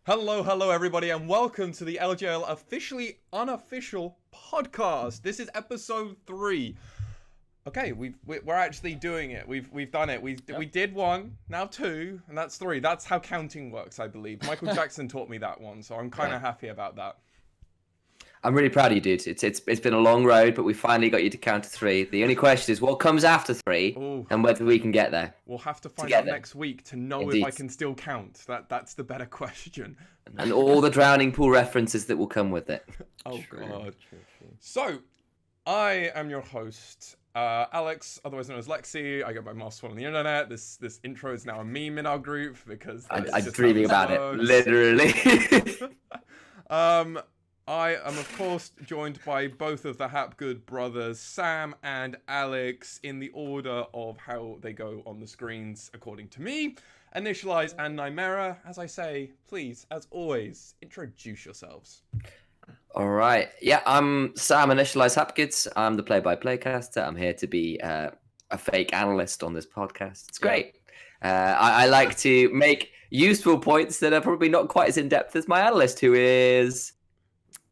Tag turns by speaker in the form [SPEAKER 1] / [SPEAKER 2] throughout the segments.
[SPEAKER 1] Hello, everybody, and welcome to the LJL Officially Unofficial podcast. This is episode 3. Okay, we're actually doing it. We've done it. We did 1, now 2, and that's 3. That's how counting works, I believe. Michael Jackson taught me that one, so I'm kind of happy about that.
[SPEAKER 2] I'm really proud of you, dude. It's been a long road, but we finally got you to count to 3. The only question is what comes after 3.
[SPEAKER 1] Ooh.
[SPEAKER 2] And whether we can get there.
[SPEAKER 1] We'll have to find out next week to know if I can still count. That's the better question.
[SPEAKER 2] And all the drowning pool references that will come with it.
[SPEAKER 1] Oh, God. True. So, I am your host, Alex, otherwise known as Lexi. I get my mask on the internet. This intro is now a meme in our group because
[SPEAKER 2] I'm dreaming about it, literally.
[SPEAKER 1] I am, of course, joined by both of the Hapgood brothers, Sam and Alex, in the order of how they go on the screens, according to me. Initialize and Nymera. As I say, please, as always, introduce yourselves.
[SPEAKER 2] All right. Yeah, I'm Sam, Initialize Hapgood. I'm the play-by-play caster. I'm here to be a fake analyst on this podcast. It's great. I like to make useful points that are probably not quite as in-depth as my analyst, who is...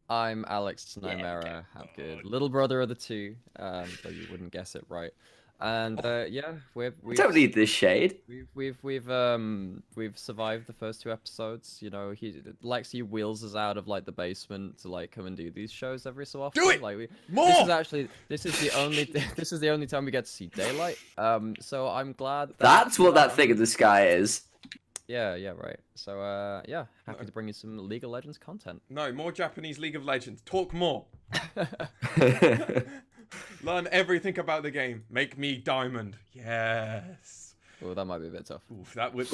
[SPEAKER 3] I'm Alex Nymera, Hapgood, little brother of the two, though you wouldn't guess it, right? And we
[SPEAKER 2] don't need this shade.
[SPEAKER 3] We've survived the first 2 episodes. You know, Lexi wheels us out of like the basement to like come and do these shows every so often.
[SPEAKER 1] Do it
[SPEAKER 3] like
[SPEAKER 1] more.
[SPEAKER 3] This is the only time we get to see daylight. So I'm glad.
[SPEAKER 2] That's what that thing in the sky is.
[SPEAKER 3] Yeah, right. So, happy to bring you some League of Legends content.
[SPEAKER 1] No, more Japanese League of Legends. Talk more. Learn everything about the game. Make me diamond. Yes.
[SPEAKER 3] Oh, that might be a bit tough.
[SPEAKER 1] Oof, that would.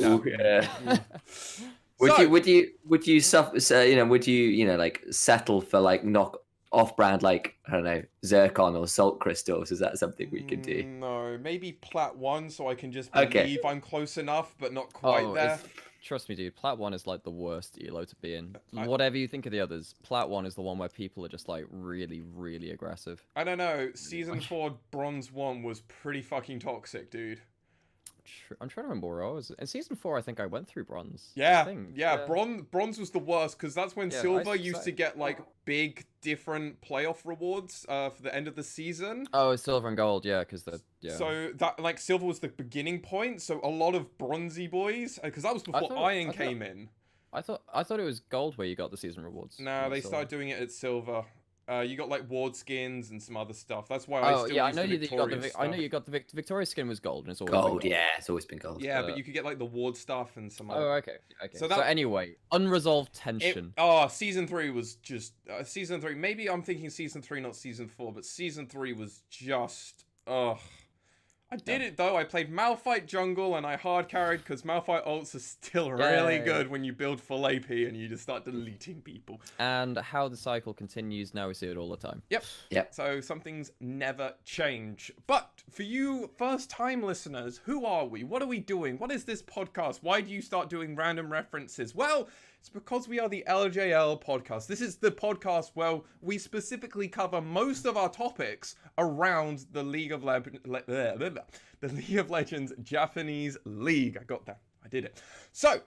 [SPEAKER 2] Would you suffer? Would you like settle for like knock off-brand, like, I don't know, Zircon or Salt Crystals? Is that something we could do?
[SPEAKER 1] No, maybe Plat 1, so I can just believe I'm close enough, but not quite there.
[SPEAKER 3] Trust me, dude, Plat 1 is like the worst elo to be in. Whatever you think of the others, Plat 1 is the one where people are just like really, really aggressive.
[SPEAKER 1] I don't know, Season 4 Bronze 1 was pretty fucking toxic, dude.
[SPEAKER 3] I'm trying to remember where I was. In Season 4, I think I went through Bronze.
[SPEAKER 1] Yeah. Bronze was the worst, because that's when Silver used to get, like, big, different playoff rewards for the end of the season.
[SPEAKER 3] Oh, Silver and Gold, yeah, because
[SPEAKER 1] So, that, like, Silver was the beginning point, so a lot of bronzy boys, because that was before Iron came in.
[SPEAKER 3] I thought it was Gold where you got the season rewards.
[SPEAKER 1] No, they started doing it at Silver. You got like ward skins and some other stuff. That's why I still use the Victoria stuff.
[SPEAKER 3] I know you got the Victoria skin was gold, and it's always
[SPEAKER 2] gold. Yeah, it's always been gold.
[SPEAKER 1] Yeah, but you could get like the ward stuff and some other.
[SPEAKER 3] Oh, okay. So anyway, unresolved tension.
[SPEAKER 1] Season 3 was just season 3. Maybe I'm thinking season 3, not season 4, but season 3 was just I did it though. I played Malphite jungle and I hard carried because Malphite ults are still really good when you build full AP and you just start deleting people.
[SPEAKER 3] And how the cycle continues now, we see it all the time.
[SPEAKER 1] Yep. So some things never change. But for you first-time listeners, who are we? What are we doing? What is this podcast? Why do you start doing random references? Well, it's because we are the LJL podcast. This is the podcast where we specifically cover most of our topics around the League of Legends Japanese League. I got that. I did it. So,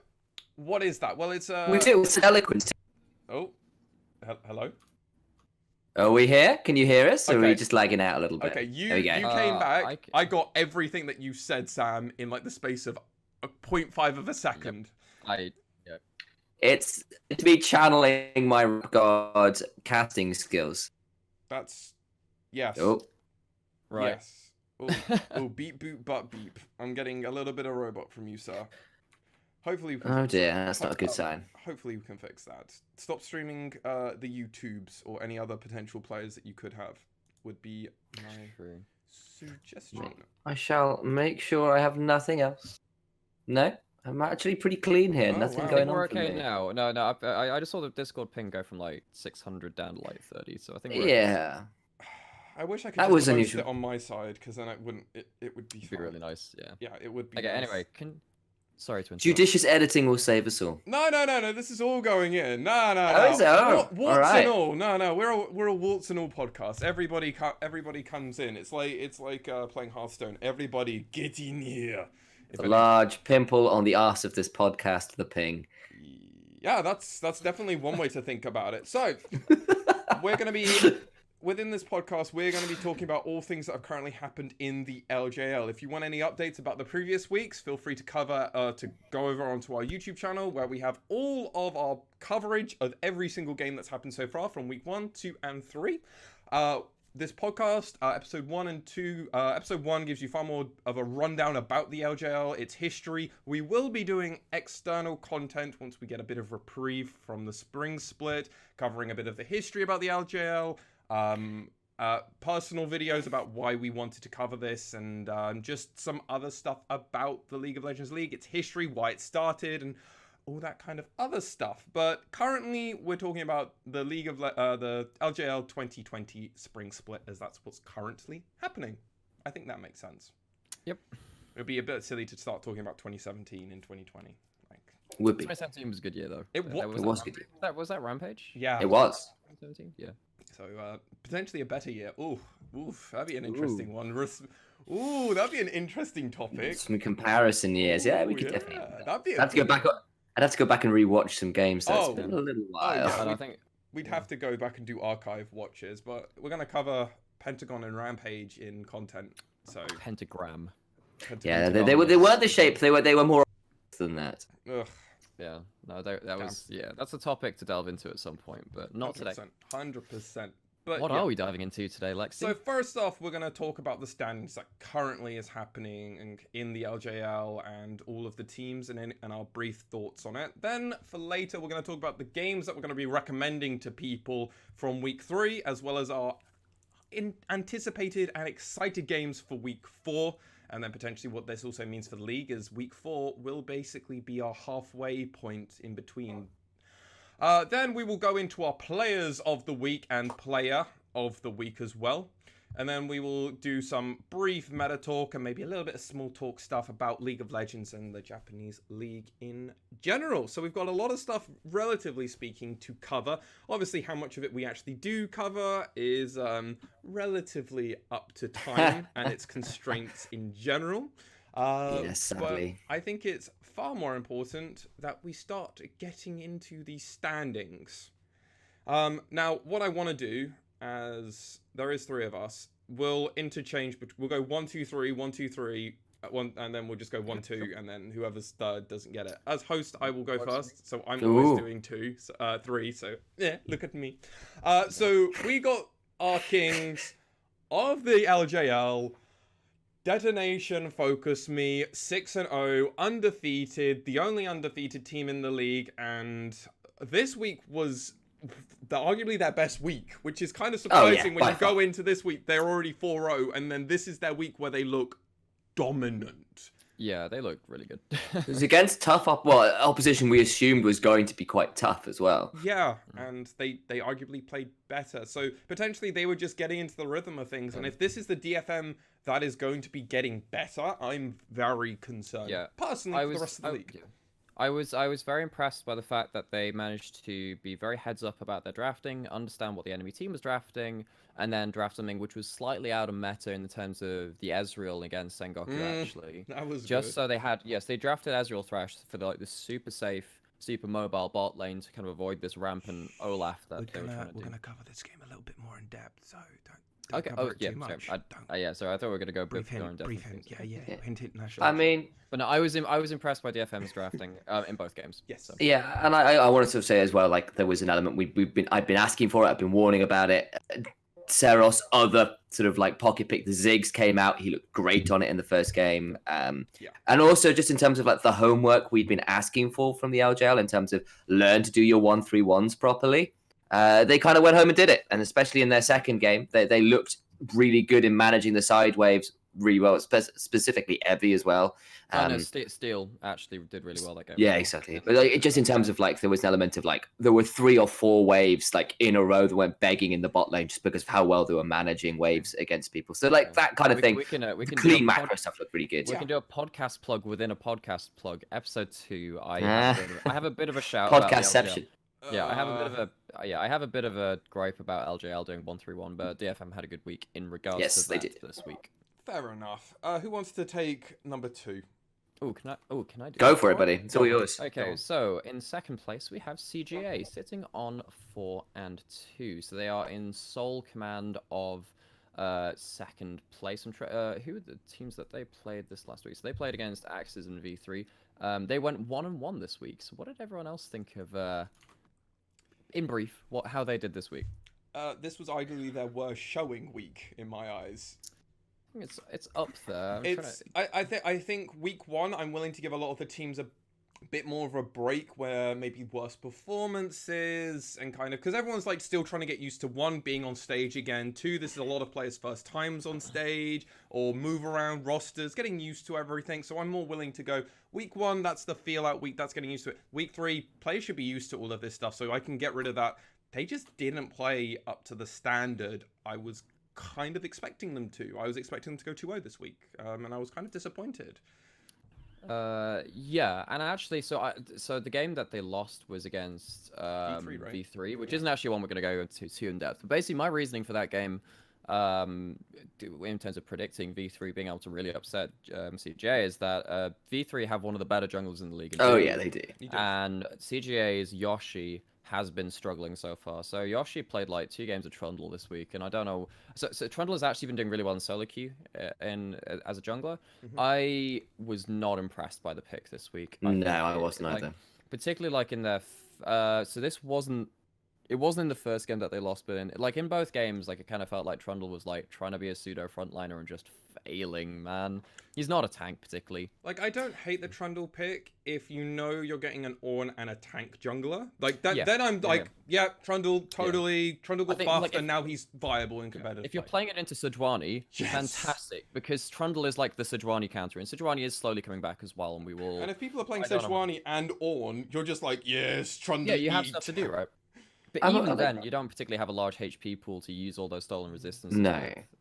[SPEAKER 1] what is that? Well, it's
[SPEAKER 2] We do. It's eloquent.
[SPEAKER 1] Oh, hello.
[SPEAKER 2] Are we here? Can you hear us? Or are we just lagging out a little bit?
[SPEAKER 1] Okay, you came back. I got everything that you said, Sam, in like the space of 0.5 of a second.
[SPEAKER 2] It's to be channeling my god casting skills.
[SPEAKER 1] That's yes.
[SPEAKER 2] Oh,
[SPEAKER 3] right.
[SPEAKER 1] Yes. Oh, beep boop butt beep. I'm getting a little bit of robot from you, sir. Hopefully.
[SPEAKER 2] Oh dear, that's not a good sign.
[SPEAKER 1] Hopefully we can fix that. Stop streaming the YouTubes or any other potential players that you could have. Would be my suggestion.
[SPEAKER 2] I shall make sure I have nothing else. No. I'm actually pretty clean here. Nothing going on.
[SPEAKER 3] We're
[SPEAKER 2] for
[SPEAKER 3] okay
[SPEAKER 2] me.
[SPEAKER 3] now. No. I just saw the Discord ping go from like 600 down to like 30. So I think. We're
[SPEAKER 2] okay.
[SPEAKER 1] I wish I could.
[SPEAKER 2] That was
[SPEAKER 1] post
[SPEAKER 2] unusual.
[SPEAKER 1] it on my side because then it wouldn't. It would be.
[SPEAKER 3] It'd be really nice. Yeah.
[SPEAKER 1] Yeah, it would be.
[SPEAKER 3] Okay.
[SPEAKER 1] Nice.
[SPEAKER 3] Anyway, sorry to interrupt.
[SPEAKER 2] Judicious editing will save us all.
[SPEAKER 1] No. This is all going in. No.
[SPEAKER 2] Oh, is it? Oh,
[SPEAKER 1] warts
[SPEAKER 2] all right.
[SPEAKER 1] and all. No. We're a warts and all podcast. Everybody comes in. It's like playing Hearthstone. Everybody get in here.
[SPEAKER 2] A large pimple on the arse of this podcast, the ping.
[SPEAKER 1] Yeah, that's definitely one way to think about it. So, we're going to be, within this podcast, we're going to be talking about all things that have currently happened in the LJL. If you want any updates about the previous weeks, feel free to to go over onto our YouTube channel, where we have all of our coverage of every single game that's happened so far from week 1, 2, and 3. This podcast, episode 1 and 2, episode 1 gives you far more of a rundown about the LJL, its history. We will be doing external content once we get a bit of reprieve from the spring split, covering a bit of the history about the LJL, personal videos about why we wanted to cover this, and just some other stuff about the League of Legends League, its history, why it started, and all that kind of other stuff. But currently we're talking about the the LJL 2020 spring split, as that's what's currently happening. I think that makes sense.
[SPEAKER 3] Yep.
[SPEAKER 1] It would be a bit silly to start talking about 2017 and 2020.
[SPEAKER 2] Would be.
[SPEAKER 3] 2017 was a good year though.
[SPEAKER 1] It
[SPEAKER 2] was a good year.
[SPEAKER 3] Was that Rampage?
[SPEAKER 1] Yeah.
[SPEAKER 2] It was.
[SPEAKER 3] 2017. Yeah.
[SPEAKER 1] So potentially a better year. That'd be an interesting one. That'd be an interesting topic.
[SPEAKER 2] Some comparison years. Yeah, we could
[SPEAKER 1] Yeah,
[SPEAKER 2] definitely.
[SPEAKER 1] that'd be.
[SPEAKER 2] I'd have to go back and rewatch some games. So
[SPEAKER 1] Oh.
[SPEAKER 2] it's been a little while.
[SPEAKER 1] yeah.
[SPEAKER 3] And I think
[SPEAKER 1] We'd have to go back and do archive watches, but we're going to cover Pentagon and Rampage in content. So
[SPEAKER 3] Pentagram.
[SPEAKER 2] Yeah, they weren't the shape. They were more than that.
[SPEAKER 1] Ugh,
[SPEAKER 3] Yeah. No, that was that's a topic to delve into at some point, but not today.
[SPEAKER 1] 100%. But
[SPEAKER 3] What
[SPEAKER 1] yeah.
[SPEAKER 3] are we diving into today, Lexi?
[SPEAKER 1] So first off, we're going to talk about the standings that currently is happening in the LJL and all of the teams and our brief thoughts on it. Then for later, we're going to talk about the games that we're going to be recommending to people from week 3, as well as our anticipated and excited games for week 4. And then potentially what this also means for the league is week 4 will basically be our halfway point in between. Then we will go into our players of the week and player of the week as well. And then we will do some brief meta talk and maybe a little bit of small talk stuff about League of Legends and the Japanese league in general. So we've got a lot of stuff, relatively speaking, to cover. Obviously, how much of it we actually do cover is relatively up to time and its constraints in general.
[SPEAKER 2] Yes, sadly.
[SPEAKER 1] But I think it's far more important that we start getting into the standings. Now, what I want to do, as there is 3 of us, we'll interchange, but we'll go 1, 2, 3, 1, 2, 3, and then we'll just go 1, 2, and then whoever's third doesn't get it. As host, I will go first, so I'm always doing 3, so yeah, look at me. So we got our kings of the LJL. Detonation, Focus Me, 6-0, undefeated, the only undefeated team in the league, and this week was arguably their best week, which is kind of surprising when you go into this week, they're already 4-0, and then this is their week where they look dominant.
[SPEAKER 3] Yeah, they look really good.
[SPEAKER 2] It was against tough opposition we assumed was going to be quite tough as well.
[SPEAKER 1] Yeah, and they arguably played better. So potentially they were just getting into the rhythm of things. And if this is the DFM that is going to be getting better, I'm very concerned.
[SPEAKER 3] Yeah,
[SPEAKER 1] personally, for the rest of the league.
[SPEAKER 3] Yeah. I was very impressed by the fact that they managed to be very heads up about their drafting, understand what the enemy team was drafting, and then draft something which was slightly out of meta in the terms of the Ezreal against Sengoku. Actually,
[SPEAKER 1] that was
[SPEAKER 3] just
[SPEAKER 1] good.
[SPEAKER 3] So they had they drafted Ezreal Thresh for the super safe, super mobile bot lane to kind of avoid this rampant Olaf that they were trying to do.
[SPEAKER 1] We're gonna cover this game a little bit more in depth, so don't.
[SPEAKER 3] Okay.
[SPEAKER 1] Cover it
[SPEAKER 3] yeah.
[SPEAKER 1] too much.
[SPEAKER 3] Sorry. I thought we were gonna go
[SPEAKER 1] Brief
[SPEAKER 3] more in depth.
[SPEAKER 1] hint. Yeah. Hint international.
[SPEAKER 2] I mean,
[SPEAKER 3] but no, I was impressed by DFM's drafting in both games.
[SPEAKER 1] Yes.
[SPEAKER 3] So.
[SPEAKER 2] yeah, and I wanted to say as well, like there was an element I'd been asking for it, I've been warning about it. Seros, other sort of like pocket pick, the Ziggs came out. He looked great on it in the first game. And also just in terms of like the homework we'd been asking for from the LJL in terms of learn to do your 1-3-1s properly. They kind of went home and did it, and especially in their second game, they looked really good in managing the side waves really well, specifically Evie as well.
[SPEAKER 3] Steel actually did really well that game.
[SPEAKER 2] Yeah, exactly. But like, just in terms of like, there was an element of like, there were 3 or 4 waves like in a row that went begging in the bot lane just because of how well they were managing waves against people. So like that kind of thing.
[SPEAKER 3] We can
[SPEAKER 2] the clean macro stuff looked pretty good.
[SPEAKER 3] We can do a podcast plug within a podcast plug. Episode 2. I have a bit of a shout.
[SPEAKER 2] Podcastception.
[SPEAKER 3] Yeah, I have a bit of a gripe about LJL doing 1-3-1, but DFM had a good week in regards to that this week.
[SPEAKER 1] Fair enough. Who wants to take number 2?
[SPEAKER 3] Can I do
[SPEAKER 2] Go
[SPEAKER 3] that?
[SPEAKER 2] for it, buddy. It's all yours.
[SPEAKER 3] Okay, so in second place we have CGA sitting on 4 and 2. So they are in sole command of second place. Who are the teams that they played this last week? So they played against AXZ and V3. They went 1-1 this week. So what did everyone else think of? In brief, how they did this week?
[SPEAKER 1] This was arguably their worst showing week in my eyes.
[SPEAKER 3] It's up there.
[SPEAKER 1] I think week 1, I'm willing to give a lot of the teams a bit more of a break, where maybe worse performances and kind of, because everyone's like still trying to get used to 1, being on stage again, 2, this is a lot of players' first times on stage or move around rosters, getting used to everything. So I'm more willing to go week 1, that's the feel out week, that's getting used to it. Week 3, players should be used to all of this stuff, so I can get rid of that. They just didn't play up to the standard I was kind of expecting them to. I was expecting them to go 2-0 this week, and I was kind of disappointed.
[SPEAKER 3] Yeah, and actually, so the game that they lost was against
[SPEAKER 1] V3, right?
[SPEAKER 3] V3, which isn't actually one we're going to go into too in depth. But basically, my reasoning for that game, in terms of predicting V3 being able to really upset CGA, is that V3 have one of the better junglers in the league.
[SPEAKER 2] Oh yeah, they do.
[SPEAKER 3] And CGA's Yoshi has been struggling so far. So Yoshi played like 2 games of Trundle this week, and I don't know. So Trundle has actually been doing really well in solo queue as a jungler. I was not impressed by the pick this week.
[SPEAKER 2] I wasn't either.
[SPEAKER 3] Particularly like in their. So this wasn't. It wasn't in the first game that they lost, but in both games, like it kind of felt like Trundle was like trying to be a pseudo frontliner and just failing, man. He's not a tank particularly.
[SPEAKER 1] Like, I don't hate the Trundle pick if you know you're getting an Ornn and a tank jungler. Like that, then I'm like, yeah, Trundle totally. Yeah. Trundle got buffed, and now he's viable in competitive.
[SPEAKER 3] If you're playing it into Sejuani, fantastic, because Trundle is like the Sejuani counter, and Sejuani is slowly coming back as well, and we will.
[SPEAKER 1] And if people are playing Sejuani and Ornn, you're just like, yes, Trundle.
[SPEAKER 3] Yeah, you have stuff to do, right? But even then, you don't particularly have a large HP pool to use all those stolen resistance.
[SPEAKER 2] No.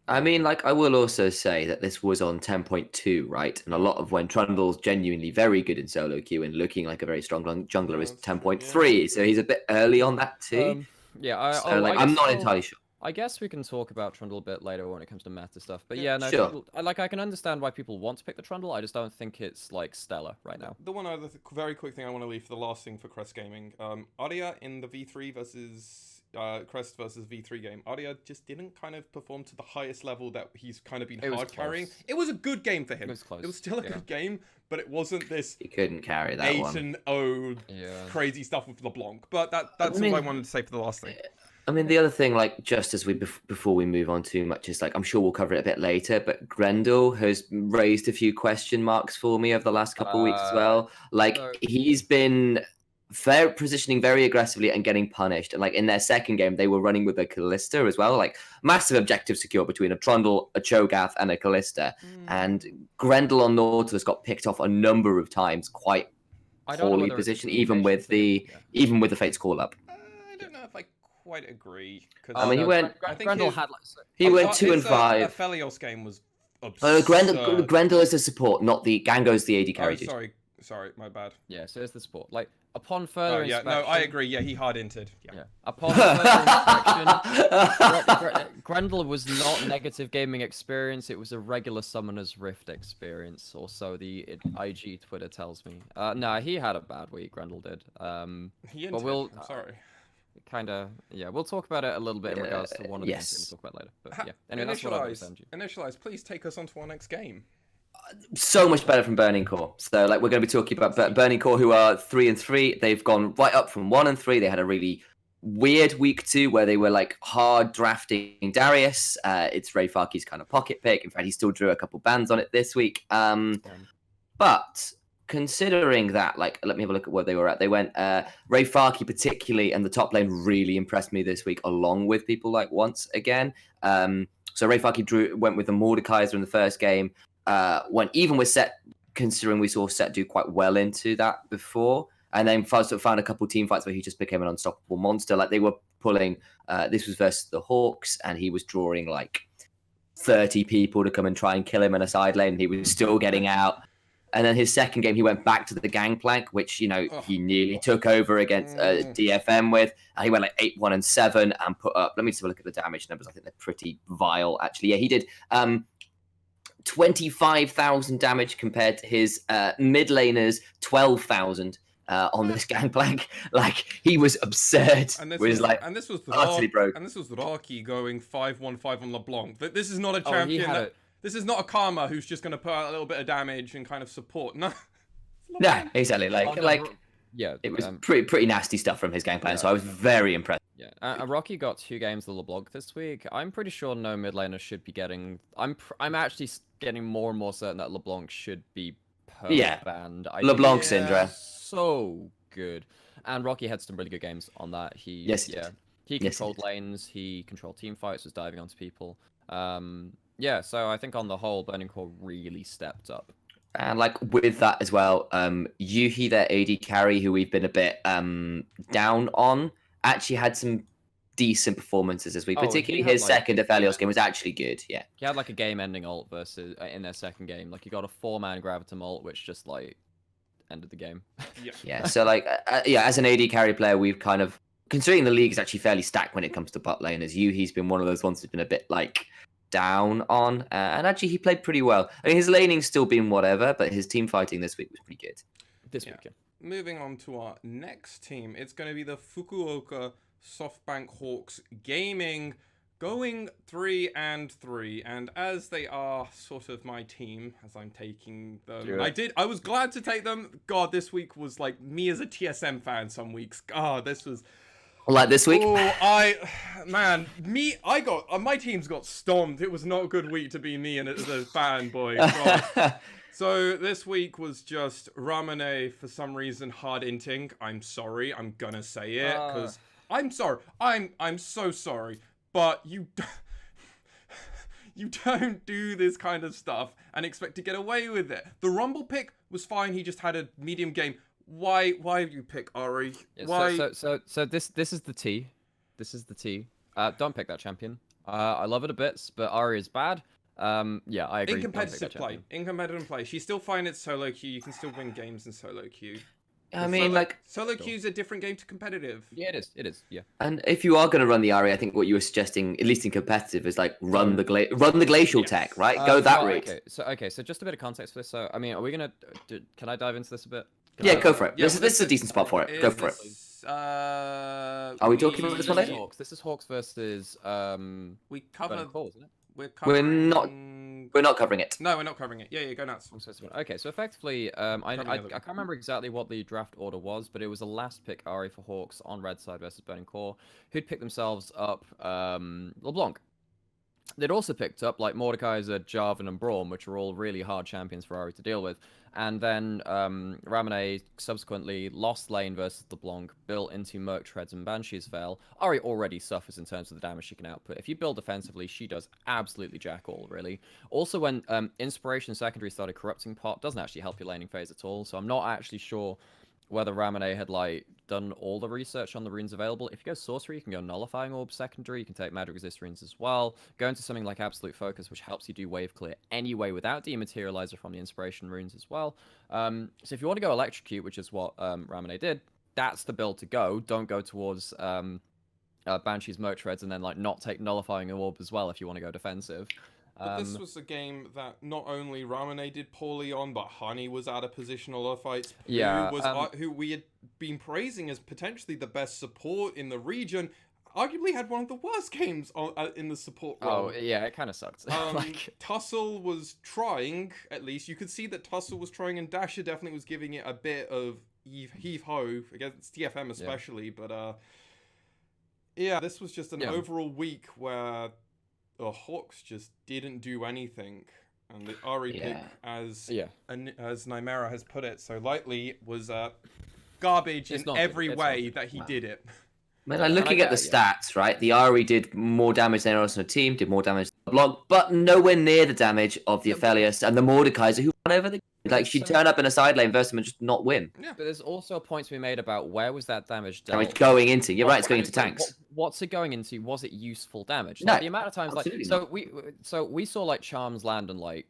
[SPEAKER 2] I mean, like, I will also say that this was on 10.2, right? And a lot of when Trundle's genuinely very good in solo queue and looking like a very strong jungler is 10.3. So he's a bit early on that too. I'm not entirely sure.
[SPEAKER 3] I guess we can talk about Trundle a bit later when it comes to meta stuff. But yeah, no,
[SPEAKER 2] sure.
[SPEAKER 3] Trundle, I can understand why people want to pick the Trundle. I just don't think it's like stellar right now.
[SPEAKER 1] The one other very quick thing I want to leave for the last thing for Crest Gaming. Arya in the V3 versus Crest versus V3 game. Arya just didn't kind of perform to the highest level that he's kind of been hard carrying. It was a good game for him.
[SPEAKER 3] It was close.
[SPEAKER 1] It was still a good game, but it wasn't this.
[SPEAKER 2] He couldn't carry that
[SPEAKER 1] 8-0 crazy stuff with LeBlanc. But that's all I wanted to say for the last thing.
[SPEAKER 2] I mean, the other thing, like, just as before we move on too much, is like, I'm sure we'll cover it a bit later, but Grendel has raised a few question marks for me over the last couple of weeks as well. Like, he's been positioning very aggressively and getting punished. And like in their second game, they were running with a Callista as well, like massive objective secure between a Trundle, a Cho'Gath, and a Callista. And Grendel on Nautilus got picked off a number of times, quite poorly positioned, even with the Fate's call up.
[SPEAKER 1] I don't know if I quite agree.
[SPEAKER 2] I mean,
[SPEAKER 3] Grendel had like
[SPEAKER 2] he went 2 and 5.
[SPEAKER 1] Aphelios game was absurd.
[SPEAKER 2] Grendel is the support, not the Gango's the AD carry.
[SPEAKER 1] Sorry, my bad.
[SPEAKER 3] Yeah, so it's the support. Like upon further inspection.
[SPEAKER 1] No, I agree. Yeah, he hard entered. Yeah.
[SPEAKER 3] Upon further inspection, Grendel was not negative gaming experience. It was a regular Summoner's Rift experience, or so the IG Twitter tells me. No, he had a bad week. Grendel did.
[SPEAKER 1] I'm sorry.
[SPEAKER 3] We'll talk about it a little bit in regards to one of the games we'll talk about later. But yeah, anyway, that's what I was saying.
[SPEAKER 1] Initialize, please take us on to our next game.
[SPEAKER 2] So much better from Burning Core. So, like, we're going to be talking about Burning Core, who are 3 and 3. They've gone right up from 1 and 3. They had a really weird week 2 where they were like hard drafting Darius. It's Ray Farkey's kind of pocket pick. In fact, he still drew a couple bans on it this week. But considering that, like, let me have a look at where they were at. They went Ray Farkey particularly, and the top lane really impressed me this week, along with people like Once again. So Ray Farkey went with the Mordekaiser in the first game. Went even with Set, considering we saw Set do quite well into that before, and then found a couple team fights where he just became an unstoppable monster. Like they were pulling, this was versus the Hawks, and he was drawing like 30 people to come and try and kill him in a side lane, and he was still getting out. And then his second game, he went back to the Gangplank, which, you know, he nearly took over against DFM with. And he went like 8-1 and 7 and put up, let me just have a look at the damage numbers. I think they're pretty vile, actually. Yeah, he did 25,000 damage compared to his mid laner's 12,000 on this gangplank. Like, he was absurd.
[SPEAKER 1] And this was
[SPEAKER 2] utterly broke.
[SPEAKER 1] And this was Rocky going 5-1-5 on LeBlanc. This is not a
[SPEAKER 3] Oh,
[SPEAKER 1] champion. This is not a Karma who's just going to put out a little bit of damage and kind of support. No.
[SPEAKER 2] No, exactly.
[SPEAKER 3] Yeah,
[SPEAKER 2] it was pretty nasty stuff from his game plan, so I was very impressed.
[SPEAKER 3] Yeah, and Rocky got 2 games of LeBlanc this week. I'm pretty sure no mid laner should be getting. I'm actually getting more and more certain that LeBlanc should be banned.
[SPEAKER 2] LeBlanc Syndra.
[SPEAKER 3] So good, and Rocky had some really good games on that. He controlled lanes. He controlled team fights. Was diving onto people. Yeah, so I think on the whole, Burning Core really stepped up.
[SPEAKER 2] And like with that as well, Yuhi, their AD carry, who we've been a bit down on, actually had some decent performances this week. Particularly his second Aphelios game was actually good. Yeah,
[SPEAKER 3] he had like a game-ending ult versus in their second game. Like he got a 4-man Gravitum ult, which just like ended the game.
[SPEAKER 2] Yeah. So like as an AD carry player, we've kind of, considering the league is actually fairly stacked when it comes to bot laners, Yuhi's been one of those ones that's been a bit like down on, and actually he played pretty well. I mean, his laning's still been whatever, but his team fighting this week was pretty good.
[SPEAKER 3] This weekend.
[SPEAKER 1] Moving on to our next team, it's going to be the Fukuoka SoftBank Hawks Gaming, going 3-3, and as they are sort of my team, as I'm taking them, I was glad to take them. God, this week was like me as a TSM fan. Some weeks, God, this was.
[SPEAKER 2] Like this week?
[SPEAKER 1] Oh, my team's got stomped. It was not a good week to be me and as a fanboy. So this week was just Ramune for some reason hard inting. I'm sorry. I'm gonna say it because I'm sorry. I'm so sorry. But you don't do this kind of stuff and expect to get away with it. The Rumble pick was fine. He just had a medium game. Why did you pick Ari? Why?
[SPEAKER 3] So this is the T. This is the T. Don't pick that champion. I love it a bit, but Ari is bad. Yeah, I agree.
[SPEAKER 1] In competitive play, she's still fine at solo queue. You can still win games in solo queue.
[SPEAKER 2] I mean,
[SPEAKER 1] solo queue's a different game to competitive.
[SPEAKER 3] Yeah, it is. It is. Yeah.
[SPEAKER 2] And if you are going to run the Ari, I think what you were suggesting, at least in competitive, is like run the glacial tech, right? Go that route.
[SPEAKER 3] So just a bit of context for this. So I mean, are we gonna? Can I dive into this a bit?
[SPEAKER 2] Go for it. This is a decent spot for it. Go for it. Are we talking about this one later?
[SPEAKER 3] This is Hawks versus
[SPEAKER 1] we cover.
[SPEAKER 3] Isn't it?
[SPEAKER 2] We're not covering it.
[SPEAKER 1] No, we're not covering it. Yeah, go nuts.
[SPEAKER 3] Okay, so effectively, I can't remember exactly what the draft order was, but it was a last pick Ari for Hawks on red side versus Burning Core, who'd picked themselves up LeBlanc. They'd also picked up like Mordekaiser, Jarvan, and Braum, which are all really hard champions for Ari to deal with. And then Ramune subsequently lost lane versus LeBlanc, built into Merc Treads and Banshee's Veil. Ari already suffers in terms of the damage she can output. If you build defensively, she does absolutely jack all, really. Also, when Inspiration Secondary started corrupting Pot, doesn't actually help your laning phase at all. So I'm not actually sure whether Ramune had like done all the research on the runes available. If you go Sorcery, you can go Nullifying Orb Secondary, you can take Magic Resist runes as well. Go into something like Absolute Focus, which helps you do Wave Clear anyway without Dematerializer from the Inspiration runes as well. So if you want to go Electrocute, which is what Ramune did, that's the build to go. Don't go towards Banshee's Merc Treads and then like not take Nullifying Orb as well if you want to go defensive.
[SPEAKER 1] But this was a game that not only Ramune did poorly on, but Honey was out of position a lot of fights.
[SPEAKER 3] Yeah,
[SPEAKER 1] who we had been praising as potentially the best support in the region, arguably had one of the worst games in the support role.
[SPEAKER 3] Oh, yeah, it kind of sucked.
[SPEAKER 1] Tussle was trying, at least. You could see that Tussle was trying, and Dasher definitely was giving it a bit of heave-ho against TFM especially. Yeah. But, yeah, this was just an overall week where the Hawks just didn't do anything, and the Ari pick, as Nymera has put it so lightly, was garbage in every way that he did it.
[SPEAKER 2] Man, like looking at the stats, right? The Ari did more damage than anyone else on the team, did more damage than the block, but nowhere near the damage of the Aphelios and the Mordekaiser, who won over the. Like, she'd turn up in a side lane versus him and just not win.
[SPEAKER 1] Yeah.
[SPEAKER 3] But there's also a point to be made about where was that damage dealt?
[SPEAKER 2] Damage going into. You're right, it's going into tanks.
[SPEAKER 3] What's it going into? Was it useful damage?
[SPEAKER 2] No,
[SPEAKER 3] the amount of times, we saw like charms land and like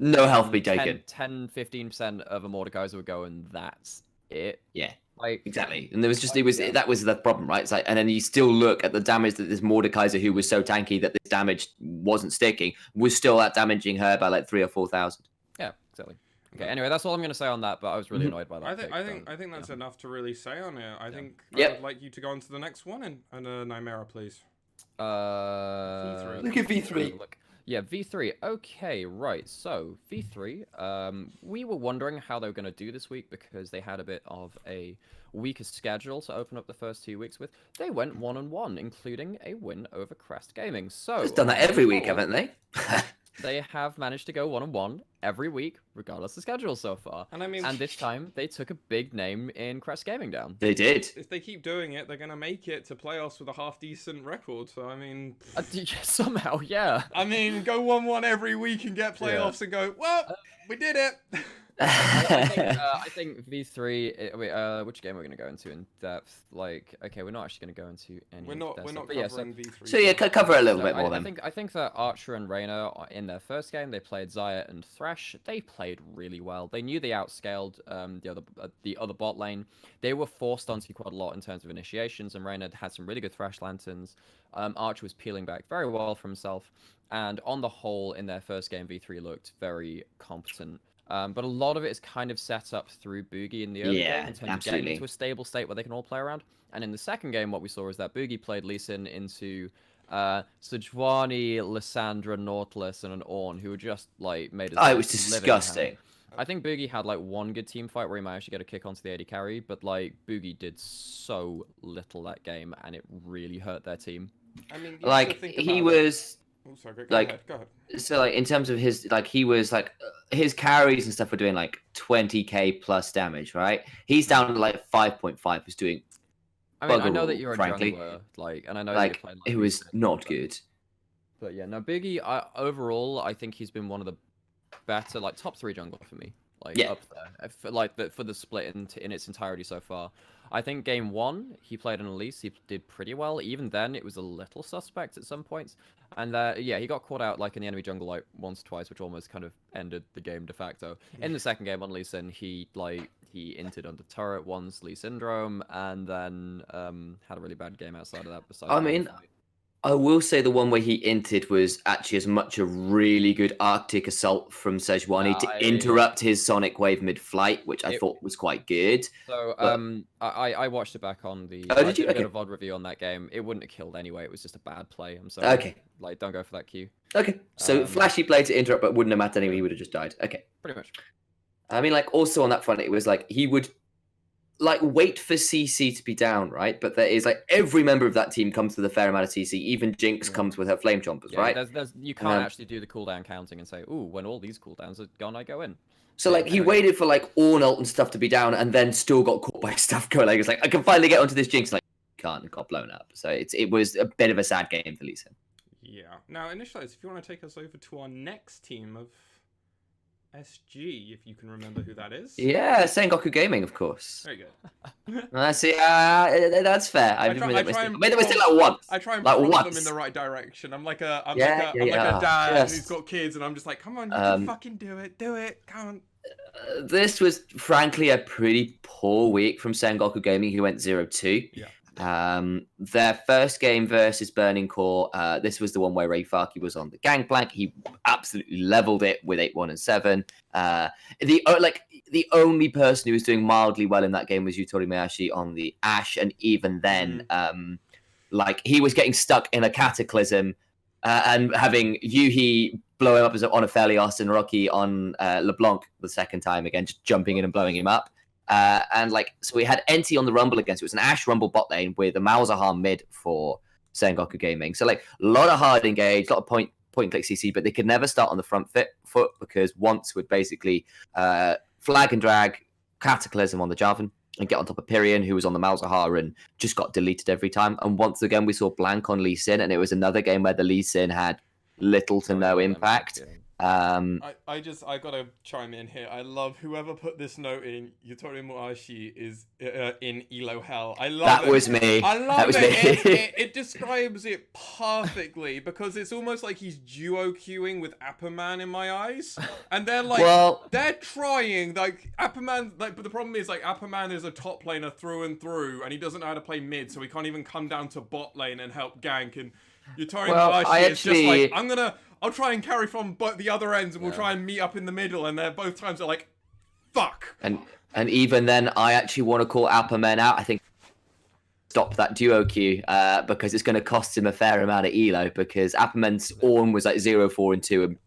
[SPEAKER 2] no health be taken.
[SPEAKER 3] 10-15% of a Mordekaiser would go, and that's it.
[SPEAKER 2] Yeah.
[SPEAKER 3] Like
[SPEAKER 2] Exactly, and there was just that was the problem, right? It's like, and then you still look at the damage that this Mordekaiser, who was so tanky that this damage wasn't sticking, was still out damaging her by like 3,000 or 4,000.
[SPEAKER 3] Yeah, exactly. Okay, anyway, that's all I'm going to say on that, but I was really annoyed by that.
[SPEAKER 1] I think that's enough to really say on it. I think
[SPEAKER 2] Yep.
[SPEAKER 1] I would like you to go on to the next one, and Nymera, please.
[SPEAKER 3] V3.
[SPEAKER 2] Look at V3.
[SPEAKER 3] Look. Yeah, V3. Okay, right. So, V3, we were wondering how they were going to do this week because they had a bit of a weaker schedule to open up the first 2 weeks with. They went 1-1, including a win over Crest Gaming. So,
[SPEAKER 2] They've done that every week, haven't they?
[SPEAKER 3] They have managed to go 1-1 every week, regardless of schedule so far.
[SPEAKER 1] And I mean,
[SPEAKER 3] and this time they took a big name in Crest Gaming down.
[SPEAKER 2] They did.
[SPEAKER 1] If they keep doing it, they're gonna make it to playoffs with a half decent record. So I mean,
[SPEAKER 3] Somehow, yeah.
[SPEAKER 1] I mean, go 1-1 every week and get playoffs and go, well, we did it.
[SPEAKER 3] I think V3. Which game we're gonna go into in depth? Like, okay, we're not actually gonna go into any.
[SPEAKER 1] We're not covering V3.
[SPEAKER 2] So yeah, cover it a little bit more then.
[SPEAKER 3] I think that Archer and Reyna in their first game they played Xayah and Thresh. They played really well. They knew they outscaled the other bot lane. They were forced onto quite a lot in terms of initiations, and Reyna had some really good Thresh lanterns. Archer was peeling back very well for himself, and on the whole, in their first game, V3 looked very competent. But a lot of it is kind of set up through Boogie in the early game in terms of getting into a stable state where they can all play around. And in the second game, what we saw is that Boogie played Lee Sin into Sejuani, Lissandra, Nautilus, and an Ornn who were just like made us.
[SPEAKER 2] Oh, it was disgusting.
[SPEAKER 3] I think Boogie had like one good team fight where he managed to get a kick onto the AD carry, but like Boogie did so little that game, and it really hurt their team.
[SPEAKER 1] I mean,
[SPEAKER 2] like he was.
[SPEAKER 1] Oh, sorry,
[SPEAKER 2] go ahead. So like in terms of his he was like his carries and stuff were doing like 20k plus damage, right? He's down to like 5.5, was doing.
[SPEAKER 3] I mean, I know that you're a jungler, and I know that you're playing,
[SPEAKER 2] it was not good.
[SPEAKER 3] But yeah, no, Biggie. Overall, I think he's been one of the better, like top 3 jungler for me, up there, for the split in its entirety so far. I think game 1 he played an Elise, he did pretty well. Even then, it was a little suspect at some points, and he got caught out like in the enemy jungle like once or twice, which almost kind of ended the game de facto. In the second game on Lee Sin, he inted under turret once, Lee Syndrome, and then had a really bad game outside of that. Besides,
[SPEAKER 2] I mean, I will say the one where he inted was actually as much a really good Arctic assault from Sejuani to interrupt his Sonic Wave mid-flight, which I thought was quite good.
[SPEAKER 3] So, I watched it back on the.
[SPEAKER 2] Oh, did you?
[SPEAKER 3] I did a VOD review on that game. It wouldn't have killed anyway. It was just a bad play. I'm sorry.
[SPEAKER 2] Okay.
[SPEAKER 3] Like, don't go for that Q.
[SPEAKER 2] Okay. So flashy play to interrupt, but wouldn't have mattered anyway. He would have just died. Okay.
[SPEAKER 3] Pretty much.
[SPEAKER 2] I mean, like, also on that front, it was like he would like wait for CC to be down, right? But there is like every member of that team comes with a fair amount of CC. Even Jinx comes with her flame chompers, right?
[SPEAKER 3] You can't actually do the cooldown counting and say, "Ooh, when all these cooldowns are gone, I go in."
[SPEAKER 2] So like he waited for like Ornn ult and stuff to be down, and then still got caught by stuff going. Like it's like I can finally get onto this Jinx, like can't, and got blown up. So it was a bit of a sad game for Lee Sin.
[SPEAKER 1] Yeah. Now, Initialize, if you want to take us over to our next team of SG, if you can remember who that is.
[SPEAKER 2] Yeah, Sengoku Gaming, of course.
[SPEAKER 1] Very good.
[SPEAKER 2] That's fair. I made a mistake like once.
[SPEAKER 1] I try and
[SPEAKER 2] like
[SPEAKER 1] prompt them in the right direction. I'm like a dad who's got kids, and I'm just like, come on, you can fucking do it, come on.
[SPEAKER 2] This was frankly a pretty poor week from Sengoku Gaming, who went 0-2.
[SPEAKER 1] Yeah.
[SPEAKER 2] Their first game versus Burning Core, this was the one where Ray Farkey was on the gangplank. He absolutely leveled it with 8-1 and 7. The only person who was doing mildly well in that game was Yutori Mayashi on the Ashe, and even then, he was getting stuck in a cataclysm and having Yuhi blow him up on a Aphelios and Rocky on LeBlanc the second time again, just jumping in and blowing him up. So we had NT on the Rumble against it. Was an Ashe Rumble bot lane with a Malzahar mid for Sengoku Gaming. So like a lot of hard engage, a lot of point and click CC, but they could never start on the front foot because once would basically flag and drag Cataclysm on the Jarvan and get on top of Pyrion, who was on the Malzahar and just got deleted every time. And once again, we saw blank on Lee Sin, and it was another game where the Lee Sin had little to no impact.
[SPEAKER 1] I gotta chime in here. I love whoever put this note in. Yutori Muashi is in Elo Hell. I love
[SPEAKER 2] That
[SPEAKER 1] it.
[SPEAKER 2] was me.
[SPEAKER 1] I love
[SPEAKER 2] That was
[SPEAKER 1] it.
[SPEAKER 2] me.
[SPEAKER 1] It describes it perfectly because it's almost like he's duo queuing with Apperman in my eyes, and they're like,
[SPEAKER 2] Well,
[SPEAKER 1] they're trying. Like Apperman, but the problem is like Apperman is a top laner through and through, and he doesn't know how to play mid, so he can't even come down to bot lane and help gank. And Yutori Muashi is just like, I'll try and carry from both the other ends, and we'll try and meet up in the middle. And they're both times are like, fuck.
[SPEAKER 2] And even then, I actually want to call Apperman out. I think stop that duo queue because it's going to cost him a fair amount of elo because Apperman's Ornn was like 0, 4, and 2 and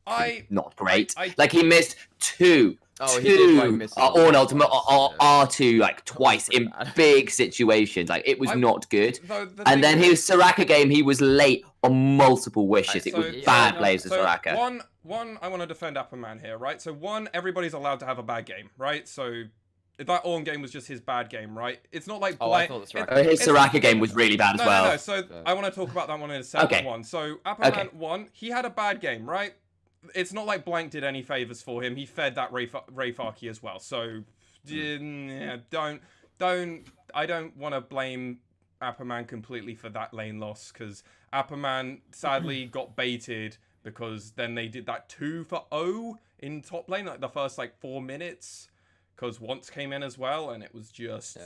[SPEAKER 2] not great. Like he missed two Ornn ultimate R2 like twice in big situations. Like it was not good. And then his Soraka game, he was late on multiple wishes. It was bad plays for Soraka.
[SPEAKER 1] One, I want to defend Apperman here, right? So one, everybody's allowed to have a bad game, right? So that Ornn game was just his bad game, right? It's not like
[SPEAKER 2] his Soraka game was really bad as well.
[SPEAKER 1] No. So I want to talk about that one in a second. One. So Apperman won. He had a bad game, right? It's not like Blank did any favors for him. He fed that Rayfarki as well. So I don't want to blame Apperman completely for that lane loss because Apperman sadly got baited because then they did that 2-for-0 in top lane, like the first like 4 minutes, because once came in as well, and it was just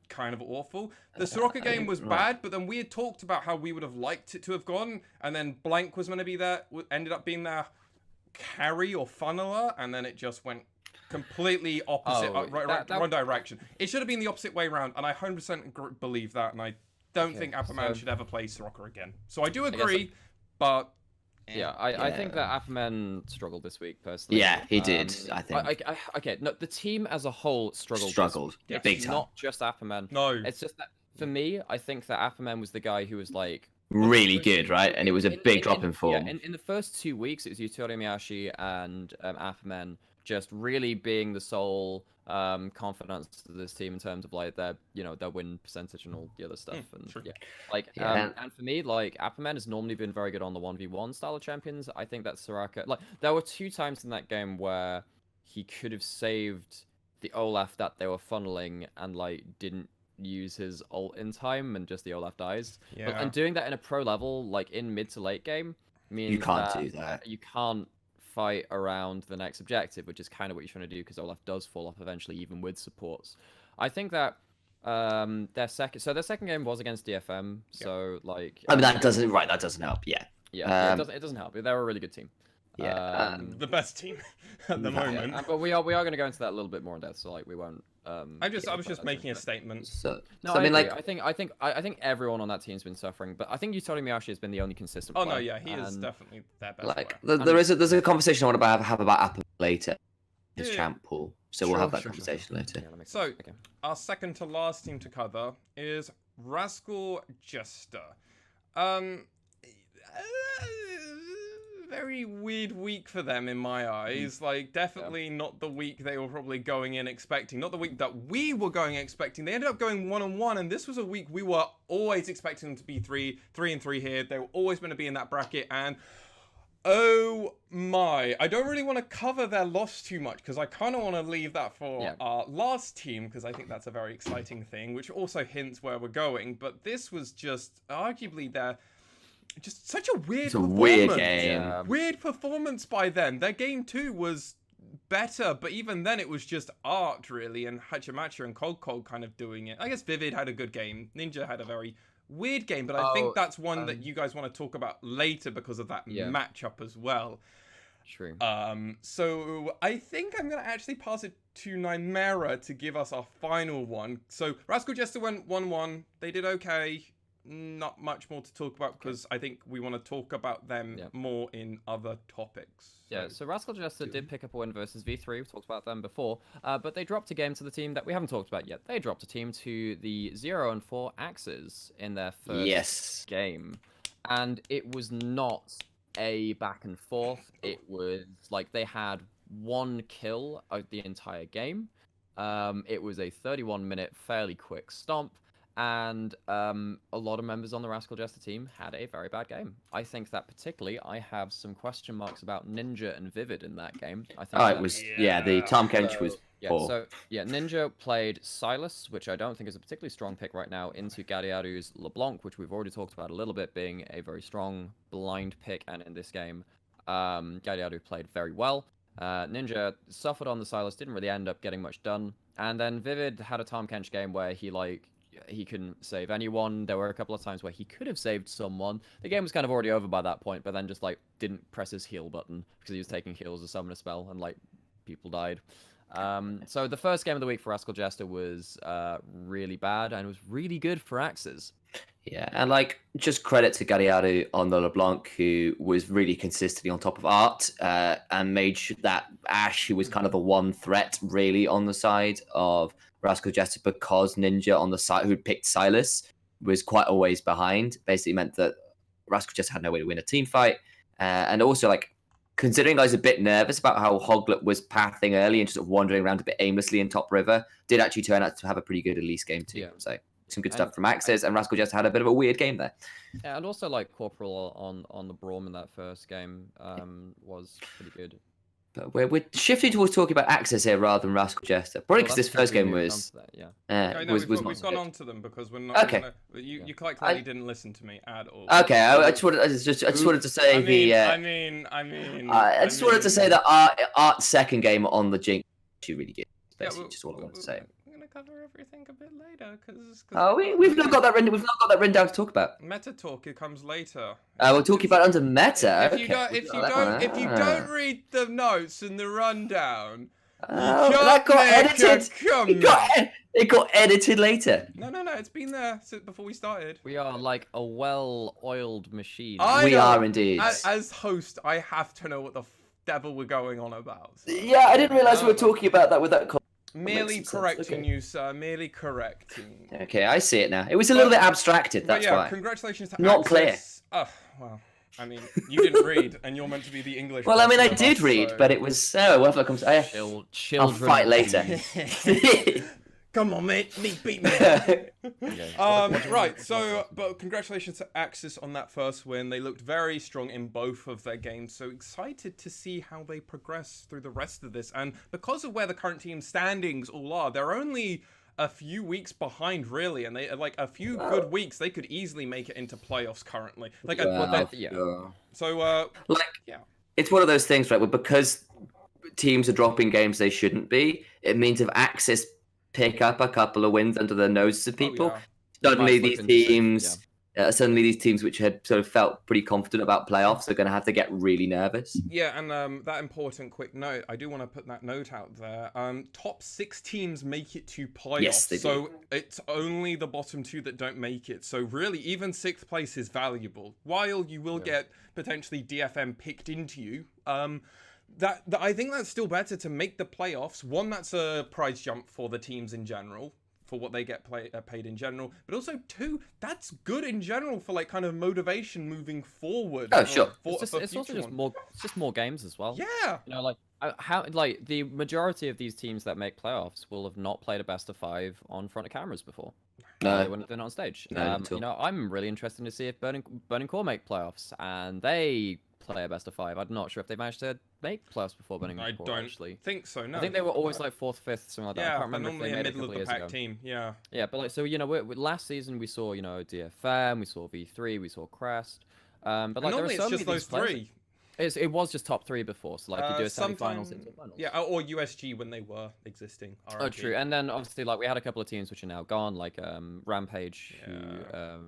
[SPEAKER 1] kind of awful. The Soraka game was bad, but then we had talked about how we would have liked it to have gone, and then Blank was going to be there, ended up being their carry or funneler, and then it just went completely opposite, wrong direction. It should have been the opposite way around, and I 100% believe that, and I don't think Apperman should ever play Soraka again. So I do agree, but...
[SPEAKER 3] I think that Apperman struggled this week, personally.
[SPEAKER 2] Yeah, he did, I think.
[SPEAKER 3] Okay, no, the team as a whole struggled.
[SPEAKER 2] Big time.
[SPEAKER 3] Not just Apperman.
[SPEAKER 1] No.
[SPEAKER 3] It's just that, for me, I think that Apperman was the guy who was, like...
[SPEAKER 2] really good, right? And it was a big drop in form.
[SPEAKER 3] Yeah, in the first 2 weeks, it was Yutori Miyashi and Apperman just really being the sole confidence to this team in terms of like their win percentage and all the other stuff. And for me, like Apperman has normally been very good on the 1v1 style of champions. I think that Soraka, like there were 2 times in that game where he could have saved the Olaf that they were funneling and like didn't use his ult in time and just the Olaf dies. And doing that in a pro level, like in mid to late game, means
[SPEAKER 2] you can't do that.
[SPEAKER 3] You can't fight around the next objective, which is kind of what you're trying to do because Olaf does fall off eventually, even with supports. I think that their second game was against DFM, so like
[SPEAKER 2] I mean that doesn't help.
[SPEAKER 3] It doesn't help. They're a really good team.
[SPEAKER 1] The best team at the moment.
[SPEAKER 3] But we are going to go into that a little bit more in depth, so like we won't.
[SPEAKER 1] I was just making a statement.
[SPEAKER 3] I mean, like, I think everyone on that team's been suffering, but I think Yutori Miyashi has been the only consistent player.
[SPEAKER 1] Oh no, yeah, he is definitely their best
[SPEAKER 2] like
[SPEAKER 1] player.
[SPEAKER 2] There's a conversation I want to have about Apple later, his champ pool. So we'll have that conversation later.
[SPEAKER 1] So our second to last team to cover is Rascal Jester. Very weird week for them in my eyes. Like, definitely not the week they were probably going in expecting. Not the week that we were going expecting. They ended up going 1-1, and this was a week we were always expecting them to be 3-3 here. They were always going to be in that bracket, and oh my. I don't really want to cover their loss too much, because I kind of want to leave that for our last team, because I think that's a very exciting thing, which also hints where we're going. But this was just arguably just such a weird performance.
[SPEAKER 2] Weird game.
[SPEAKER 1] Weird performance by them. Their game 2 was better, but even then it was just art, really, and Hachimacha and Cold kind of doing it. I guess Vivid had a good game. Ninja had a very weird game, but I think that's one that you guys want to talk about later because of that matchup as well.
[SPEAKER 3] True.
[SPEAKER 1] So I think I'm going to actually pass it to Nymera to give us our final one. So Rascal Jester went 1-1. They did okay. Not much more to talk about because I think we want to talk about them more in other topics.
[SPEAKER 3] So Rascal Jester did pick up a win versus V3. We've talked about them before, but they dropped a game to the team that we haven't talked about yet. They dropped a team to the 0-4 AXZ in their first game, and it was not a back and forth. It was like they had 1 kill out the entire game. It was a 31-minute fairly quick stomp. And a lot of members on the Rascal Jester team had a very bad game. I think that particularly, I have some question marks about Ninja and Vivid in that game. I think
[SPEAKER 2] Oh,
[SPEAKER 3] that,
[SPEAKER 2] it was the Tom Kench was
[SPEAKER 3] yeah,
[SPEAKER 2] poor.
[SPEAKER 3] so yeah, Ninja played Silas, which I don't think is a particularly strong pick right now, into Gadiadu's LeBlanc, which we've already talked about a little bit, being a very strong blind pick, and in this game, Gadiadu played very well. Ninja suffered on the Silas, didn't really end up getting much done, and then Vivid had a Tom Kench game where he couldn't save anyone. There were a couple of times where he could have saved someone. The game was kind of already over by that point, but then just didn't press his heal button because he was taking heals to summon a spell, and people died. So the first game of the week for Rascal Jester was really bad, and it was really good for AXZ.
[SPEAKER 2] Yeah, and just credit to Gadiadu on the LeBlanc, who was really consistently on top of Art, and made sure that Ash, who was kind of the one threat really on the side of Rascal Jester, because Ninja on the side who picked Silas was quite a ways behind, basically meant that Rascal Jester had no way to win a team fight, and also considering I was a bit nervous about how Hoglet was pathing early and just sort of wandering around a bit aimlessly in top river, did actually turn out to have a pretty good Elise game too. Yeah. So some good stuff from AXZ, and Rascal Jester had a bit of a weird game there.
[SPEAKER 3] Yeah, and also Corporal on the Braum in that first game was pretty good.
[SPEAKER 2] But we're shifting towards talking about AXZ here rather than Rascal Jester. Probably because this first game was
[SPEAKER 1] we've gone on to them because we're not.
[SPEAKER 2] Okay.
[SPEAKER 1] You quite clearly didn't listen to me at all.
[SPEAKER 2] Okay, I just wanted to say I just wanted to say that Art's second game on the Jinx actually really good. Basically, just all I wanted to say.
[SPEAKER 1] We're gonna cover everything a bit later because.
[SPEAKER 2] We've not got that written. We've not got that written down to talk about.
[SPEAKER 1] Meta talk. It comes later.
[SPEAKER 2] We're talking about under meta.
[SPEAKER 1] If you don't read the notes and the rundown,
[SPEAKER 2] that got edited. It got edited later.
[SPEAKER 1] No. It's been there since before we started.
[SPEAKER 3] We are like a well-oiled machine.
[SPEAKER 2] We are indeed.
[SPEAKER 1] As host, I have to know what the devil we're going on about. So.
[SPEAKER 2] Yeah, I didn't realize we were talking about that with that.
[SPEAKER 1] Merely correcting you, sir. Merely correcting.
[SPEAKER 2] Okay, I see it now. It was a little bit abstracted, that's why.
[SPEAKER 1] Congratulations to
[SPEAKER 2] Not
[SPEAKER 1] AXZ.
[SPEAKER 2] clear.
[SPEAKER 1] Oh, well, I mean, you didn't read, and you're meant to be the English.
[SPEAKER 2] Well, I mean, I did read, but it was so. Whatever comes, I'll fight later.
[SPEAKER 1] Come on, mate. Beat me. Right. So, but congratulations to AXZ on that first win. They looked very strong in both of their games. So excited to see how they progress through the rest of this. And because of where the current team standings all are, they're only a few weeks behind, really. And they a few good weeks, they could easily make it into playoffs currently. So,
[SPEAKER 2] it's one of those things, right? Where because teams are dropping games they shouldn't be, it means if AXZ pick up a couple of wins under the noses of people, suddenly these teams which had sort of felt pretty confident about playoffs are going to have to get really nervous.
[SPEAKER 1] Yeah, and that important quick note, I do want to put that note out there. Top 6 teams make it to playoffs.
[SPEAKER 2] Yes, they do.
[SPEAKER 1] So it's only the bottom 2 that don't make it. So really, even 6th place is valuable. While you will get potentially DFM picked into you, I think that's still better to make the playoffs. One, that's a prize jump for the teams in general, for what they get paid in general. But also, 2, that's good in general for kind of motivation moving forward.
[SPEAKER 2] Oh, sure.
[SPEAKER 3] It's also just more games as well.
[SPEAKER 1] Yeah.
[SPEAKER 3] The majority of these teams that make playoffs will have not played a best of 5 on front of cameras before. When they're not on stage. I'm really interested to see if Burning Core make playoffs, and they play a best of 5. I'm not sure if they managed to make playoffs before Burning Core.
[SPEAKER 1] I don't think so. No,
[SPEAKER 3] I think they were always 4th, 5th, something like that. I can't remember if they made
[SPEAKER 1] middle of the pack team. Yeah.
[SPEAKER 3] Yeah, but last season we saw DFM, we saw V3, we saw Crest. But
[SPEAKER 1] normally
[SPEAKER 3] there are so
[SPEAKER 1] it's just those 3.
[SPEAKER 3] It was just top 3 before, so you do a semi-finals into finals.
[SPEAKER 1] Yeah, or USG when they were existing. RNG.
[SPEAKER 3] Oh, true. And then obviously we had a couple of teams which are now gone, like Rampage,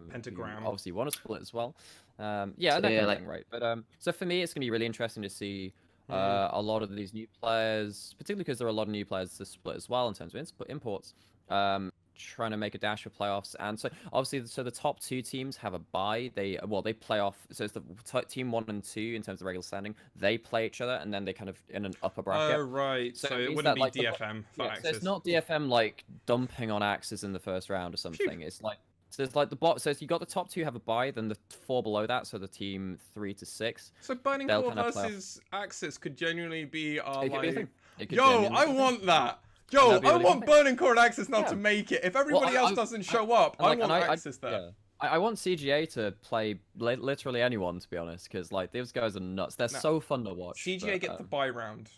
[SPEAKER 1] Pentagram,
[SPEAKER 3] who obviously won a split as well. Right. But so for me, it's gonna be really interesting to see a lot of these new players, particularly because there are a lot of new players to split as well in terms of imports. Trying to make a dash for playoffs, and so obviously, the top 2 teams have a bye. They play off. So it's the team 1 and 2 in terms of regular standing. They play each other, and then they kind of in an upper bracket.
[SPEAKER 1] Oh right. So it wouldn't be DFM for AXZ.
[SPEAKER 3] So it's not DFM dumping on AXZ in the first round or something. It's the bot. So you got the top 2 have a bye, then the 4 below that. So the team 3 to 6.
[SPEAKER 1] So Burning Core versus AXZ could genuinely be our
[SPEAKER 3] I want that.
[SPEAKER 1] Yo,
[SPEAKER 3] that'd be
[SPEAKER 1] I
[SPEAKER 3] really
[SPEAKER 1] want
[SPEAKER 3] fun.
[SPEAKER 1] Burning Core and Axis now
[SPEAKER 3] Yeah.
[SPEAKER 1] to make it. If everybody else doesn't show up, I want Axis there.
[SPEAKER 3] Yeah. I want CGA to play literally anyone, to be honest, because like those guys are nuts. They're so fun to watch.
[SPEAKER 1] CGA get the bye round.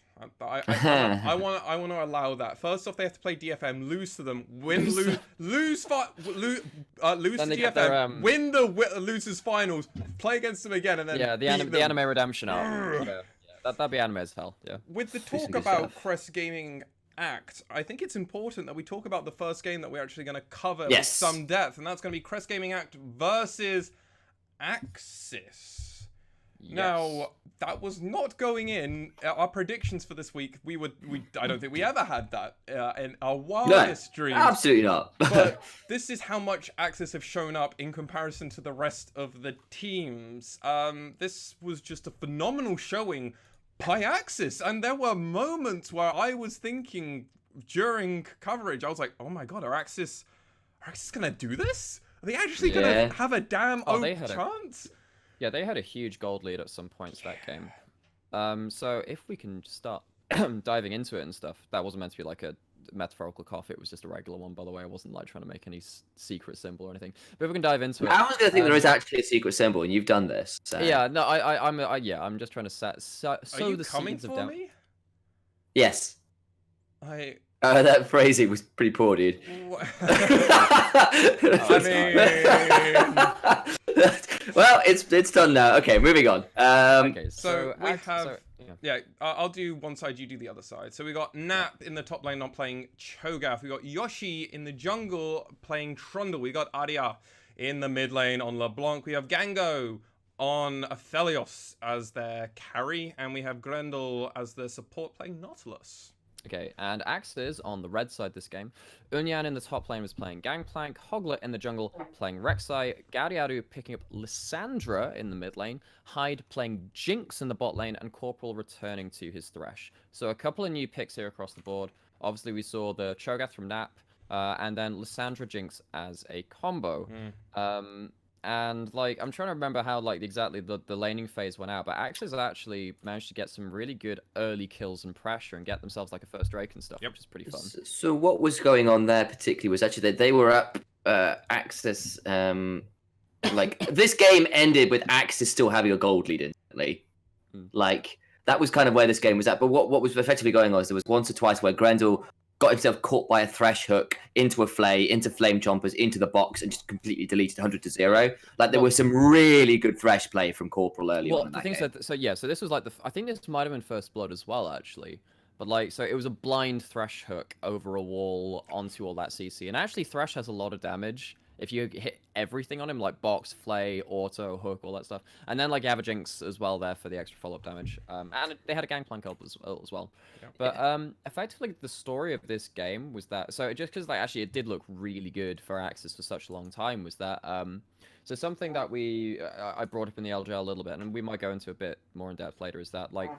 [SPEAKER 1] I want to allow that. First off, they have to play DFM, lose to them, lose to DFM, win the losers finals, play against them again, and then
[SPEAKER 3] the anime redemption arc. Yeah, that'd be anime as hell. Yeah.
[SPEAKER 1] With the talk about Crest Gaming Act, I think it's important that we talk about the first game that we're actually going to cover with some depth, and that's going to be Crest Gaming Act versus AXZ. Yes. Now, that was not going in our predictions for this week. I don't think we ever had that in our wildest dreams.
[SPEAKER 2] Absolutely not.
[SPEAKER 1] But this is how much AXZ have shown up in comparison to the rest of the teams. This was just a phenomenal showing by AXZ, and there were moments where I was thinking during coverage, I was like, "Oh my god, are AXZ gonna do this? Are they actually gonna have a damn chance?"
[SPEAKER 3] Yeah, they had a huge gold lead at some points that game. So if we can start diving into it and stuff, that wasn't meant to be like a metaphorical cough. It was just a regular one, by the way. I wasn't like trying to make any secret symbol or anything. But if we can dive into it,
[SPEAKER 2] I was gonna think there is actually a secret symbol, and you've done this. So.
[SPEAKER 3] Yeah, no, I'm just trying to sow the
[SPEAKER 1] coming
[SPEAKER 3] seeds of
[SPEAKER 1] for
[SPEAKER 3] doubt.
[SPEAKER 1] me?
[SPEAKER 2] Yes.
[SPEAKER 1] That
[SPEAKER 2] phrasing was pretty poor, dude. Well, it's done now. Okay, moving on.
[SPEAKER 3] Okay,
[SPEAKER 1] so we have... I'll do one side, you do the other side. So we got Nap in the top lane not playing Cho'Gath. We got Yoshi in the jungle playing Trundle. We got Arya in the mid lane on LeBlanc. We have Gango on Aphelios as their carry. And we have Grendel as their support playing Nautilus.
[SPEAKER 3] Okay, and AXZ on the red side this game. Unyan in the top lane was playing Gangplank, Hoglet in the jungle playing Rek'Sai, Gariadu picking up Lissandra in the mid lane, Hyde playing Jinx in the bot lane, and Corporal returning to his Thresh. So a couple of new picks here across the board. Obviously we saw the Cho'Gath from Nap, and then Lissandra Jinx as a combo. And like I'm trying to remember how like exactly the laning phase went out, but AXZ actually managed to get some really good early kills and pressure and get themselves like a first Drake and stuff, which is pretty fun.
[SPEAKER 2] So what was going on there particularly was actually that they were up AXZ. Like this game ended with AXZ still having a gold lead instantly. Like that was kind of where this game was at. But what was effectively going on is there was once or twice where Grendel got himself caught by a Thresh hook into a Flay, into Flame Chompers, into the box, and just completely deleted 100 to 0. Like there was some really good Thresh play from Corporal early on.
[SPEAKER 3] I think so this was like I think this might have been First Blood as well, actually. But like, so it was a blind Thresh hook over a wall onto all that CC, and actually Thresh has a lot of damage if you hit everything on him, like box, flay, auto, hook, all that stuff. And then like you have a Jinx as well there for the extra follow-up damage. And they had a Gangplank up as well. Yeah. But effectively the story of this game was that, so just because like actually it did look really good for AXZ for such a long time, was that so something that I brought up in the LJL a little bit, and we might go into a bit more in depth later, is that like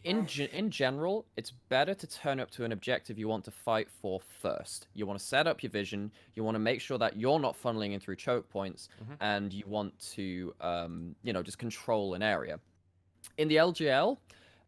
[SPEAKER 3] in general, it's better to turn up to an objective you want to fight for first. You want to set up your vision, you want to make sure that you're not funneling in through choke points, and you want to, just control an area. In the LGL,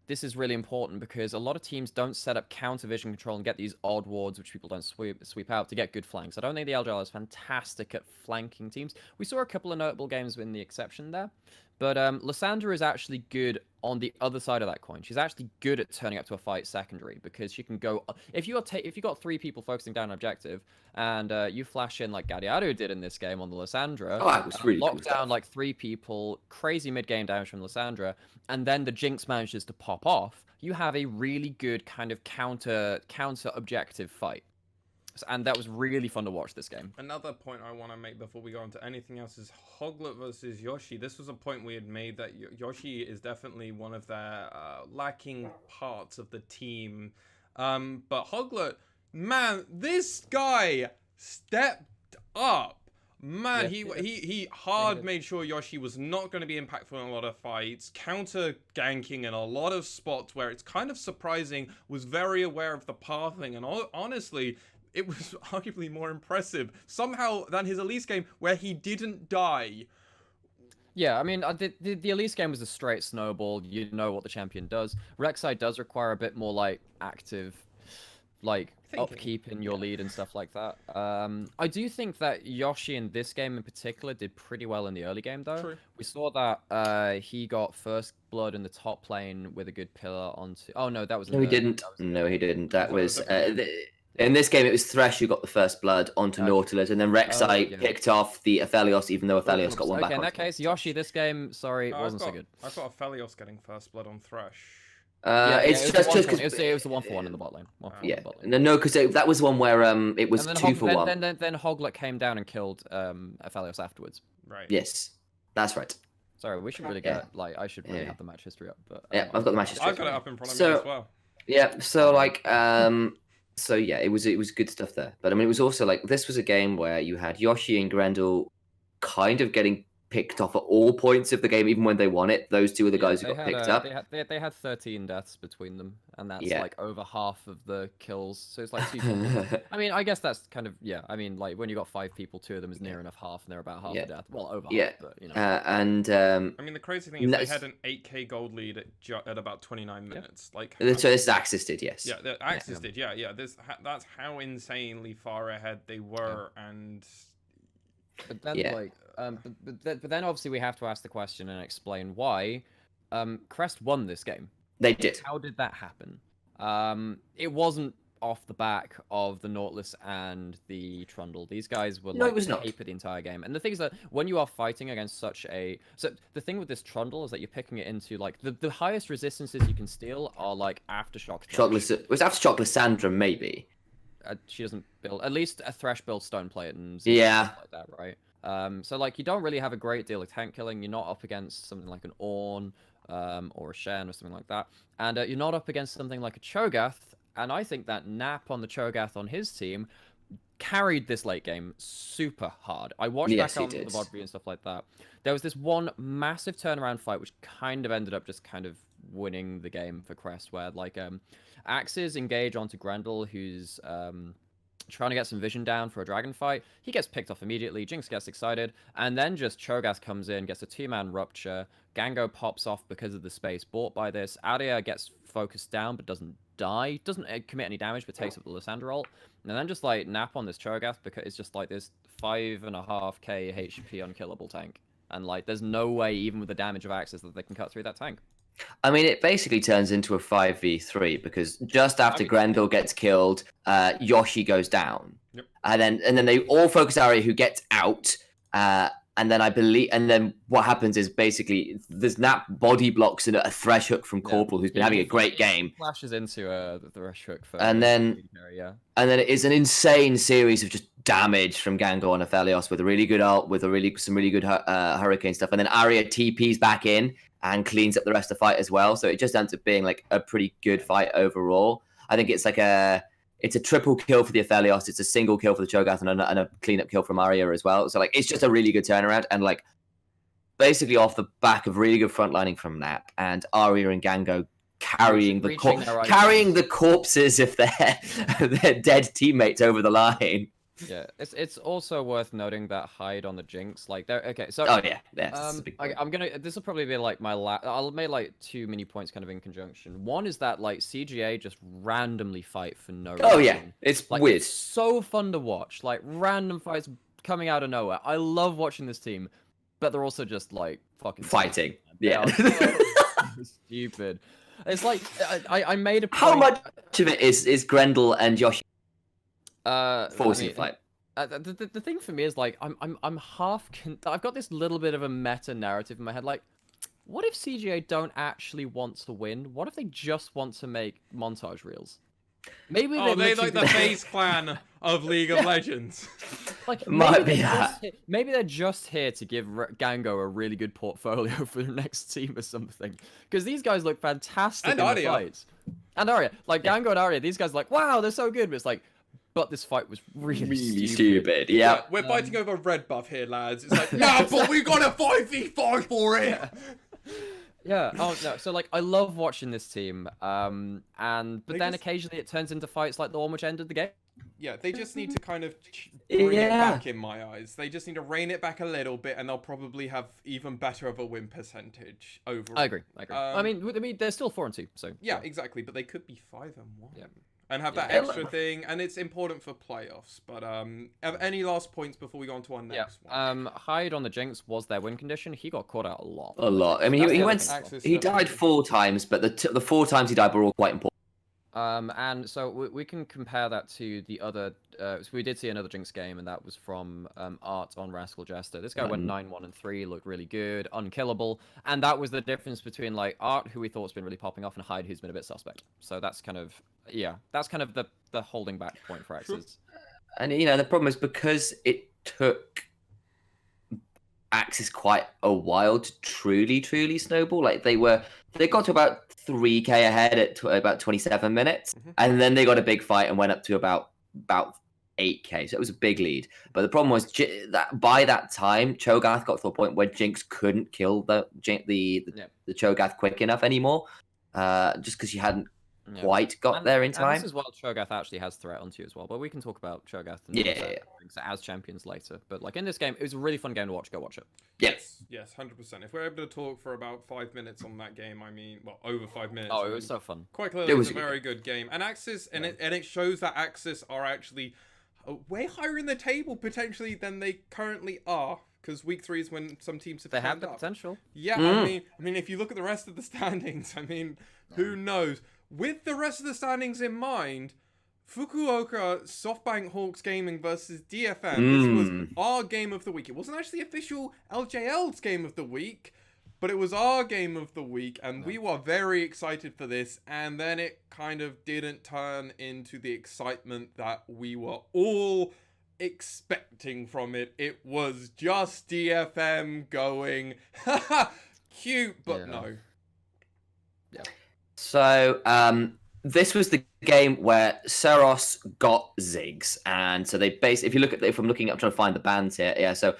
[SPEAKER 3] this is really important because a lot of teams don't set up counter vision control and get these odd wards, which people don't sweep out to get good flanks. I don't think the LGL is fantastic at flanking teams. We saw a couple of notable games in the exception there. But Lissandra is actually good on the other side of that coin. She's actually good at turning up to a fight secondary because she can go... If you got 3 people focusing down an objective and you flash in like Gadiaru did in this game on the Lissandra,
[SPEAKER 2] that was really
[SPEAKER 3] lock down like 3 people, crazy mid-game damage from Lissandra, and then the Jinx manages to pop off, you have a really good kind of counter objective fight. And that was really fun to watch this game.
[SPEAKER 1] Another point I want to make before we go on to anything else is Hoglet versus Yoshi. This was a point we had made that Yoshi is definitely one of their lacking parts of the team. But Hoglet, man, this guy stepped up. Man, he made sure Yoshi was not going to be impactful in a lot of fights, counter ganking in a lot of spots where it's kind of surprising, was very aware of the pathing, and honestly, it was arguably more impressive somehow than his Elise game where he didn't die.
[SPEAKER 3] Yeah, I mean, the Elise game was a straight snowball. You know what the champion does. Rek'Sai does require a bit more, like, active, like, upkeep in your lead and stuff like that. I do think that Yoshi in this game in particular did pretty well in the early game, though.
[SPEAKER 1] True.
[SPEAKER 3] We saw that he got first blood in the top lane with a good pillar onto... Oh, no, that was...
[SPEAKER 2] No, he didn't. No, he didn't. That was... in this game, it was Thresh who got the first blood onto Nautilus, and then Rek'Sai picked off the Aphelios, even though Aphelios got one back on.
[SPEAKER 3] Okay, in that case, Yoshi, this game, sorry, wasn't so good.
[SPEAKER 1] I've got Aphelios getting first blood on Thresh.
[SPEAKER 2] It's just because
[SPEAKER 3] it was the 1-for-1 in the bot lane.
[SPEAKER 2] No, because that was one where it was 2-for-1.
[SPEAKER 3] Then Hoglet came down and killed Aphelios afterwards.
[SPEAKER 1] Right.
[SPEAKER 2] Yes, that's right.
[SPEAKER 3] Sorry, we should really get I should really have the match history up. But
[SPEAKER 2] I've got the match history.
[SPEAKER 1] I've got it up in front of me as well.
[SPEAKER 2] Yeah, so like so yeah, it was good stuff there. But I mean, it was also like this was a game where you had Yoshi and Grendel kind of getting picked off at all points of the game, even when they won it. Those two are the guys who got picked up.
[SPEAKER 3] They had 13 deaths between them, and that's like over half of the kills. So it's like 2 people. I mean, I guess that's kind of I mean, like when you got 5 people, 2 of them is near enough half, and they're about half the death. Well, over half, but you know.
[SPEAKER 1] I mean, the crazy thing is they had an 8k gold lead at about 29 minutes. Like
[SPEAKER 2] so this is AXZ did, yes.
[SPEAKER 1] Yeah, the AXZ did. Yeah. That's how insanely far ahead they were, and.
[SPEAKER 3] But then, but then obviously we have to ask the question and explain why Crest won this game.
[SPEAKER 2] They did.
[SPEAKER 3] How did that happen? It wasn't off the back of the Nautilus and the Trundle. These guys were paper the entire game. And the thing is that when you are fighting against such a... So the thing with this Trundle is that you're picking it into, like, the highest resistances you can steal are, like, Aftershock.
[SPEAKER 2] It was Aftershock Lysandra, maybe.
[SPEAKER 3] She doesn't build... At least a Thresh build Stoneplate and stuff like that, right? So, like, you don't really have a great deal of tank killing. You're not up against something like an Ornn or a Shen or something like that. And you're not up against something like a Cho'Gath. And I think that Nap on the Cho'Gath on his team carried this late game super hard. I watched back on the VOD and stuff like that. There was this one massive turnaround fight which kind of ended up just kind of winning the game for Crest, where, like, Axes engage onto Grendel, who's... trying to get some vision down for a dragon fight. He gets picked off immediately. Jinx gets excited, and then just Cho'Gath comes in, gets a 2-man rupture. Gango pops off because of the space bought by this. Aria gets focused down but doesn't die, doesn't commit any damage, but takes up the Lysandra ult. And then just like Nap on this Cho'Gath because it's just like this 5.5k HP unkillable tank. And like there's no way, even with the damage of Axis, that they can cut through that tank.
[SPEAKER 2] I mean, it basically turns into a 5v3 because just after Grendel gets killed, Yoshi goes down, and then they all focus Aria, who gets out, and then what happens is basically there's Nap body blocks and a Thresh hook from Corporal, who's been having a great game.
[SPEAKER 3] Flashes into the Thresh hook for
[SPEAKER 2] and then it is an insane series of just damage from Gango on Aphelios with a really good ult, with some really good hurricane stuff, and then Aria TPs back in and cleans up the rest of the fight as well. So it just ends up being like a pretty good fight overall. I think it's like it's a triple kill for the Aphelios, it's a single kill for the Cho'Gath, and a cleanup kill from Aria as well. So like it's just a really good turnaround, and like basically off the back of really good frontlining from Nap and Aria and Gango carrying the corpses of their dead teammates over the line.
[SPEAKER 3] Yeah, it's also worth noting that hide on the Jinx, like they're okay. So I'm gonna. This will probably be like my last. I'll make like 2 mini points kind of in conjunction. One is that like CGA just randomly fight for no reason.
[SPEAKER 2] Oh yeah, it's
[SPEAKER 3] like,
[SPEAKER 2] weird.
[SPEAKER 3] It's so fun to watch. Like random fights coming out of nowhere. I love watching this team, but they're also just like fucking
[SPEAKER 2] fighting. Yeah,
[SPEAKER 3] stupid. It's like I made a point...
[SPEAKER 2] How much of it is Grendel and Yoshi? Forcing a fight.
[SPEAKER 3] The thing for me is like I'm half. I've got this little bit of a meta narrative in my head. Like, what if CGA don't actually want to win? What if they just want to make montage reels? Maybe
[SPEAKER 1] they like the FaZe clan of League of Legends.
[SPEAKER 3] Like maybe they're just here to give Gango a really good portfolio for the next team or something. Because these guys look fantastic in the fights. And Aria, like Gango and Aria, these guys are like, wow, they're so good. But it's like, but this fight was really stupid.
[SPEAKER 2] Yeah,
[SPEAKER 1] we're fighting over red buff here, lads. It's like, yeah, but we got a 5v5 for it.
[SPEAKER 3] Yeah. Oh no. So like, I love watching this team. But then occasionally it turns into fights like the one which ended the game.
[SPEAKER 1] Yeah, they just need to kind of bring it back in my eyes. They just need to rein it back a little bit, and they'll probably have even better of a win percentage overall.
[SPEAKER 3] I agree. I mean, they're still 4-2. So
[SPEAKER 1] yeah, exactly. But they could be 5-1.
[SPEAKER 3] Yeah.
[SPEAKER 1] and have that extra thing, and it's important for playoffs. But have any last points before we go on to our next one?
[SPEAKER 3] Hyde on the Jinx was their win condition. He got caught out a lot.
[SPEAKER 2] A lot. I mean, he died 4 times, but the 4 times he died were all quite important.
[SPEAKER 3] And so we can compare that to the other. So we did see another Jinx game, and that was from Art on Rascal Jester. This guy went 9-1-3, looked really good, unkillable, and that was the difference between like Art, who we thought's been really popping off, and Hyde, who's been a bit suspect. So that's kind of the holding back point for AXZ.
[SPEAKER 2] And the problem is because it took AXZ quite a while to truly snowball. Like they got to about 3k ahead at about 27 minutes, and then they got a big fight and went up to about 8k. So it was a big lead. But the problem was that by that time, Cho'Gath got to a point where Jinx couldn't kill the Cho'Gath quick enough anymore, just because she hadn't quite got there in time.
[SPEAKER 3] And this is what Cho'Gath actually has threat onto as well. But we can talk about Cho'Gath and as champions later. But like in this game, it was a really fun game to watch. Go watch it.
[SPEAKER 1] Yes, 100%. If we're able to talk for about 5 minutes on that game, I mean, well, over 5 minutes.
[SPEAKER 3] Oh, it was so fun.
[SPEAKER 1] Quite clearly, it was a very good game. And AXZ, and it shows that AXZ are actually way higher in the table potentially than they currently are. Because week 3 is when some teams
[SPEAKER 3] have the potential.
[SPEAKER 1] Yeah, I mean, if you look at the rest of the standings, I mean, who knows? With the rest of the standings in mind, Fukuoka SoftBank Hawks Gaming versus DFM. This was our game of the week. It wasn't actually official LJL's game of the week, but it was our game of the week, and we were very excited for this. And then it kind of didn't turn into the excitement that we were all expecting from it. It was just DFM going, haha, cute, but no.
[SPEAKER 3] Yeah.
[SPEAKER 2] So, this was the game where Seros got Ziggs, and so they if you look at if I'm looking up trying to find the bans here, so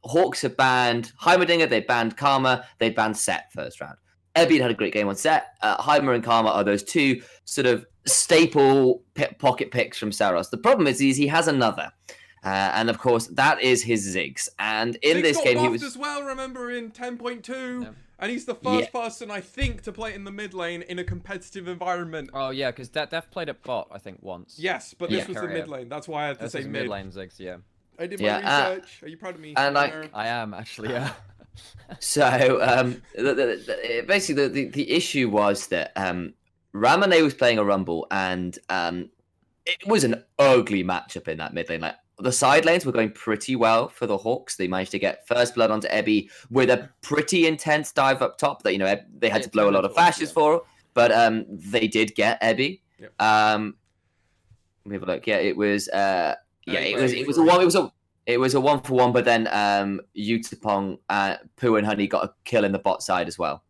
[SPEAKER 2] Hawks have banned Heimerdinger, they banned Karma, they banned Set first round. Ebby had a great game on Set. Heimer and Karma are those two sort of staple pocket picks from Seros. The problem is he has another. And of course, that is his Ziggs. And in this game, he was
[SPEAKER 1] as well. Remember in 10.2, and he's the first person I think to play in the mid lane in a competitive environment.
[SPEAKER 3] Oh yeah, because Def played at bot I think once.
[SPEAKER 1] Yes, but this was the mid lane. That's why I had to say
[SPEAKER 3] mid lane Ziggs. Yeah.
[SPEAKER 1] I did my research. Are you proud of me?
[SPEAKER 2] And
[SPEAKER 3] I am actually. Yeah.
[SPEAKER 2] So basically, the issue was that Ramane was playing a Rumble, and it was an ugly matchup in that mid lane. Like the side lanes were going pretty well for the Hawks. They managed to get first blood onto Ebby with a pretty intense dive up top that they had to blow a lot of flashes for, but they did get Ebby.
[SPEAKER 1] Yep.
[SPEAKER 2] Let me have a look. Yeah, it was it was a 1-for-1, but then Yutapong, Pooh and Honey got a kill in the bot side as well.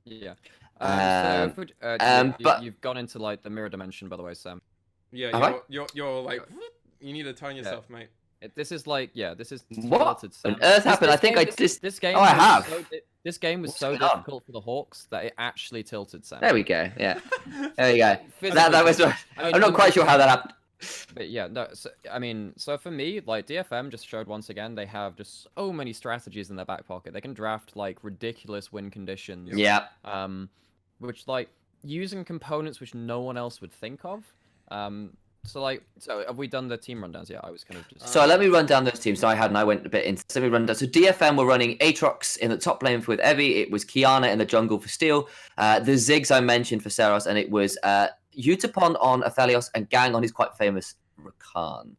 [SPEAKER 3] Yeah.
[SPEAKER 2] But
[SPEAKER 3] you've gone into like the mirror dimension, by the way, Sam.
[SPEAKER 1] Yeah, you're like, you need to turn yourself, mate.
[SPEAKER 3] This is like, this is
[SPEAKER 2] what
[SPEAKER 3] tilted,
[SPEAKER 2] on earth happened? I think I just
[SPEAKER 3] this game.
[SPEAKER 2] Oh, I have.
[SPEAKER 3] This game was so difficult for the Hawks that it actually tilted Sam.
[SPEAKER 2] There we go. Yeah, there we go. that was. I'm not quite sure how that happened.
[SPEAKER 3] But yeah, no. So for me, like DFM just showed once again they have just so many strategies in their back pocket. They can draft like ridiculous win conditions.
[SPEAKER 2] Yeah.
[SPEAKER 3] Which like using components which no one else would think of. So have we done the team rundowns yet? I was kind of just.
[SPEAKER 2] So let me run down those teams. So I went a bit into. So let me run down. So DFM were running Aatrox in the top lane with Evie. It was Kiana in the jungle for Steel. The Ziggs I mentioned for Seros, and it was Yutapon on Aphelios and Gang on his quite famous Rakan.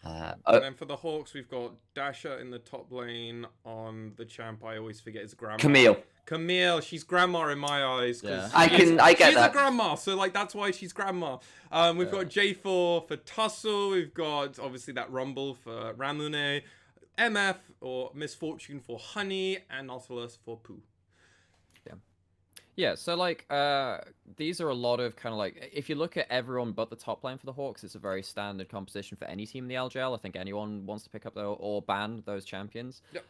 [SPEAKER 1] And then for the Hawks, we've got Dasha in the top lane on the champ. I always forget his grandma. Camille, she's grandma in my eyes.
[SPEAKER 2] Yeah. I get that.
[SPEAKER 1] She's a grandma, so like that's why she's grandma. We've got J4 for Tussle. We've got obviously that Rumble for Ramune, MF or Misfortune for Honey, and Nautilus for Pooh.
[SPEAKER 3] Yeah, so like these are a lot of kind of like if you look at everyone but the top lane for the Hawks, it's a very standard composition for any team in the LJL. I think anyone wants to pick up or ban those champions.
[SPEAKER 1] Yep.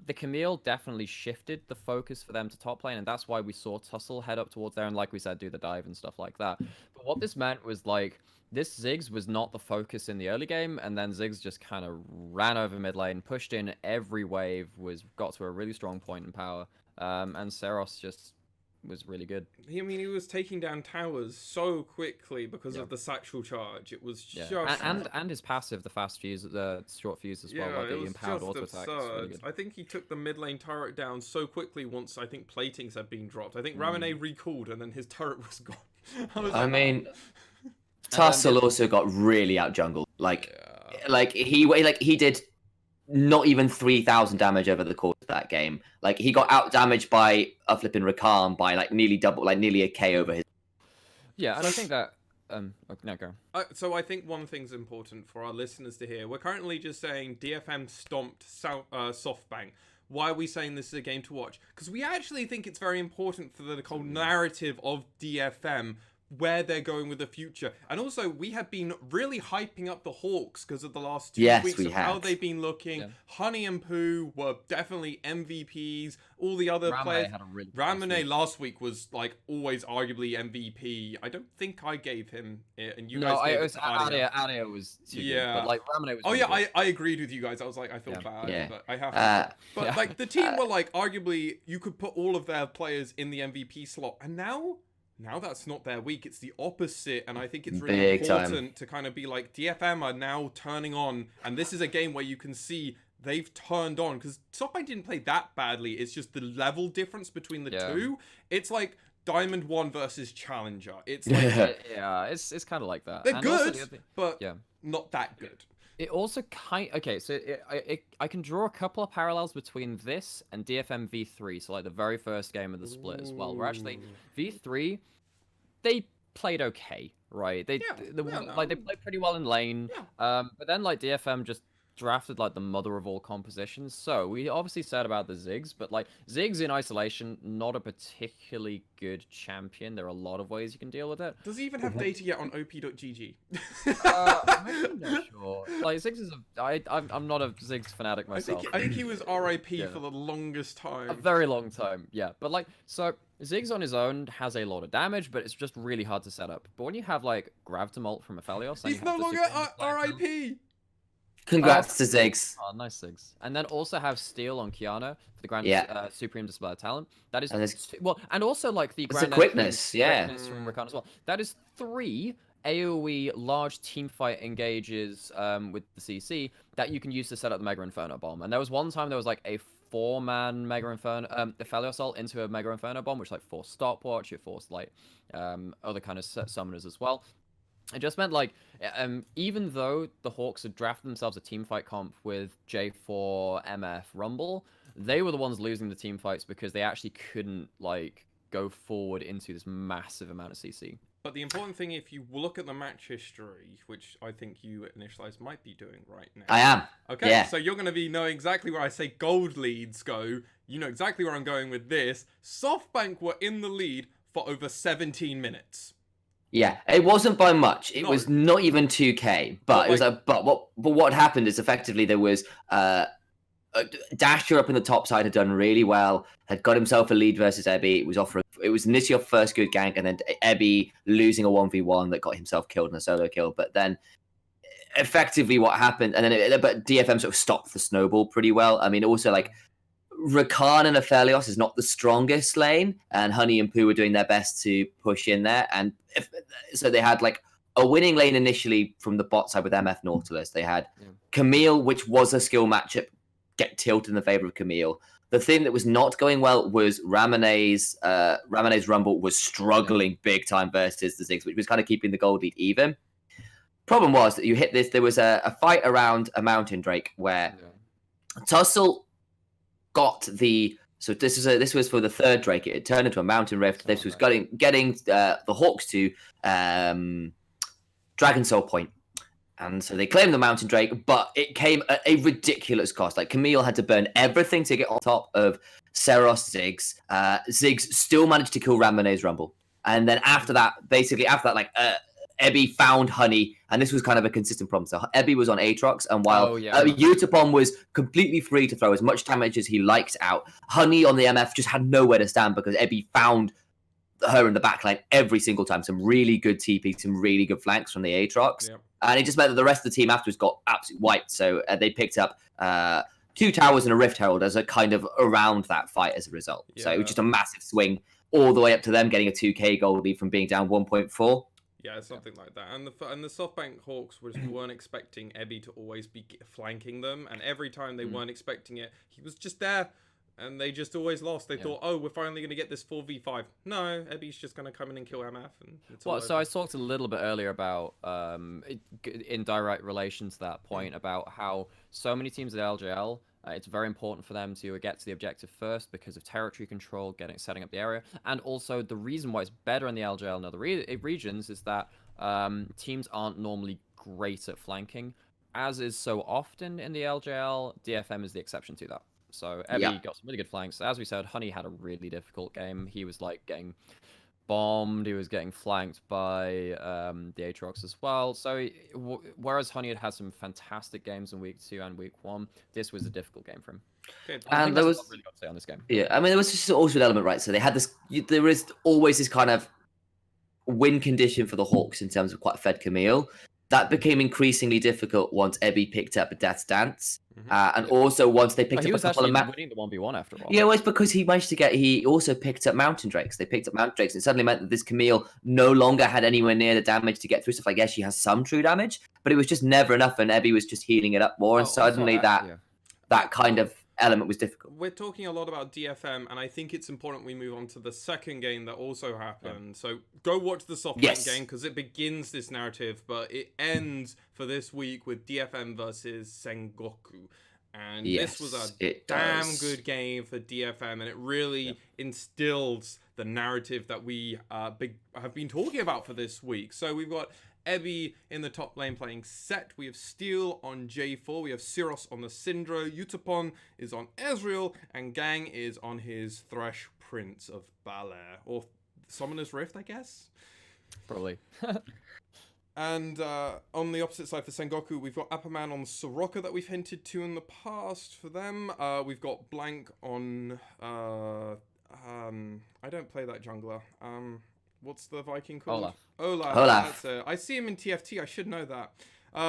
[SPEAKER 3] The Camille definitely shifted the focus for them to top lane, and that's why we saw Tussle head up towards there and like we said, do the dive and stuff like that. But what this meant was like this Ziggs was not the focus in the early game, and then Ziggs just kind of ran over mid lane, pushed in every wave, got to a really strong point in power, and Seros just was really good.
[SPEAKER 1] I mean, he was taking down towers so quickly because of the satchel charge. It was just
[SPEAKER 3] and his passive, the fast fuse, the short fuse as well, like the empowered auto attack. Really
[SPEAKER 1] I think he took the mid lane turret down so quickly once I think platings had been dropped. I think Ramune recalled and then his turret was gone.
[SPEAKER 2] I mean, Tussle also got really out jungled. Like he did not even 3,000 damage over the course of that game. Like he got out damaged by a flipping Rakan by like nearly double, like nearly a K over his.
[SPEAKER 3] Yeah, and I think that no, go.
[SPEAKER 1] So I think one thing's important for our listeners to hear. We're currently just saying DFM stomped SoftBank. Why are we saying this is a game to watch? Because we actually think it's very important for the whole narrative of DFM, where they're going with the future. And also, we have been really hyping up the Hawks because of the last 2 weeks of how they've been looking. Yeah. Honey and Pooh were definitely MVPs. All the other players. Ramune last week was like always arguably MVP. I don't think I gave him it, and you guys gave it to
[SPEAKER 3] Adia was too good, but like Ramune was
[SPEAKER 1] really good. I agreed with you guys. I was like, I feel bad, but I have to. But like the team were like arguably you could put all of their players in the MVP slot, and now that's not their week. It's the opposite, and I think it's really important to kind of be like, DFM are now turning on, and this is a game where you can see they've turned on, because SoftBank didn't play that badly. It's just the level difference between the two. It's like Diamond 1 versus Challenger. It's like
[SPEAKER 3] it's kind of like that.
[SPEAKER 1] They're good, but not that good.
[SPEAKER 3] It also so I can draw a couple of parallels between this and DFM V3, so like the very first game of the split as well. Where actually V3, they played okay, right? They played pretty well in lane, but then like DFM just drafted like the mother of all compositions. So we obviously said about the Ziggs, but like Ziggs in isolation, not a particularly good champion. There are a lot of ways you can deal with it.
[SPEAKER 1] Does he even have data yet on op.gg?
[SPEAKER 3] I'm not sure. Like Ziggs is I'm not a Ziggs fanatic myself.
[SPEAKER 1] I think he was RIP for the longest time.
[SPEAKER 3] A very long time, yeah. But like, so Ziggs on his own has a lot of damage, but it's just really hard to set up. But when you have like Gravitomult from Aphelios,
[SPEAKER 1] he's no longer RIP.
[SPEAKER 2] Congrats to Ziggs.
[SPEAKER 3] Oh, nice Ziggs. And then also have Steel on Kiana for the Grand Supreme Display of Talent. That is and also like the Grand
[SPEAKER 2] quickness,
[SPEAKER 3] from Rakan as well. That is 3 AoE large teamfight engages with the CC that you can use to set up the Mega Inferno bomb. And there was one time there was like a 4-man Mega Inferno, Aphelios ult into a Mega Inferno bomb, which like forced stopwatch, it forced like other kind of summoners as well. It just meant like, even though the Hawks had drafted themselves a teamfight comp with J4, MF, Rumble, they were the ones losing the team fights because they actually couldn't like go forward into this massive amount of CC.
[SPEAKER 1] But the important thing, if you look at the match history, which I think you at Initialize might be doing right now.
[SPEAKER 2] I am.
[SPEAKER 1] Okay,
[SPEAKER 2] yeah.
[SPEAKER 1] So you're going to be knowing exactly where I say gold leads go. You know exactly where I'm going with this. SoftBank were in the lead for over 17 minutes.
[SPEAKER 2] Yeah, it wasn't by much. It was not even 2K, but it was like, but what happened is effectively there was Dasher up in the top side had done really well, had got himself a lead versus Ebby. It was initially a first good gank, and then Ebby losing a 1v1 that got himself killed in a solo kill. But then effectively what happened, and then but DFM sort of stopped the snowball pretty well. I mean, also like Rakan and Aphelios is not the strongest lane, and Honey and Pooh were doing their best to push in there. And so they had like a winning lane initially from the bot side with MF Nautilus. They had Camille, which was a skill matchup, get tilted in the favor of Camille. The thing that was not going well was Ramone's Rumble was struggling big time versus the Ziggs, which was kind of keeping the gold lead even. Problem was that you hit this. There was a fight around a Mountain Drake where Tussle got the this was for the third Drake. It turned into a Mountain Rift. This was getting the Hawks to Dragon Soul Point. And so they claimed the Mountain Drake, but it came at a ridiculous cost. Like Camille had to burn everything to get on top of Seros Ziggs. Ziggs still managed to kill Ramone's Rumble. And then after that, like Ebby found Honey, and this was kind of a consistent problem. So Ebby was on Aatrox, and while Utapon was completely free to throw as much damage as he liked out, Honey on the MF just had nowhere to stand because Ebby found her in the backline every single time. Some really good TP, some really good flanks from the Aatrox. Yep. And it just meant that the rest of the team afterwards got absolutely wiped. So they picked up 2 towers and a Rift Herald as a kind of around that fight as a result. Yeah. So it was just a massive swing all the way up to them getting a 2k gold lead from being down 1.4.
[SPEAKER 1] Yeah, something like that. And the SoftBank Hawks weren't expecting Ebby to always be flanking them, and every time they weren't expecting it, he was just there, and they just always lost. They thought, oh, we're finally going to get this 4v5. No, Ebby's just going to come in and kill MF. And it's all
[SPEAKER 3] so
[SPEAKER 1] over.
[SPEAKER 3] I talked a little bit earlier about, in direct relation to that point, about how so many teams at LJL, it's very important for them to get to the objective first because of territory control, setting up the area, and also the reason why it's better in the LJL and other regions is that teams aren't normally great at flanking, as is so often in the LJL. DFM is the exception to that. So Ebby got some really good flanks. As we said, Honey had a really difficult game. He was like getting bombed. He was getting flanked by the Aatrox as well. So whereas Honey had some fantastic games in week 2 and week 1, this was a difficult game for him.
[SPEAKER 1] Okay.
[SPEAKER 2] And there was
[SPEAKER 3] really got to say on this game.
[SPEAKER 2] Yeah, I mean, there was just also an element, right? So they had this. There is always this kind of win condition for the Hawks in terms of quite fed Camille. That became increasingly difficult once Ebby picked up a Death's Dance. And also once they picked up a couple of
[SPEAKER 3] winning the 1v1 after a while.
[SPEAKER 2] Yeah, well, it's because he managed to he also picked up Mountain Drakes. They picked up Mountain Drakes, and it suddenly meant that this Camille no longer had anywhere near the damage to get through stuff. Like, yes, she has some true damage, but it was just never enough, and Ebby was just healing it up more, and suddenly that kind of element was difficult.
[SPEAKER 1] We're talking a lot about DFM, and I think it's important we move on to the second game that also happened. So go watch the SoftBank game, because it begins this narrative, but it ends for this week with DFM versus Sengoku. And this was a damn good game for DFM, and it really instills the narrative that we have been talking about for this week. So we've got Ebby in the top lane playing Set. We have Steel on J4. We have Syros on the Syndra. Utapon is on Ezreal. And Gang is on his Thresh Prince of Bel-Air. Or Summoner's Rift, I guess?
[SPEAKER 3] Probably.
[SPEAKER 1] And on the opposite side for Sengoku, we've got Upperman on Soroka that we've hinted to in the past for them. We've got Blank on... I don't play that jungler. What's the Viking called? Olaf. That's it. I see him in TFT. I should know that.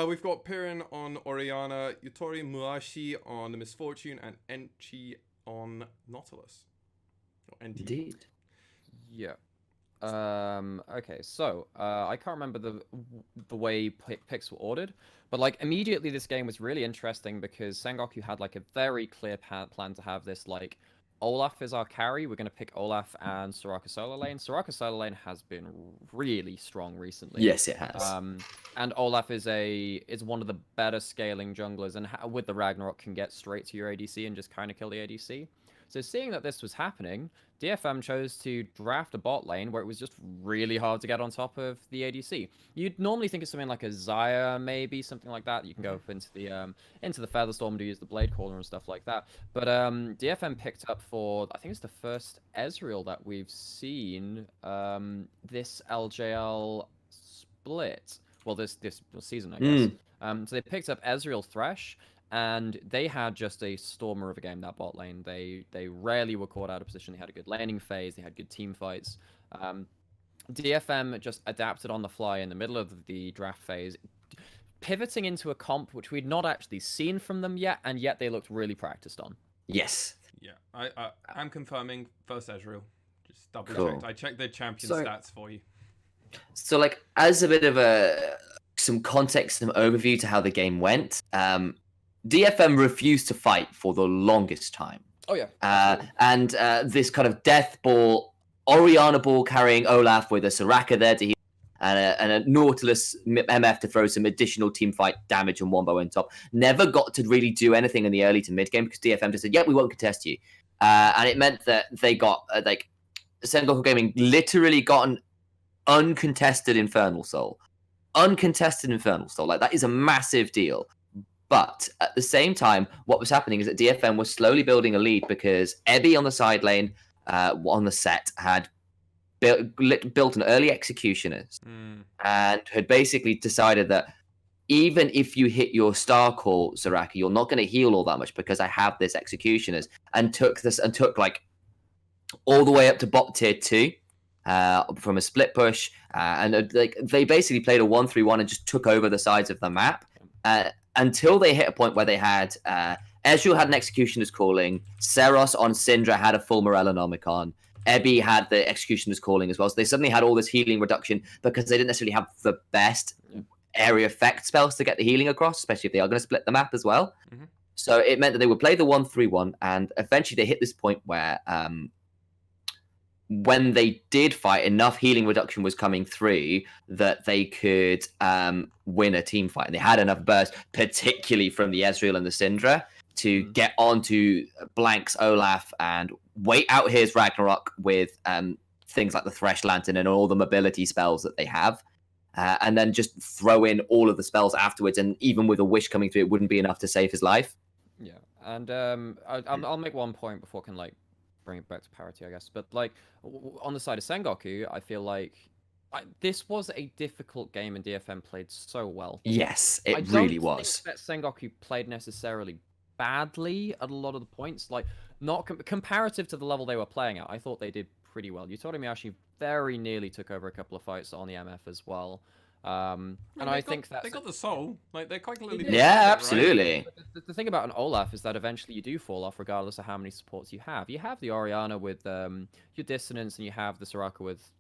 [SPEAKER 1] We've got Piran on Orianna, Yutori Muashi on the Misfortune, and Enchi on Nautilus.
[SPEAKER 2] Indeed.
[SPEAKER 3] Yeah. Okay, so I can't remember the way picks were ordered, but like immediately this game was really interesting because Sengoku had like a very clear plan to have this like Olaf is our carry. We're going to pick Olaf and Soraka solo lane. Soraka solo lane has been really strong recently.
[SPEAKER 2] Yes, it has.
[SPEAKER 3] And Olaf is one of the better scaling junglers, and with the Ragnarok can get straight to your ADC and just kind of kill the ADC. So seeing that this was happening, DFM chose to draft a bot lane where it was just really hard to get on top of the ADC. You'd normally think of something like a Xayah, maybe something like that. You can go up into the Featherstorm to use the Blade Caller and stuff like that. But DFM picked up for, I think it's the first Ezreal that we've seen this LJL split. Well, this season, I guess. So they picked up Ezreal Thresh. And they had just a stormer of a game, that bot lane. They rarely were caught out of position. They had a good laning phase. They had good team fights. DFM just adapted on the fly in the middle of the draft phase, pivoting into a comp which we'd not actually seen from them yet, and yet they looked really practiced on.
[SPEAKER 2] Yes.
[SPEAKER 1] Yeah, I'm confirming first Ezreal. Just double checked. I checked their champion stats for you.
[SPEAKER 2] So, like, as a bit of some context, some overview to how the game went, DFM refused to fight for the longest time.
[SPEAKER 3] Oh, yeah.
[SPEAKER 2] And this kind of death ball, Orianna ball carrying Olaf with a Soraka there to heal, and a Nautilus MF to throw some additional team fight damage and wombo on top. Never got to really do anything in the early to mid game because DFM just said, yeah, we won't contest you. And it meant that they got, Sengoku Gaming literally got an uncontested Infernal Soul. Uncontested Infernal Soul. Like, that is a massive deal. But at the same time, what was happening is that DFM was slowly building a lead because Ebby on the side lane, on the set, had built an early Executioners and had basically decided that even if you hit your star call, Soraka, you're not going to heal all that much because I have this Executioners, and took like all the way up to bot tier 2 from a split push, and they basically played a 1-3-1 and just took over the sides of the map. Until they hit a point where they had Ezreal had an Executioner's calling, Seros on Syndra had a full Morellonomicon, Ebby had the Executioner's Calling as well. So they suddenly had all this healing reduction because they didn't necessarily have the best area effect spells to get the healing across, especially if they are going to split the map as well. So it meant that they would play the 1-3-1, and eventually they hit this point where when they did fight, enough healing reduction was coming through that they could win a team fight. And they had enough burst, particularly from the Ezreal and the Syndra, to get onto Blank's Olaf and wait out his Ragnarok with things like the Thresh Lantern and all the mobility spells that they have. And then just throw in all of the spells afterwards. And even with a wish coming through, it wouldn't be enough to save his life.
[SPEAKER 3] Yeah, and I'll make one point before I can like bring it back to parity, I guess. But like on the side of Sengoku, I feel like this was a difficult game, and DFM played so well.
[SPEAKER 2] Yes, it really was.
[SPEAKER 3] I don't think that Sengoku played necessarily badly at a lot of the points. Like not comparative to the level they were playing at, I thought they did pretty well. Yutori Miyashi very nearly took over a couple of fights on the MF as well. And I think that
[SPEAKER 1] they got the soul. Like they're quite clearly.
[SPEAKER 2] Yeah, absolutely.
[SPEAKER 3] Right? The thing about an Olaf is that eventually you do fall off, regardless of how many supports you have. You have the Orianna with your dissonance, and you have the Soraka with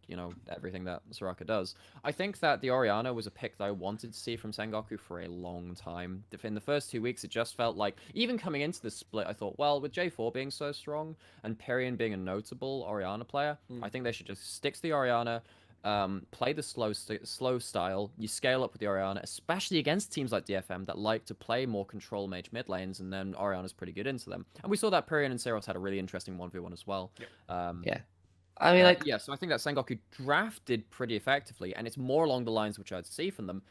[SPEAKER 3] everything that Soraka does. I think that the Orianna was a pick that I wanted to see from Sengoku for a long time. In the first 2 weeks, it just felt like, even coming into the split, I thought, well, with J4 being so strong and Pyrion being a notable Orianna player, I think they should just stick to the Orianna. Play the slow style. You scale up with the Orianna, especially against teams like DFM that like to play more control mage mid lanes, and then Orianna's pretty good into them. And we saw that Pyrion and Seros had a really interesting 1v1 as well.
[SPEAKER 2] Yeah. I mean,
[SPEAKER 3] so I think that Sengoku drafted pretty effectively, and it's more along the lines which I'd see from them.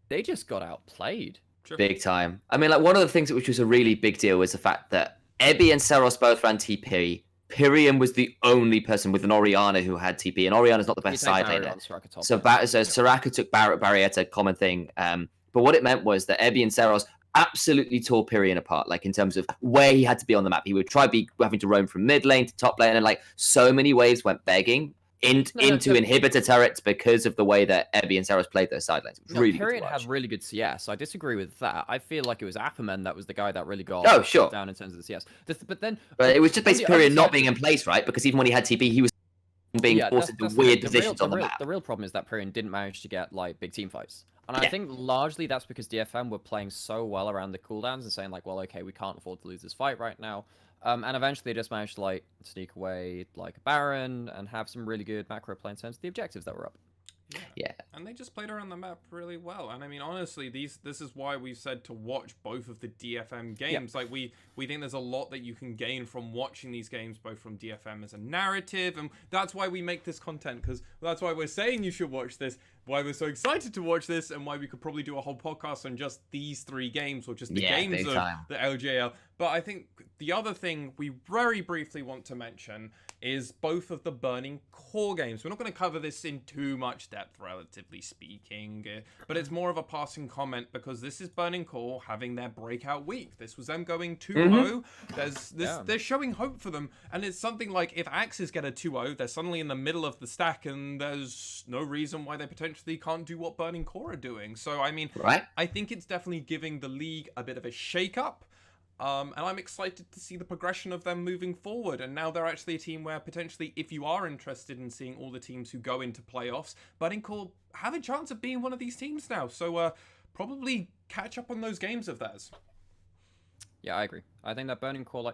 [SPEAKER 3] They just got outplayed.
[SPEAKER 2] Big time. I mean, like, one of the things which was a really big deal was the fact that Ebby and Seros both ran TP. Pyrion was the only person with an Orianna who had TP, and Orianna's not the best side laner. So Soraka took Barret Barrietta, common thing. But what it meant was that Ebby and Seros absolutely tore Pyrion apart, like in terms of where he had to be on the map. He would try be having to roam from mid lane to top lane, and like so many waves went begging into inhibitor turrets because of the way that Ebby and Seros played their side lanes.
[SPEAKER 3] Pyrion had really good CS. I disagree with that. I feel like it was Appaman that was the guy that really got down in terms of the CS. But
[SPEAKER 2] it was just basically Pyrion not being in place, right? Because even when he had TP, he was being forced into weird positions on the map.
[SPEAKER 3] The real problem is that Pyrion didn't manage to get like big team fights. And I think largely that's because DFM were playing so well around the cooldowns and saying like, well, okay, we can't afford to lose this fight right now. And eventually they just managed to like sneak away like a Baron and have some really good macro play in terms of the objectives that were up.
[SPEAKER 2] Yeah.
[SPEAKER 1] And they just played around the map really well. And I mean, honestly, this is why we've said to watch both of the DFM games. Like we think there's a lot that you can gain from watching these games, both from DFM as a narrative, and that's why we make this content, because that's why we're saying you should watch this, why we're so excited to watch this, and why we could probably do a whole podcast on just these 3 games, or just the games of the LJL. But I think the other thing we very briefly want to mention is both of the Burning Core games. We're not going to cover this in too much depth, relatively speaking, but it's more of a passing comment because this is Burning Core having their breakout week. This was them going 2-0. They're showing hope for them, and it's something like if AXZ get a 2-0, they're suddenly in the middle of the stack, and there's no reason why they potentially can't do what Burning Core are doing. So, I mean, I think it's definitely giving the league a bit of a shake-up. And I'm excited to see the progression of them moving forward. And now they're actually a team where potentially, if you are interested in seeing all the teams who go into playoffs, Burning Core have a chance of being one of these teams now. So probably catch up on those games of theirs.
[SPEAKER 3] Yeah, I agree. I think that Burning Core,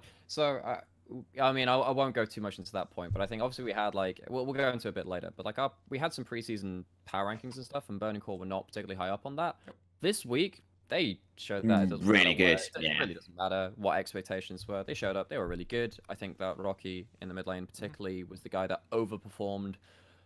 [SPEAKER 3] I mean, I won't go too much into that point, but I think obviously we had we'll go into it a bit later, but we had some preseason power rankings and stuff, and Burning Core were not particularly high up on that. This week, they showed that it doesn't
[SPEAKER 2] really good.
[SPEAKER 3] It really doesn't matter what expectations were. They showed up. They were really good. I think that Rocky in the mid lane particularly was the guy that overperformed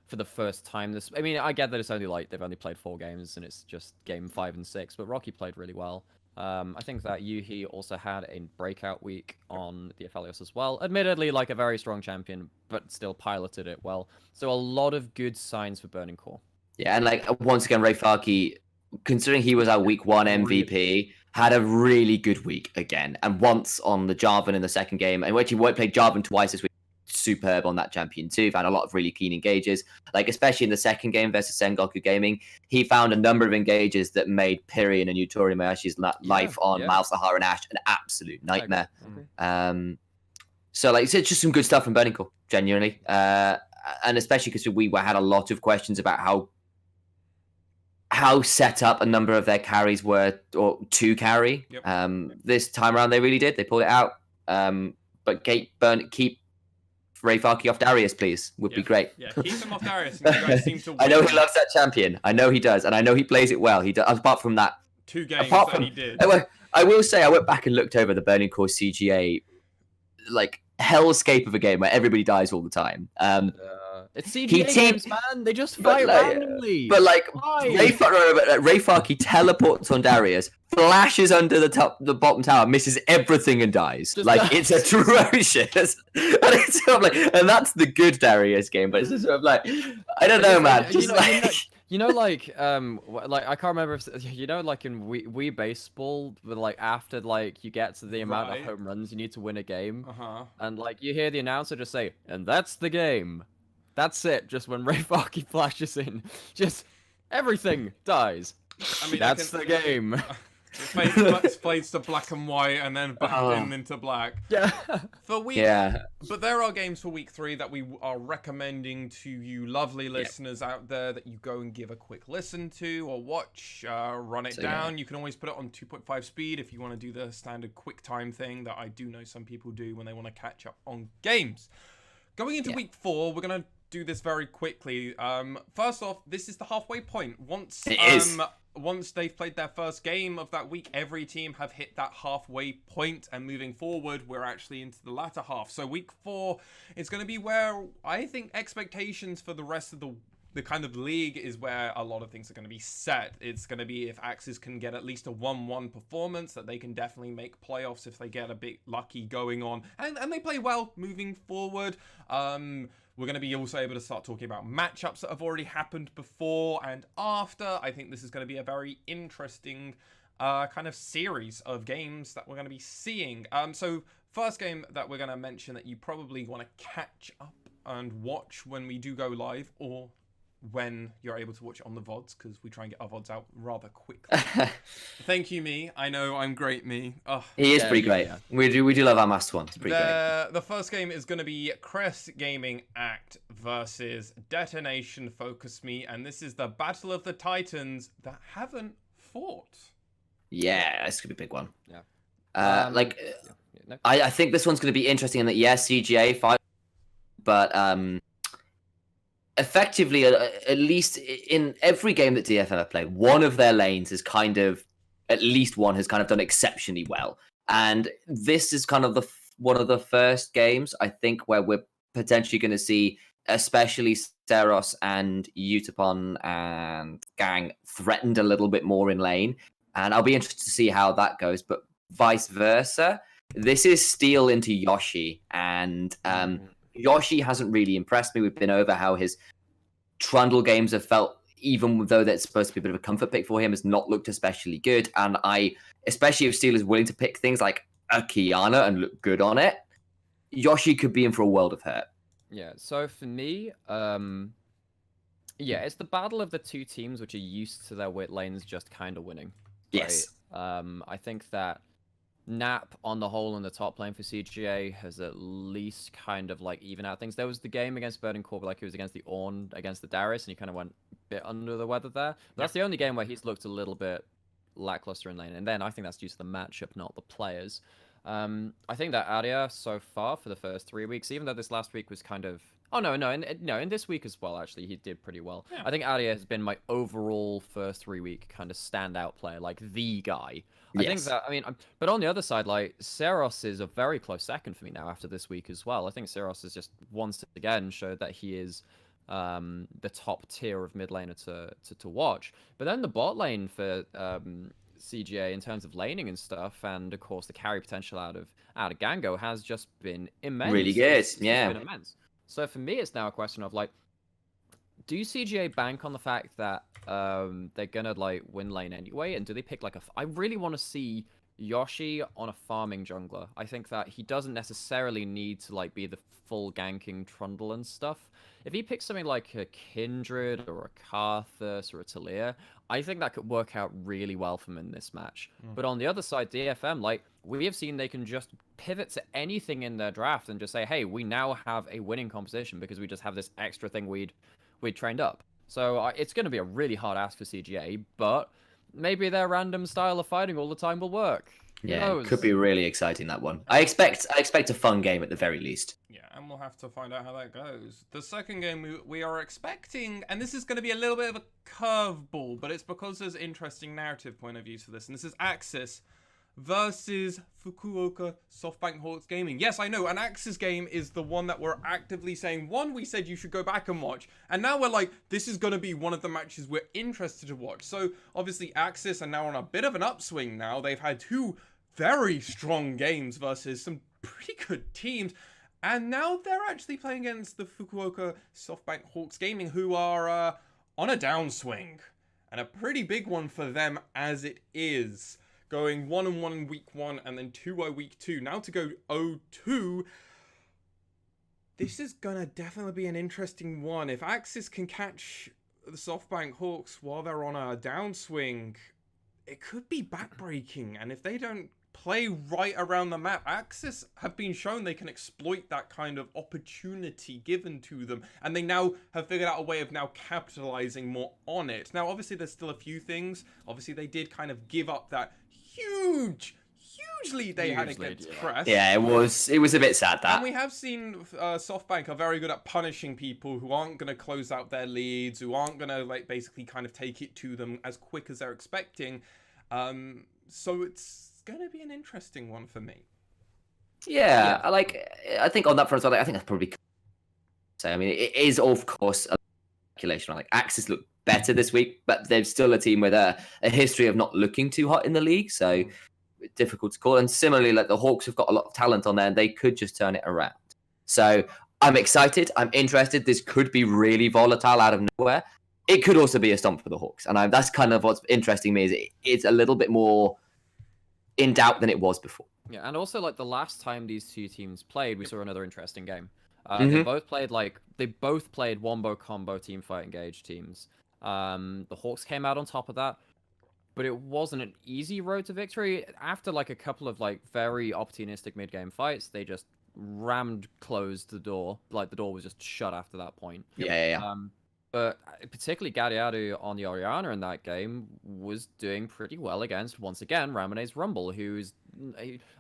[SPEAKER 3] for the first time. I mean, I get that it's only they've only played 4 games and it's just game 5 and 6, but Rocky played really well. I think that Yuhi also had a breakout week on the Aphelios as well. Admittedly, like a very strong champion, but still piloted it well. So a lot of good signs for Burning Core.
[SPEAKER 2] Yeah, and once again, Ray Farkey, considering he was our week 1 MVP, had a really good week again. And once on the Jarvan in the second game, and actually played Jarvan twice this week, superb on that champion too. Found a lot of really keen engages, especially in the second game versus Sengoku Gaming. He found a number of engages that made Pyrion and Yutori Mayashi's life on Miles Sahara and Ashe an absolute nightmare. So like, it's just some good stuff from Burning Core, genuinely, and especially because we had a lot of questions about how set up a number of their carries were or to carry.
[SPEAKER 1] Yep.
[SPEAKER 2] This time around, they really did. They pulled it out. But keep Ray Farkey off Darius, please. Would be great.
[SPEAKER 1] Yeah, keep him off Darius. And you guys seem to win.
[SPEAKER 2] I know he loves that champion. I know he does, and I know he plays it well. He does. Apart from that,
[SPEAKER 1] 2 games that he did.
[SPEAKER 2] I will say, I went back and looked over the Burning Core CGA, like hellscape of a game where everybody dies all the time.
[SPEAKER 3] It's CGA games, man. They just fight randomly.
[SPEAKER 2] But like, Ray Farkey teleports on Darius, flashes under the bottom tower, misses everything and dies. It's atrocious. And it's sort of like, and that's the good Darius game. But it's just sort of like, I don't know, man.
[SPEAKER 3] Like I can't remember if like in Wii baseball, but like after like you get to the amount of home runs you need to win a game, and like you hear the announcer just say, "And that's the game." That's it. Just when Ray Farkey flashes in, just everything dies. I mean, that's the game.
[SPEAKER 1] It fades to black and white and then back into black.
[SPEAKER 3] Yeah.
[SPEAKER 1] But there are games for week 3 that we are recommending to you lovely listeners out there that you go and give a quick listen to or watch, run it down. Yeah. You can always put it on 2.5 speed if you want to do the standard quick time thing that I do know some people do when they want to catch up on games. Going into week 4, we're going to do this very quickly. First off, this is the halfway point. Once they've played their first game of that week, every team have hit that halfway point, and moving forward, we're actually into the latter half. So week 4 is going to be where I think expectations for the rest of the kind of league is where a lot of things are going to be set. It's going to be if AXZ can get at least a 1-1 performance, that they can definitely make playoffs if they get a bit lucky going on, and they play well moving forward. We're going to be also able to start talking about matchups that have already happened before and after. I think this is going to be a very interesting kind of series of games that we're going to be seeing. So first game that we're going to mention that you probably want to catch up and watch when we do go live, or when you're able to watch it on the VODs, because we try and get our VODs out rather quickly. Thank you, me. I know I'm great, me.
[SPEAKER 2] He is pretty great. Yeah. We do love our Master One. It's pretty great.
[SPEAKER 1] The first game is going to be Crest Gaming AXZ versus Detonation Focus Me, and this is the Battle of the Titans that haven't fought.
[SPEAKER 2] Yeah, this could be a big one.
[SPEAKER 3] Yeah.
[SPEAKER 2] I think this one's going to be interesting in that, CGA fight, but effectively, at least in every game that DFM have played, one of their lanes is at least one has kind of done exceptionally well. And this is kind of one of the first games, I think, where we're potentially going to see, especially Steros and Utapon and Gang, threatened a little bit more in lane. And I'll be interested to see how that goes. But vice versa, this is Steel into Yoshi. And Yoshi hasn't really impressed me. We've been over how his Trundle games have felt, even though that's supposed to be a bit of a comfort pick for him, has not looked especially good. And especially if Steel is willing to pick things like a Kiana and look good on it, Yoshi could be in for a world of hurt.
[SPEAKER 3] Yeah, so for me, it's the battle of the two teams which are used to their wit lanes just kind of winning. Right?
[SPEAKER 2] Yes.
[SPEAKER 3] I think that Nap on the whole in the top lane for CGA has at least kind of like even out things. There was the game against Burning Core, like he was against the Ornn, against the Darius, and he kind of went a bit under the weather there. But that's the only game where he's looked a little bit lackluster in lane. And then I think that's due to the matchup, not the players. I think that Aria so far for the first 3 weeks, even though this last week was kind of... in this week as well, actually, he did pretty well. Yeah. I think Aria has been my overall first 3 week kind of standout player, like the guy. I think that, but on the other side, like, Seros is a very close second for me now after this week as well. I think Seros has just once again showed that he is the top tier of mid laner to watch. But then the bot lane for CGA in terms of laning and stuff, and of course the carry potential out of Gango has just been immense.
[SPEAKER 2] Really good, It's been
[SPEAKER 3] immense. So for me, it's now a question of like, do CGA bank on the fact that they're gonna like win lane anyway, and do they pick like I really want to see Yoshi on a farming jungler. I think that he doesn't necessarily need to like be the full ganking Trundle and stuff. If he picks something like a Kindred or a Karthus or a Talia, I think that could work out really well for them in this match.
[SPEAKER 1] Mm.
[SPEAKER 3] But on the other side, DFM, like, we have seen they can just pivot to anything in their draft and just say, hey, we now have a winning composition because we just have this extra thing we'd trained up. So it's going to be a really hard ask for CGA, but maybe their random style of fighting all the time will work.
[SPEAKER 2] Yeah, it could be really exciting, that one. I expect a fun game at the very least.
[SPEAKER 1] Yeah, and we'll have to find out how that goes. The second game we are expecting, and this is going to be a little bit of a curveball, but it's because there's interesting narrative point of view to this, and this is AXZ versus Fukuoka SoftBank Hawks Gaming. Yes, I know, an AXZ game is the one that we're actively saying, one, we said you should go back and watch, and now we're like, this is going to be one of the matches we're interested to watch. So, obviously, AXZ are now on a bit of an upswing now. They've had two very strong games versus some pretty good teams, and now they're actually playing against the Fukuoka SoftBank Hawks Gaming, who are on a downswing, and a pretty big one for them as it is. Going 1-1 in week 1 and then 2-0 week 2. Now to go 0-2. This is gonna definitely be an interesting one. If AXZ can catch the SoftBank Hawks while they're on a downswing, it could be backbreaking. And if they don't play right around the map, AXZ have been shown they can exploit that kind of opportunity given to them, and they now have figured out a way of now capitalizing more on it. Now, obviously, there's still a few things. Obviously, they did kind of give up that huge lead they had against Crest.
[SPEAKER 2] Yeah, it was a bit sad, that.
[SPEAKER 1] And we have seen SoftBank are very good at punishing people who aren't going to close out their leads, who aren't going to like basically kind of take it to them as quick as they're expecting. So it's going to be an interesting one for me.
[SPEAKER 2] Yeah, I think on that front, I think that's probably. So I mean, it is of course a speculation. Like AXZ look better this week, but they're still a team with a history of not looking too hot in the league, so difficult to call. And similarly, like the Hawks have got a lot of talent on there, and they could just turn it around. So I'm excited. I'm interested. This could be really volatile out of nowhere. It could also be a stomp for the Hawks, and that's kind of what's interesting me is it's a little bit more in doubt than it was before.
[SPEAKER 3] Yeah, and also like the last time these two teams played, we saw another interesting game.
[SPEAKER 2] Mm-hmm.
[SPEAKER 3] They both played wombo combo team fight engaged teams. The Hawks came out on top of that, but it wasn't an easy road to victory. After like a couple of like very opportunistic mid game fights, they just closed the door. Like the door was just shut after that point.
[SPEAKER 2] Yeah.
[SPEAKER 3] But particularly Gadiadu on the Oriana in that game was doing pretty well against, once again, Ramane's Rumble, who's,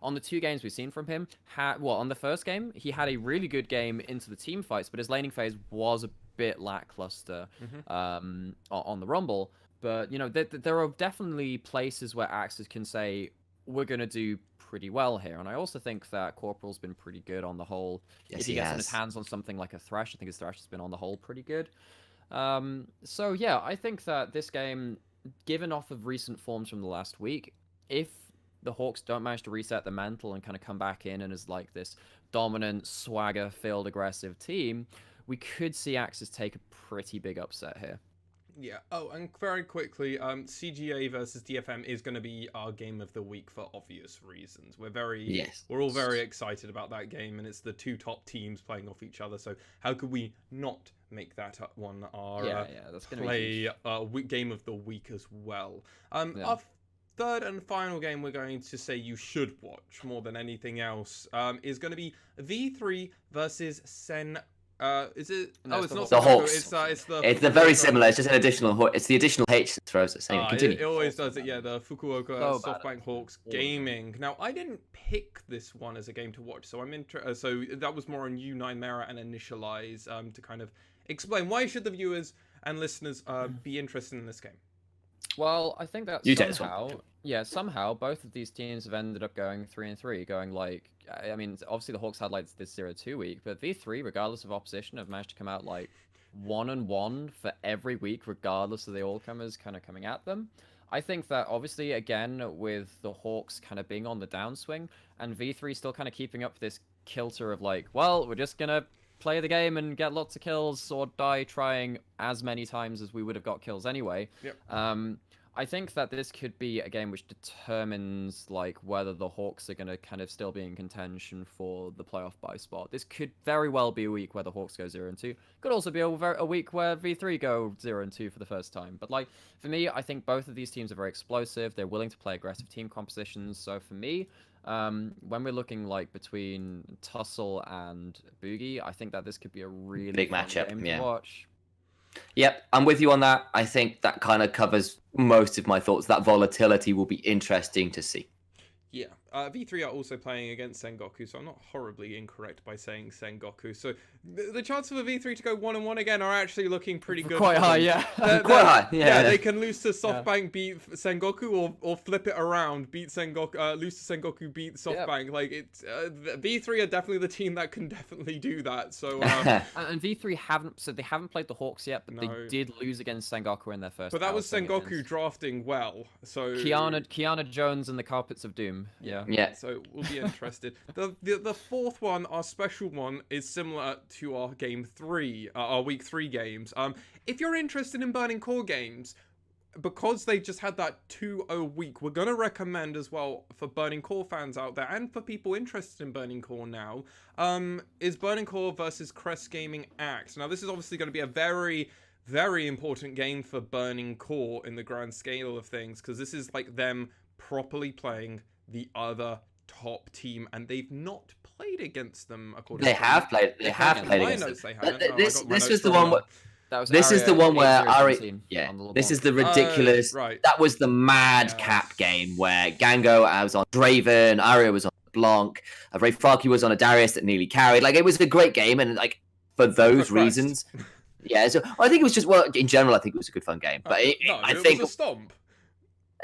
[SPEAKER 3] on the two games we've seen from him, on the first game, he had a really good game into the team fights, but his laning phase was a bit lackluster on the Rumble. But, you know, there are definitely places where AXZ can say, we're going to do pretty well here. And I also think that Corporal's been pretty good on the whole.
[SPEAKER 2] Yes,
[SPEAKER 3] if he gets his hands on something like a Thresh, I think his Thresh has been on the whole pretty good. So yeah, I think that this game, given off of recent forms from the last week, if the Hawks don't manage to reset the mantle and kind of come back in and is like this dominant, swagger-filled, aggressive team, we could see AXZ take a pretty big upset here.
[SPEAKER 1] Yeah. Oh, and very quickly, CGA versus DFM is going to be our game of the week for obvious reasons. We're all very excited about that game, and it's the two top teams playing off each other. So how could we not make that one our
[SPEAKER 3] that's gonna be
[SPEAKER 1] game of the week as well? Our third and final game we're going to say you should watch more than anything else is going to be V3 versus Sen. Is it?
[SPEAKER 3] No,
[SPEAKER 1] it's not
[SPEAKER 2] the
[SPEAKER 1] Hawks.
[SPEAKER 2] Hawks. It's very similar. It's just an additional. It's the additional H that throws us. Anyway, continue.
[SPEAKER 1] It always does it. Yeah, the Fukuoka
[SPEAKER 3] So
[SPEAKER 1] SoftBank Hawks Gaming. Now, I didn't pick this one as a game to watch, so I'm so that was more on you, Nine Mera, and Initialize to kind of explain why should the viewers and listeners be interested in this game.
[SPEAKER 3] Well, I think that somehow both of these teams have ended up going 3-3, going like, I mean, obviously the Hawks had like this 0-2 week, but V3, regardless of opposition, have managed to come out like 1-1 for every week, regardless of the all-comers kind of coming at them. I think that obviously, again, with the Hawks kind of being on the downswing, and V3 still kind of keeping up this kilter of like, well, we're just going to play the game and get lots of kills or die trying as many times as we would have got kills anyway.
[SPEAKER 1] Yep.
[SPEAKER 3] I think that this could be a game which determines like whether the Hawks are going to kind of still be in contention for the playoff bye spot. This could very well be a week where the Hawks go 0-2. Could also be a week where V3 go 0-2 for the first time. But like for me, I think both of these teams are very explosive. They're willing to play aggressive team compositions. So for me, when we're looking like between Tussle and Boogie, I think that this could be a really
[SPEAKER 2] big
[SPEAKER 3] fun
[SPEAKER 2] matchup
[SPEAKER 3] game
[SPEAKER 2] to
[SPEAKER 3] watch.
[SPEAKER 2] Yep, I'm with you on that. I think that kind of covers most of my thoughts. That volatility will be interesting to see.
[SPEAKER 1] Yeah, V3 are also playing against Sengoku, so I'm not horribly incorrect by saying Sengoku. So the chances for V3 to go 1-1 again are actually looking pretty good.
[SPEAKER 3] Quite high, yeah.
[SPEAKER 2] Quite high, yeah.
[SPEAKER 1] They can lose to SoftBank, beat Sengoku, or flip it around, beat Sengoku, lose to Sengoku, beat SoftBank. Yep. Like it's V3 are definitely the team that can definitely do that. So
[SPEAKER 3] and V3 haven't played the Hawks yet, but they did lose against Sengoku in their first.
[SPEAKER 1] But that was Sengoku drafting well. So
[SPEAKER 3] Kiana Jones and the Carpets of Doom.
[SPEAKER 2] Yeah.
[SPEAKER 1] So we'll be interested. The fourth one, our special one, is similar to our game 3, our week 3 games. If you're interested in Burning Core games, because they just had that 2-0 week, we're going to recommend as well for Burning Core fans out there and for people interested in Burning Core now, is Burning Core versus Crest Gaming AXZ. Now, this is obviously going to be a very, very important game for Burning Core in the grand scale of things, because this is like them properly playing the other top team, and they've not played against them. According
[SPEAKER 2] they
[SPEAKER 1] to
[SPEAKER 2] have played. They have played against them. This was the one. This is the one where Ari. Yeah, this is the ridiculous.
[SPEAKER 1] Right.
[SPEAKER 2] That was the madcap game where Gango was on Draven, Aria was on Blanc, Ray Farkey was on a Darius that nearly carried. Like it was a great game, and like for those reasons, yeah. So I think it was just in general, I think it was a good fun game. But I think
[SPEAKER 1] it was a stomp.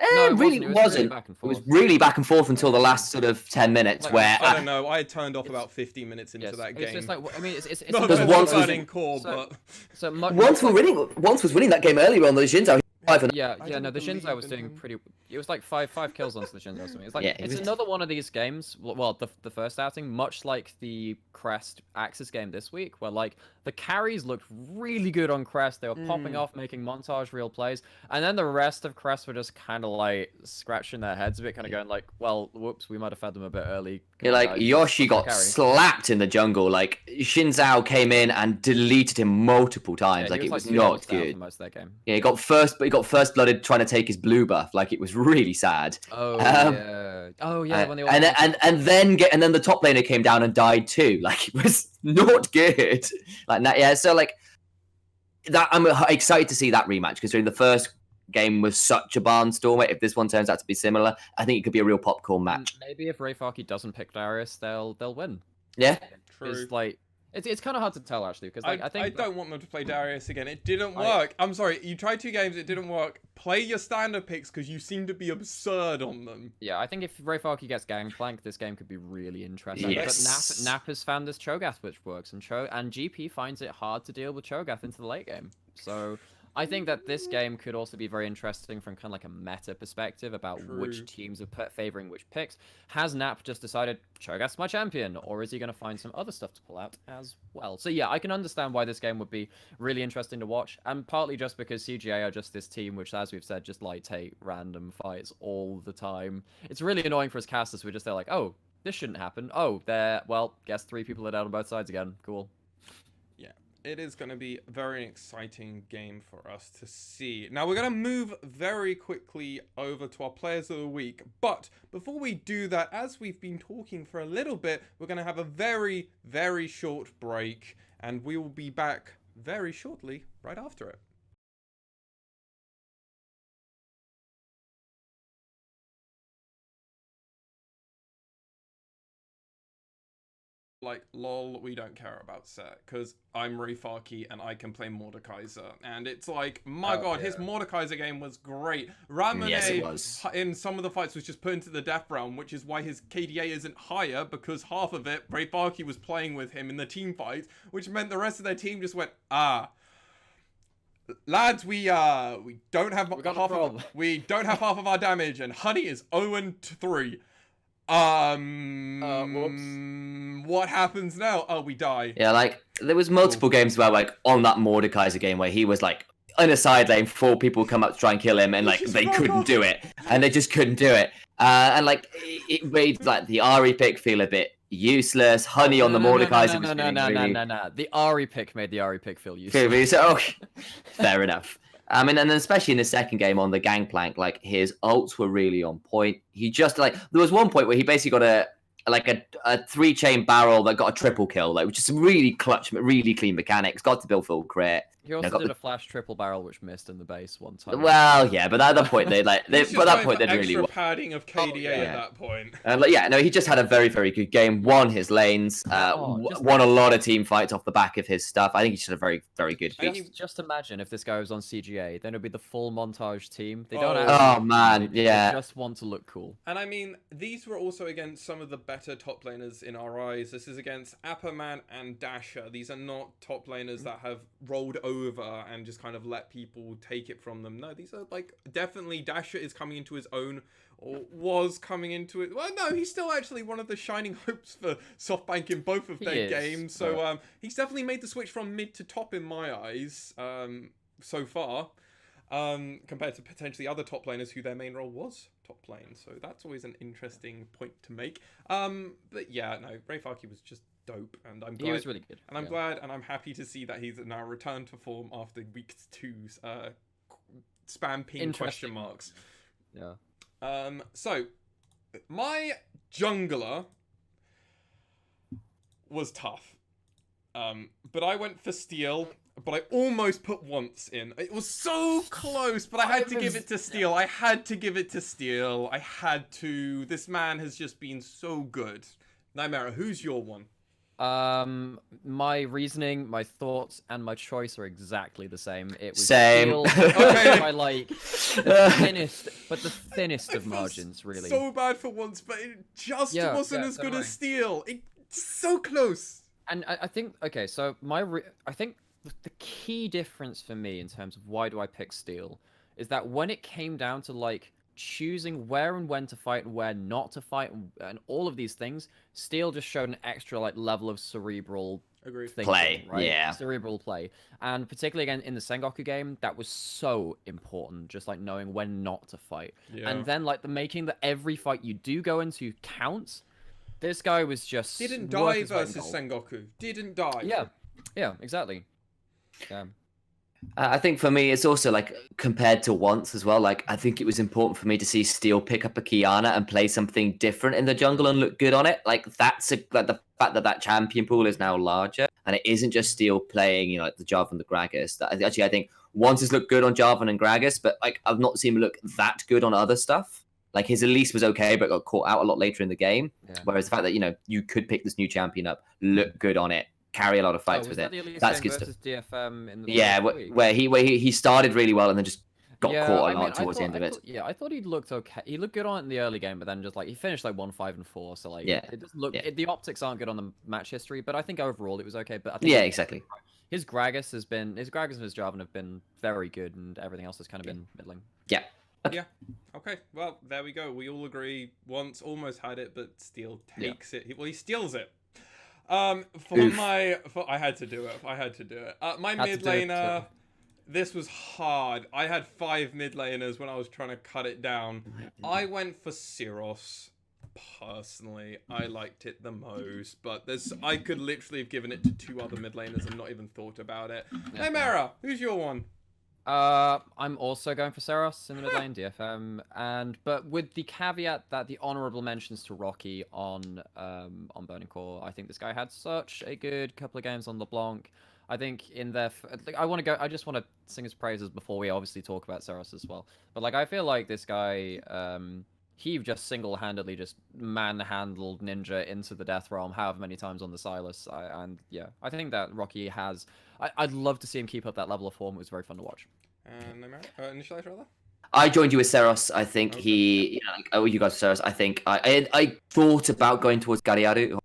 [SPEAKER 2] No, it really wasn't. It was really back and forth until the last sort of 10 minutes, where
[SPEAKER 1] I don't know. I turned off about 50 minutes into that game.
[SPEAKER 3] It's just like, I mean, it's
[SPEAKER 1] because once was
[SPEAKER 2] winning that game earlier on the Shinzo.
[SPEAKER 3] No, the Shinzo was doing pretty. It was like five kills onto the Shinzo. Something. It's like it's another one of these games. Well, the first outing, much like the Crest Axis game this week, where like the carries looked really good on Crest. They were popping off, making montage real plays, and then the rest of Crest were just kind of like scratching their heads a bit, kind of going like, "Well, whoops, we might have fed them a bit early."
[SPEAKER 2] Yeah, like Yoshi got slapped in the jungle. Like Shinzao came in and deleted him multiple times. Like it was not good.
[SPEAKER 3] Most of that game.
[SPEAKER 2] Yeah, he got first blooded trying to take his blue buff. Like it was really sad.
[SPEAKER 3] Oh yeah. When they
[SPEAKER 2] and then the top laner came down and died too. Like it was not good. Like that, yeah. So like that, I'm excited to see that rematch, considering the first game was such a barnstormer. If this one turns out to be similar, I think it could be a real popcorn match.
[SPEAKER 3] Maybe if Ray Farkey doesn't pick Darius, they'll win.
[SPEAKER 2] Yeah,
[SPEAKER 1] true.
[SPEAKER 3] It's like it's kind of hard to tell actually, because like, I
[SPEAKER 1] don't want them to play Darius again. It didn't work. I'm sorry. You tried 2 games, it didn't work. Play your standard picks because you seem to be absurd on them.
[SPEAKER 3] Yeah, I think if Ray Farkey gets Gangplank, this game could be really interesting.
[SPEAKER 1] Yes.
[SPEAKER 3] But Nap has found this Cho'Gath which works, and GP finds it hard to deal with Cho'Gath into the late game. So I think that this game could also be very interesting from kind of like a meta perspective about which teams are favoring which picks. Has Nap just decided Cho'Gath's my champion, or is he going to find some other stuff to pull out as well? So yeah, I can understand why this game would be really interesting to watch, and partly just because CGA are just this team which, as we've said, just like take random fights all the time. It's really annoying for us casters. We're just there like, oh, this shouldn't happen. Oh, guess 3 people are down on both sides again. Cool.
[SPEAKER 1] It is going to be a very exciting game for us to see. Now, we're going to move very quickly over to our Players of the Week. But before we do that, as we've been talking for a little bit, we're going to have a very, very short break. And we will be back very shortly right after it. Like, lol, we don't care about set, because I'm Ray Farkey and I can play Mordekaiser. And it's like, my god, his Mordekaiser game was great. Ramune,
[SPEAKER 2] yes, it was.
[SPEAKER 1] In some of the fights, was just put into the death realm, which is why his KDA isn't higher, because half of it, Ray Farkey was playing with him in the team fights, which meant the rest of their team just went, lads, we don't have half of our damage, and Honey is 0-3. What happens now? Oh, we die.
[SPEAKER 2] Yeah, like there was multiple games where like on that Mordekaiser game where he was like in a side lane, 4 people come up to try and kill him, and like they couldn't do it, and they just couldn't do it. And like it made like the Ari pick feel a bit useless. Honey on the Mordekaiser was feeling really...
[SPEAKER 3] No. The Ari pick made the Ari pick feel useless.
[SPEAKER 2] So, fair enough. I mean, and then especially in the second game on the Gangplank, like his ults were really on point. He just like there was one point where he basically got a 3-chain barrel that got a triple kill, like which is really clutch, really clean mechanics. Got to build full crit.
[SPEAKER 3] He also did a flash triple barrel which missed in the base one time.
[SPEAKER 2] Well, yeah, but at that point they really
[SPEAKER 1] extra padding of KDA at that point.
[SPEAKER 2] And he just had a very, very good game. Won his lanes, won a lot of team fights off the back of his stuff. I think he just had a very, very good game.
[SPEAKER 3] Just imagine if this guy was on CGA, then it'd be the full montage team. They don't they just want to look cool.
[SPEAKER 1] And I mean, these were also against some of the better top laners in our eyes. This is against Apperman and Dasher. These are not top laners that have rolled over and just kind of let people take it from them. No, these are like definitely Dasher is coming into his own, or was coming into it. Well, no, he's still actually one of the shining hopes for SoftBank in both of their games. So he's definitely made the switch from mid to top in my eyes so far, compared to potentially other top laners who their main role was top lane. So that's always an interesting point to make. But yeah, no, Rayfarki was just dope, and I'm glad.
[SPEAKER 3] He was really good,
[SPEAKER 1] and I'm glad, and I'm happy to see that he's now returned to form after week 2's spam ping question marks.
[SPEAKER 3] Yeah.
[SPEAKER 1] So my jungler was tough, but I went for Steel. But I almost put once in. It was so close, but I had to give it to Steel. I had to give it to Steel. I had to. This man has just been so good. Nightmare, who's your one?
[SPEAKER 3] My reasoning, my thoughts, and my choice are exactly the same. It was
[SPEAKER 2] same.
[SPEAKER 3] By like the thinnest of margins, really.
[SPEAKER 1] So bad for once, but it just wasn't as good as Steel. It's so close.
[SPEAKER 3] And I think so I think the key difference for me in terms of why do I pick Steel is that when it came down to like choosing where and when to fight and where not to fight and all of these things, Steel just showed an extra like level of cerebral
[SPEAKER 2] play, right?
[SPEAKER 3] Cerebral play. And particularly again in the Sengoku game, that was so important, just like knowing when not to fight. And then like making that every fight you do go into counts. This guy was just
[SPEAKER 1] didn't die versus Sengoku. Didn't die.
[SPEAKER 3] Yeah, exactly.
[SPEAKER 2] I think for me, it's also like compared to once as well. Like I think it was important for me to see Steel pick up a Kiana and play something different in the jungle and look good on it. Like that's like the fact that champion pool is now larger and it isn't just Steel playing, like the Jarvan and the Gragas. Actually, I think once has looked good on Jarvan and Gragas, but like I've not seen him look that good on other stuff. Like his Elise was okay, but got caught out a lot later in the game. Whereas the fact that you could pick this new champion up, look good on it. Carry a lot of fights with it. That's good stuff.
[SPEAKER 3] DFM in the
[SPEAKER 2] where he started really well and then just got caught a lot towards the end of it.
[SPEAKER 3] I thought he looked okay. He looked good on it in the early game, but then just like he finished like 1-5-4. So like it doesn't look. The optics aren't good on the match history, but I think overall it was okay. But I think
[SPEAKER 2] exactly.
[SPEAKER 3] His Gragas and his Jarvan have been very good, and everything else has kind of been middling.
[SPEAKER 2] Yeah.
[SPEAKER 1] Yeah. Okay. Well, there we go. We all agree. Once almost had it, but Steel takes it. Well, he steals it. I had to do it. My mid laner, this was hard. I had 5 mid laners when I was trying to cut it down. I went for Syros. Personally, I liked it the most, but I could literally have given it to 2 other mid laners and not even thought about it. Hey Mara, who's your one?
[SPEAKER 3] I'm also going for Syros in the mid lane, DFM, but with the caveat that the honorable mentions to Rocky on Burning Core. I think this guy had such a good couple of games on LeBlanc. I think in there, I just want to sing his praises before we obviously talk about Syros as well. But like, I feel like this guy, he just single-handedly just manhandled Ninja into the death realm however many times on the Silas. I think that Rocky has... I'd love to see him keep up that level of form. It was very fun to watch.
[SPEAKER 1] Initialize rather?
[SPEAKER 2] I joined you with Syros. I think you guys Syros. I think I thought about going towards Gariaru.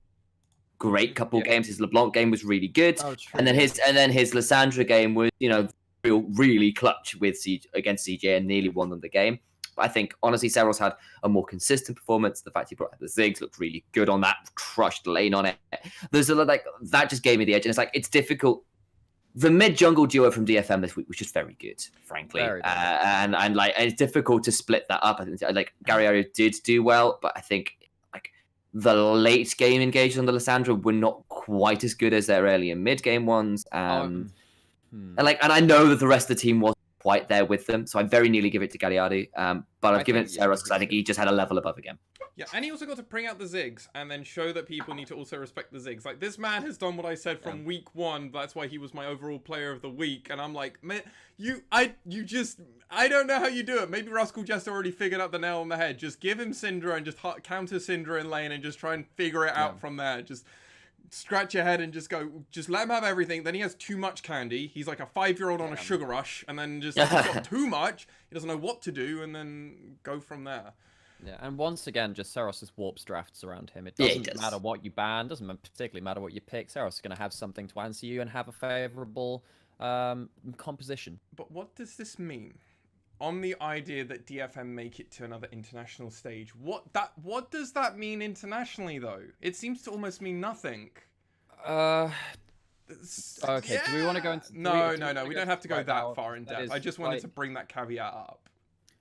[SPEAKER 2] Great couple games. His LeBlanc game was really good, and then his Lissandra game was really clutch against CGA and nearly won them the game. But I think honestly Syros had a more consistent performance. The fact he brought the Ziggs looked really good on that, crushed lane on it. There's that just gave me the edge, and it's like it's difficult the mid jungle duo from DFM this week was just very good, frankly.
[SPEAKER 3] Very, very
[SPEAKER 2] and like it's difficult to split that up. I think like Gary did do well, but I think like the late game engagements on the Lissandra were not quite as good as their early and mid game ones. And I know that the rest of the team wasn't quite there with them, so I very nearly give it to Galliardi. But I've given it to Seros because I think he just had a level above again.
[SPEAKER 1] Yeah, and he also got to bring out the Ziggs and then show that people need to also respect the Ziggs. Like, this man has done what I said from week 1. That's why he was my overall player of the week. And I'm like, man, I don't know how you do it. Maybe Rascal just already figured out the nail on the head. Just give him Syndra and just counter Syndra in lane and just try and figure it out from there. Just scratch your head and just let him have everything. Then he has too much candy. He's like a 5-year-old on a sugar rush, and then just he's got too much. He doesn't know what to do, and then go from there.
[SPEAKER 3] Yeah, and once again, just Seros just warps drafts around him. It doesn't matter what you ban, doesn't particularly matter what you pick. Seros is going to have something to answer you and have a favorable composition.
[SPEAKER 1] But what does this mean? On the idea that DFM make it to another international stage, what does that mean internationally, though? It seems to almost mean nothing.
[SPEAKER 3] Okay, do we want to go into...
[SPEAKER 1] No, we don't have to go that far in depth. I just wanted to bring that caveat up.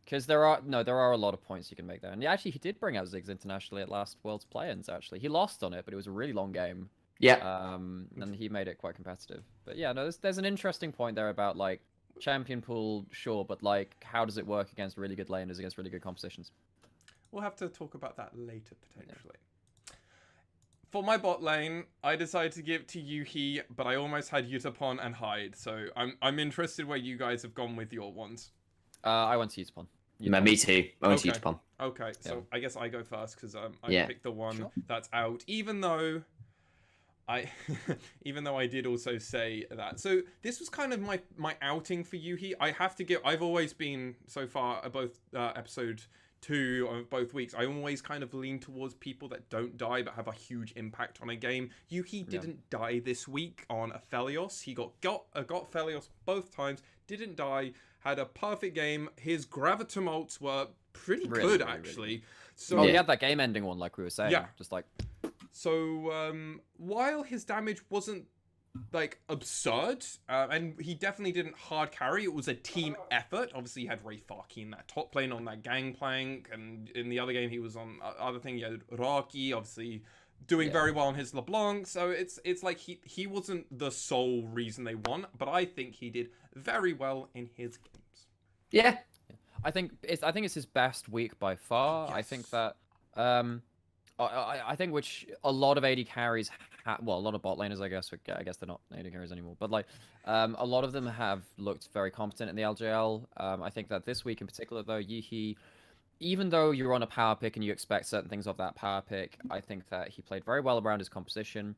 [SPEAKER 3] Because there are a lot of points you can make there. And actually, he did bring out Ziggs internationally at last World's Play-ins, actually. He lost on it, but it was a really long game.
[SPEAKER 2] Yeah.
[SPEAKER 3] And he made it quite competitive. But yeah, no, there's an interesting point there about, like, champion pool, sure, but, like, how does it work against really good laners, against really good compositions?
[SPEAKER 1] We'll have to talk about that later, potentially. Yeah. For my bot lane, I decided to give to Yuhi, but I almost had Yutapon and Hyde, so I'm interested where you guys have gone with your ones.
[SPEAKER 3] I went to Yutapon.
[SPEAKER 2] Me too. I went to Yutapon.
[SPEAKER 1] Okay, so I guess I go first because I picked the one that's out, even though I did also say that. So this was kind of my outing for Yuhi. I have to give. I've always been so far both episode 2 of both weeks. I always kind of lean towards people that don't die but have a huge impact on a game. Yuhi didn't die this week on Aphelios. He got Aphelios both times. Didn't die. Had a perfect game. His Gravitumults were pretty good, actually.
[SPEAKER 3] Really. So he had that game-ending one, like we were saying.
[SPEAKER 1] Yeah.
[SPEAKER 3] Just like...
[SPEAKER 1] So, while his damage wasn't, like, absurd, and he definitely didn't hard carry, it was a team effort. Obviously, he had Rayfaki in that top lane on that gangplank, and in the other game, he was on other thing. He had Rocky, obviously, doing very well on his LeBlanc. So it's like he wasn't the sole reason they won, but I think he did very well in his games.
[SPEAKER 2] Yeah.
[SPEAKER 3] I think it's his best week by far.
[SPEAKER 1] Yes.
[SPEAKER 3] I think that I think which a lot of AD carries a lot of bot laners, I guess they're not AD carries anymore, but like a lot of them have looked very competent in the LJL. I think that this week in particular though, Yihi, even though you're on a power pick and you expect certain things of that power pick, I think that he played very well around his composition.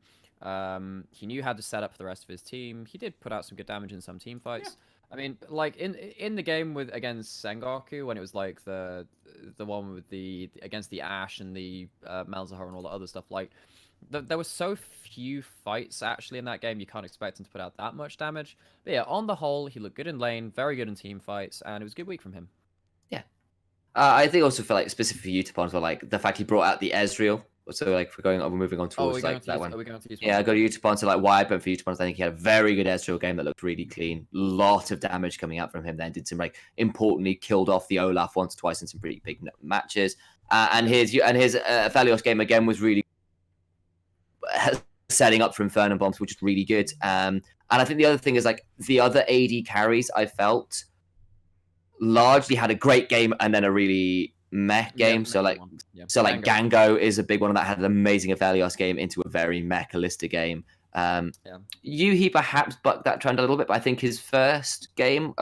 [SPEAKER 3] He knew how to set up for the rest of his team. He did put out some good damage in some team fights. Yeah. I mean, like in the game against Sengoku, when it was like the one with against the Ashe and the Malzahar and all the other stuff, like there were so few fights actually in that game. You can't expect him to put out that much damage. But yeah, on the whole, he looked good in lane, very good in team fights, and it was a good week from him.
[SPEAKER 2] Yeah, I think also for like specific for Yutapon as well, like the fact he brought out the Ezreal. So like we're moving on towards like that one. Yeah, I got Yutapon to like why I went for Yutapon. I think he had a very good Ezreal game that looked really clean. Lot of damage coming out from him. Then did some like importantly killed off the Olaf once or twice in some pretty big matches. And his Aphelios game again was really setting up for Inferno bombs, which is really good. And I think the other thing is like the other AD carries I felt largely had a great game and then a really mech game. So like Gango is a big one that had an amazing Aphelios game into a very mech Kalista game. Yuhi perhaps bucked that trend a little bit, but I think his first game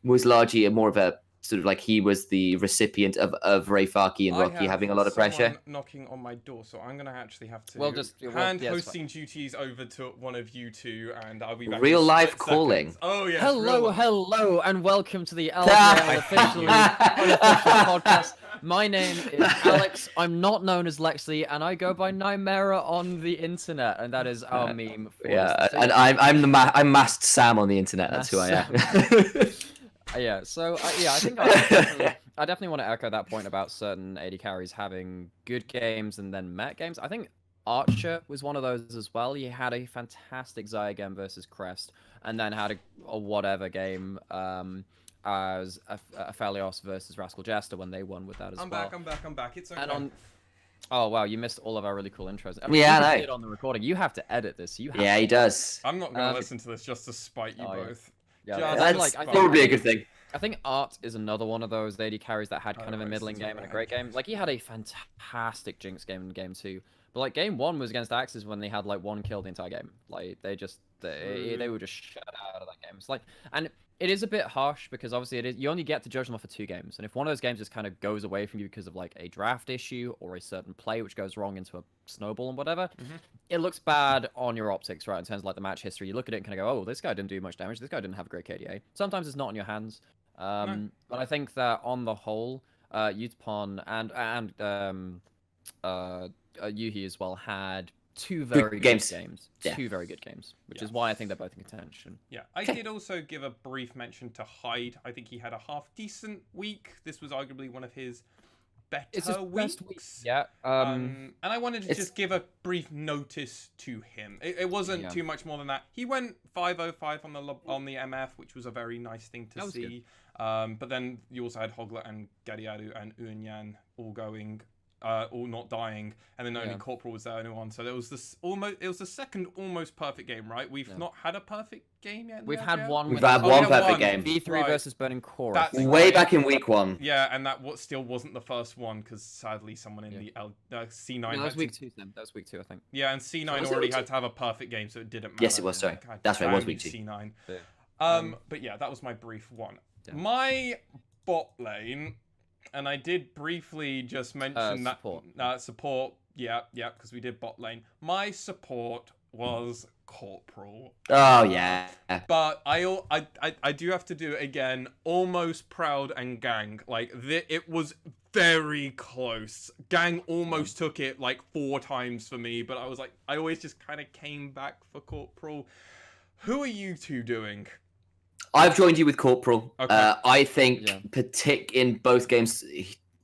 [SPEAKER 2] was largely more of a sort of like he was the recipient of Rayfaki and Rocky having a lot of pressure.
[SPEAKER 1] Knocking on my door, so I'm gonna actually have to hand hosting duties over to one of you two, and I'll be back.
[SPEAKER 2] Real life calling.
[SPEAKER 1] Oh yeah.
[SPEAKER 3] Hello, and welcome to the LJL Unofficial podcast. My name is Alex. I'm not known as Lexley, and I go by Nymera on the internet, and that is our meme.
[SPEAKER 2] And I'm Masked Sam on the internet. That's who I am.
[SPEAKER 3] Yeah, so I think I definitely want to echo that point about certain AD carries having good games and then mech games. I think Archer was one of those as well. He had a fantastic Zaya game versus Crest, and then had a whatever game as a Phalios versus Rascal Jester when they won with that as well.
[SPEAKER 1] I'm back. It's okay.
[SPEAKER 3] And oh wow, you missed all of our really cool intros. I
[SPEAKER 2] Yeah, I know.
[SPEAKER 3] did on the recording. You have to edit this. You have
[SPEAKER 2] Yeah, he does.
[SPEAKER 1] I'm not going to listen to this just to spite you both.
[SPEAKER 3] Yeah,
[SPEAKER 1] Just
[SPEAKER 2] That's
[SPEAKER 3] like, I
[SPEAKER 2] probably a good thing.
[SPEAKER 3] I think Art is another one of those AD carries that had kind of a middling game and a great game. Like, he had a fantastic Jinx game in game 2. But, like, game 1 was against AXZ when they had, like, 1 kill the entire game. Like, they were just shut out of that game. It's like, and it is a bit harsh because, obviously, you only get to judge them off for 2 games. And if one of those games just kind of goes away from you because of, like, a draft issue or a certain play which goes wrong into a snowball and whatever, it looks bad on your optics, right, in terms of, like, the match history. You look at it and kind of go, oh, this guy didn't do much damage. This guy didn't have a great KDA. Sometimes it's not in your hands. But I think that on the whole, Utapon and Yuhi as well had 2 very good games.
[SPEAKER 2] Yeah.
[SPEAKER 3] 2 very good games, which is why I think they're both in contention.
[SPEAKER 1] Yeah, I did also give a brief mention to Hyde. I think he had a half decent week. This was arguably one of his better weeks.
[SPEAKER 3] Yeah.
[SPEAKER 1] And I wanted to just give a brief notice to him. It wasn't too much more than that. He went 505 on the MF, which was a very nice thing to see. But then you also had Hoglet and Gadiadu and Uyanyan all not dying, and then only Corporal was there and one. So there was this it was the second almost perfect game, right? We've not had a perfect game yet.
[SPEAKER 3] We've had one.
[SPEAKER 2] We've had one perfect game.
[SPEAKER 3] V3 versus Burning Core.
[SPEAKER 2] That's way back in week 1.
[SPEAKER 1] Yeah, and that still wasn't the first one because sadly someone in the C9.
[SPEAKER 3] No, that was week 2. Then that was week 2, I think.
[SPEAKER 1] Yeah, and C9 already had to have a perfect game, so it didn't matter.
[SPEAKER 2] Yes, it was. Sorry, that's right. It was week 2.
[SPEAKER 1] C9.
[SPEAKER 3] Yeah.
[SPEAKER 1] But yeah, that was my brief one. Yeah. My bot lane. And I did briefly just mention that support. Yeah, because we did bot lane. My support was Corporal.
[SPEAKER 2] Oh yeah.
[SPEAKER 1] But I do have to do it again. Almost Proud and Gang. Like it was very close. Gang almost took it like 4 times for me, but I was like, I always just kind of came back for Corporal. Who are you two doing?
[SPEAKER 2] I've joined you with Corporal.
[SPEAKER 1] Okay.
[SPEAKER 2] I think in both games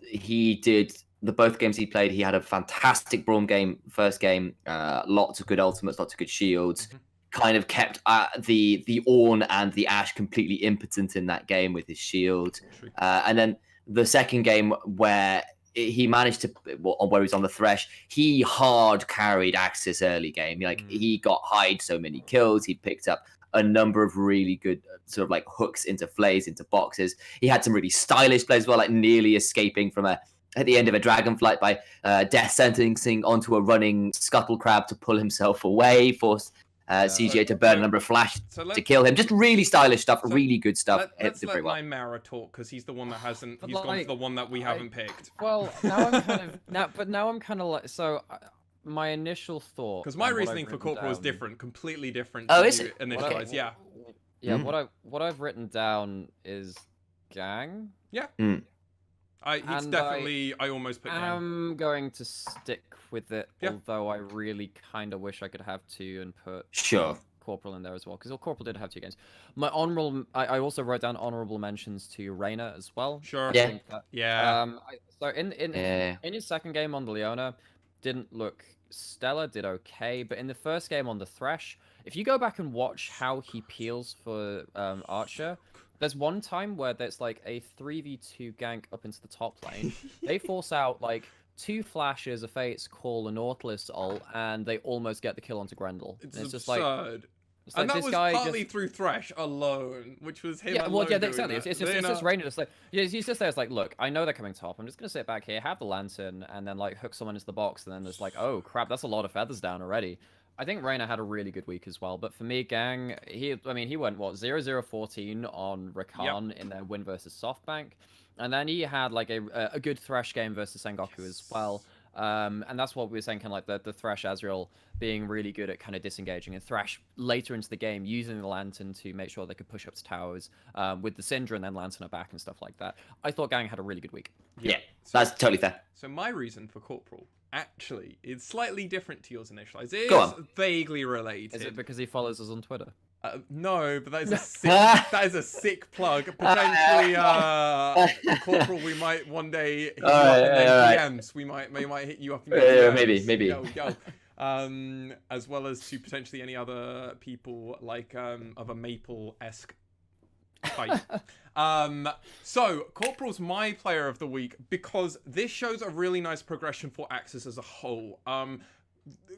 [SPEAKER 2] he did both games he played. He had a fantastic Braum game. First game, lots of good ultimates, lots of good shields. Kind of kept the Ornn and the Ashe completely impotent in that game with his shield. And then the second game where he managed to, where he's on the Thresh, he hard carried AXZ early game. Like he got Hyde so many kills. He picked up a number of really good sort of like hooks into flays, into boxes. He had some really stylish plays as well, like nearly escaping from at the end of a dragonflight by death sentencing onto a running scuttle crab to pull himself away, force CGA to burn a number of flash to kill him. Just really stylish stuff, really good stuff.
[SPEAKER 1] Let's let Mara talk because he's the one that hasn't. He's gone for the one that we haven't picked.
[SPEAKER 3] Well, now I'm kind of like so. My initial thought,
[SPEAKER 1] because my reasoning for Corporal is different, completely different.
[SPEAKER 2] Oh, is it?
[SPEAKER 1] Initialized, yeah.
[SPEAKER 3] Yeah, what I've written down is Gang.
[SPEAKER 1] Yeah. It's definitely. I almost put.
[SPEAKER 3] I'm going to stick with it, although I really kind of wish I could have 2 and put Corporal in there as well, because Corporal did have 2 games. My honorable, I also wrote down honorable mentions to Reyna as well.
[SPEAKER 1] Sure.
[SPEAKER 2] Yeah.
[SPEAKER 3] So in his second game on the Leona, didn't look stellar, did okay, but in the first game on the Thresh, if you go back and watch how he peels for Archer, there's one time where there's like a 3v2 gank up into the top lane. They force out like 2 flashes, a Fate's Call, a Nautilus ult, and they almost get the kill onto Grendel.
[SPEAKER 1] It's
[SPEAKER 3] just
[SPEAKER 1] absurd.
[SPEAKER 3] Like
[SPEAKER 1] and that was partly through Thresh alone, which was him alone.
[SPEAKER 3] Well, yeah, exactly. It's just Reyna just like, he's just there. It's like, look, I know they're coming top. I'm just gonna sit back here, have the lantern, and then like hook someone into the box, and then it's like, oh crap, that's a lot of feathers down already. I think Reyna had a really good week as well, but for me, Gang, he went what 0-0-14 on Rakan in their win versus SoftBank, and then he had like a good Thresh game versus Sengoku as well. And that's what we were saying, kind of like the Thresh Azrael being really good at kind of disengaging, and Thresh later into the game using the Lantern to make sure they could push up to towers with the Syndra and then Lantern her back and stuff like that. I thought Gang had a really good week.
[SPEAKER 2] Yeah, that's totally fair.
[SPEAKER 1] So my reason for Corporal actually is slightly different to yours initialized. It is vaguely related.
[SPEAKER 3] Is it because he follows us on Twitter?
[SPEAKER 1] No, but that is a sick, that is a sick plug. Potentially, Corporal, we might one day hit you up in DMs. We might hit you up in DMs.
[SPEAKER 2] Maybe.
[SPEAKER 1] Go. as well as to potentially any other people like of a Maple-esque type. So Corporal's my player of the week because this shows a really nice progression for AXZ as a whole.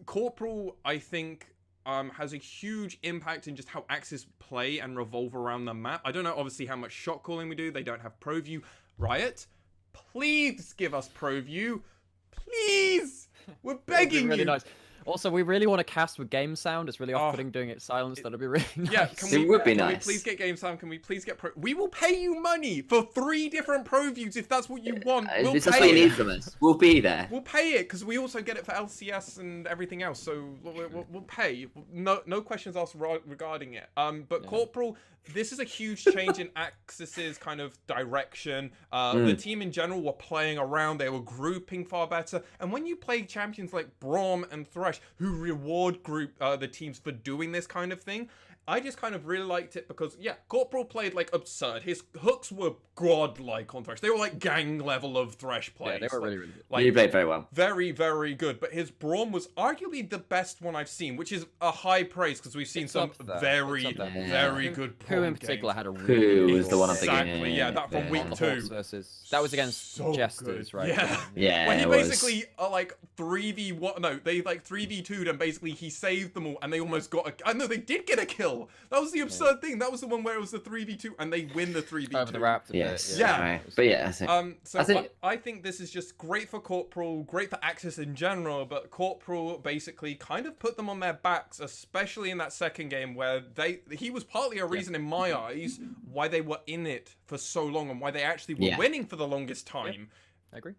[SPEAKER 1] Corporal, I think, has a huge impact in just how AXZ play and revolve around the map. I don't know, obviously, how much shot calling we do. They don't have pro view. Riot, please give us pro view. Please! We're begging
[SPEAKER 3] really
[SPEAKER 1] you.
[SPEAKER 3] nice. Also, we really want to cast with game sound. It's really off-putting doing it silenced. That'd be really nice.
[SPEAKER 1] Yeah,
[SPEAKER 2] It would be
[SPEAKER 1] can we
[SPEAKER 2] nice.
[SPEAKER 1] please get game sound? Can we please get pro? We will pay you money for 3 different pro views if that's what you want. We'll
[SPEAKER 2] If that's
[SPEAKER 1] pay
[SPEAKER 2] what you
[SPEAKER 1] it.
[SPEAKER 2] need from us, we'll be there.
[SPEAKER 1] We'll pay it because we also get it for LCS and everything else. So we'll pay. No questions asked regarding it. But Corporal, this is a huge change in AXZ's kind of direction. The team in general were playing around. They were grouping far better. And when you play champions like Braum and Thresh, who reward the teams for doing this kind of thing, I just kind of really liked it because, yeah, Corporal played, like, absurd. His hooks were godlike on Thresh. They were, like, gang level of Thresh plays.
[SPEAKER 3] Yeah, they were really, really good.
[SPEAKER 1] Like,
[SPEAKER 2] You played very well.
[SPEAKER 1] very, very good. But his Braum was arguably the best one I've seen, which is a high praise because we've seen
[SPEAKER 3] It's
[SPEAKER 1] some
[SPEAKER 3] up there.
[SPEAKER 1] very,
[SPEAKER 3] It's up there.
[SPEAKER 1] very good Braum
[SPEAKER 3] Who in particular
[SPEAKER 1] games.
[SPEAKER 3] had a
[SPEAKER 2] Who
[SPEAKER 3] really
[SPEAKER 2] was the one I'm thinking?
[SPEAKER 1] Exactly, yeah, that from week
[SPEAKER 3] on the
[SPEAKER 1] 2.
[SPEAKER 3] Hawks versus that was against
[SPEAKER 1] So
[SPEAKER 3] Jesters,
[SPEAKER 1] good.
[SPEAKER 3] right?
[SPEAKER 1] Yeah.
[SPEAKER 2] Yeah,
[SPEAKER 1] When he
[SPEAKER 2] it was.
[SPEAKER 1] basically like 3v1, no, they like 3v2'd and basically he saved them all and they almost got a, I know they did get a kill. That was the absurd thing. That was the one where it was the 3v2 and they win the 3v2.
[SPEAKER 3] Over the Raptor.
[SPEAKER 2] Yes.
[SPEAKER 1] Yeah.
[SPEAKER 2] Right. But yeah, I think,
[SPEAKER 1] So I think this is just great for Corporal, great for AXZ in general, but Corporal basically kind of put them on their backs, especially in that second game where he was partly a reason in my eyes why they were in it for so long and why they actually were winning for the longest time.
[SPEAKER 3] I agree.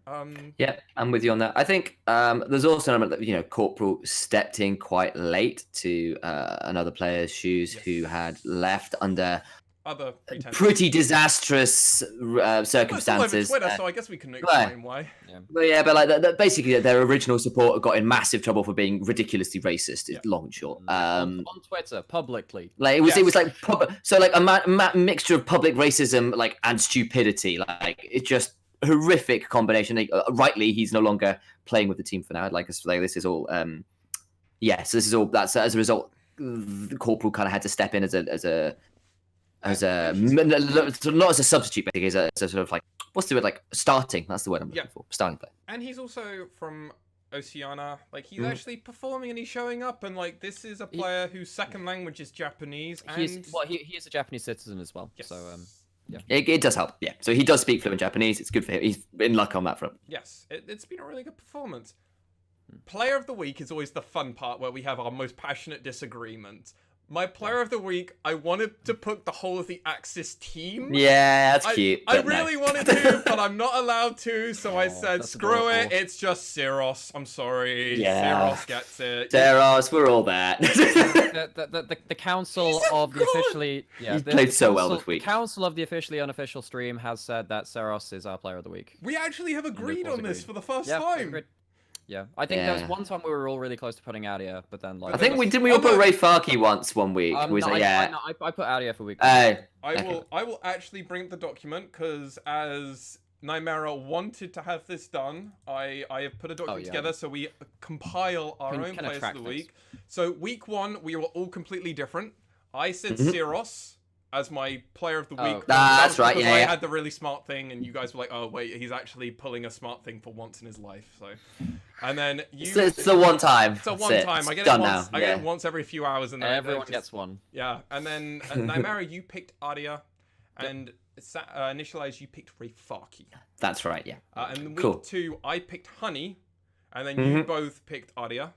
[SPEAKER 2] yeah, I'm with you on that. I think there's also an element that, Corporal stepped in quite late to another player's shoes who had left under
[SPEAKER 1] Other pretenses.
[SPEAKER 2] pretty disastrous
[SPEAKER 1] Well, it's all over
[SPEAKER 2] circumstances.
[SPEAKER 1] Twitter, so I guess we can explain why.
[SPEAKER 2] But yeah, but like basically their original supporter got in massive trouble for being ridiculously racist. It's long and short.
[SPEAKER 3] On Twitter, publicly.
[SPEAKER 2] Like it was like so like a mixture of public racism like and stupidity. Like it's just horrific combination. Like, rightly, he's no longer playing with the team for now. Like this is all. So this is all. That's as a result. The Corporal kind of had to step in as a not as a substitute, but as a sort of like what's the word, like starting. That's the word I'm looking for. Starting player.
[SPEAKER 1] And he's also from Oceania. Like he's actually performing and he's showing up. And like this is a player whose second language is Japanese. And
[SPEAKER 3] He is a Japanese citizen as well.
[SPEAKER 1] Yes.
[SPEAKER 3] So yeah.
[SPEAKER 2] It does help. Yeah. So he does speak fluent Japanese. It's good for him. He's in luck on that front.
[SPEAKER 1] Yes, it's been a really good performance. Player of the week is always the fun part where we have our most passionate disagreement. My player of the week, I wanted to put the whole of the AXZ team.
[SPEAKER 2] Yeah, that's cute.
[SPEAKER 1] I
[SPEAKER 2] but no.
[SPEAKER 1] really wanted to, but I'm not allowed to, so I said,
[SPEAKER 3] that's
[SPEAKER 1] screw it,
[SPEAKER 3] adorable.
[SPEAKER 1] it's just Syros. I'm sorry.
[SPEAKER 2] Yeah.
[SPEAKER 1] Syros gets it.
[SPEAKER 2] Teros, we're all there.
[SPEAKER 3] The council
[SPEAKER 1] He's so
[SPEAKER 3] of the
[SPEAKER 1] good.
[SPEAKER 3] officially
[SPEAKER 2] He's played so well this week.
[SPEAKER 3] The council of the officially unofficial stream has said that Seros is our player of the week.
[SPEAKER 1] We actually have agreed on this
[SPEAKER 3] agreed.
[SPEAKER 1] for the first
[SPEAKER 3] Yeah,
[SPEAKER 1] time.
[SPEAKER 3] agreed. Yeah, I think there was one time we were all really close to putting Adia, but then like
[SPEAKER 2] I think we all put Ray Farkey once one week.
[SPEAKER 3] I put Adia for week.
[SPEAKER 1] I will actually bring up the document because as Nymera wanted to have this done, I have put a document together so we compile our own players of the week. So week 1 we were all completely different. I said Syros as my player of the week.
[SPEAKER 2] That's right.
[SPEAKER 1] Because
[SPEAKER 2] Yeah,
[SPEAKER 1] I
[SPEAKER 2] yeah.
[SPEAKER 1] had the really smart thing, and you guys were like, "Oh wait, he's actually pulling a smart thing for once in his life." So, and then you.
[SPEAKER 2] It's the one time.
[SPEAKER 1] It's a
[SPEAKER 2] That's
[SPEAKER 1] one
[SPEAKER 2] it.
[SPEAKER 1] time.
[SPEAKER 2] It's
[SPEAKER 1] I get
[SPEAKER 2] done
[SPEAKER 1] it once.
[SPEAKER 2] now.
[SPEAKER 1] I get it once every few hours, and then
[SPEAKER 3] Everyone gets one.
[SPEAKER 1] Yeah, and then Nymera, you picked Adia, and Initialize, you picked Ray Farkey.
[SPEAKER 2] That's right. Yeah.
[SPEAKER 1] And
[SPEAKER 2] Cool.
[SPEAKER 1] week 2, I picked Honey, and then you both picked Adia.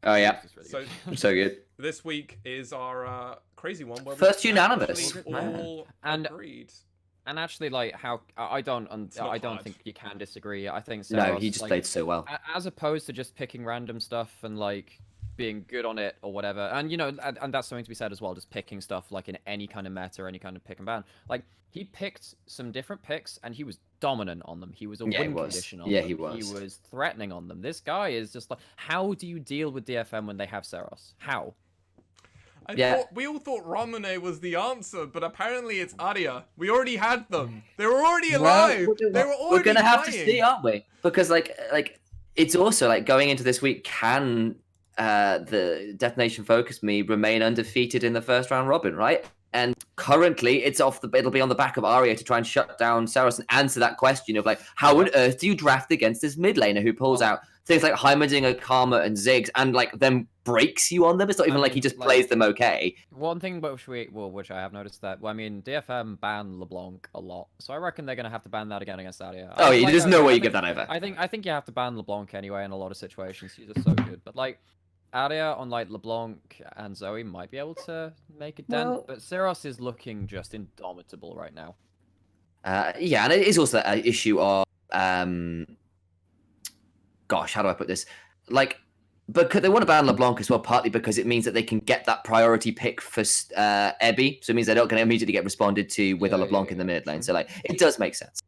[SPEAKER 2] Oh yeah.
[SPEAKER 1] So
[SPEAKER 2] So good.
[SPEAKER 1] this week is our crazy one. Where
[SPEAKER 2] First
[SPEAKER 1] we
[SPEAKER 2] unanimous.
[SPEAKER 1] actually all
[SPEAKER 3] And-
[SPEAKER 1] agreed.
[SPEAKER 3] And actually, like how I don't
[SPEAKER 1] not hard.
[SPEAKER 3] think you can disagree. I think
[SPEAKER 2] No,
[SPEAKER 3] Seros,
[SPEAKER 2] he just
[SPEAKER 3] like,
[SPEAKER 2] played so well.
[SPEAKER 3] as opposed to just picking random stuff and like being good on it or whatever. And and that's something to be said as well, just picking stuff like in any kind of meta or any kind of pick and ban. Like he picked some different picks and he was dominant on them. He was a win condition on them.
[SPEAKER 2] He was.
[SPEAKER 3] He was threatening on them. This guy is just like, how do you deal with DFM when they have Seros? How?
[SPEAKER 1] We all thought Ramune was the answer, but apparently it's Adia. We already had them. They were already alive. They were already
[SPEAKER 2] We're gonna have to
[SPEAKER 1] playing.
[SPEAKER 2] see, aren't we? Because like it's also like going into this week, can the Destination Focus Me remain undefeated in the first round robin, right? And currently, it'll be on the back of Arya to try and shut down Saros and answer that question of like, how on earth do you draft against this mid laner who pulls out things like Heimerdinger, Karma, and Ziggs, and like then breaks you on them? It's not even like he just plays them okay.
[SPEAKER 3] One thing which I have noticed that, well, I mean, DFM banned LeBlanc a lot, so I reckon they're gonna have to ban that again against Arya.
[SPEAKER 2] Oh, yeah, there's no way you give that over.
[SPEAKER 3] I think you have to ban LeBlanc anyway in a lot of situations. He's just so good, but like. Arya on like LeBlanc and Zoe might be able to make a dent, but Syros is looking just indomitable right now.
[SPEAKER 2] Yeah, and it is also an issue of gosh, how do I put this? Like, but they want to ban LeBlanc as well, partly because it means that they can get that priority pick for Ebby, so it means they're not going to immediately get responded to with a LeBlanc in the mid lane. So like, it does make sense.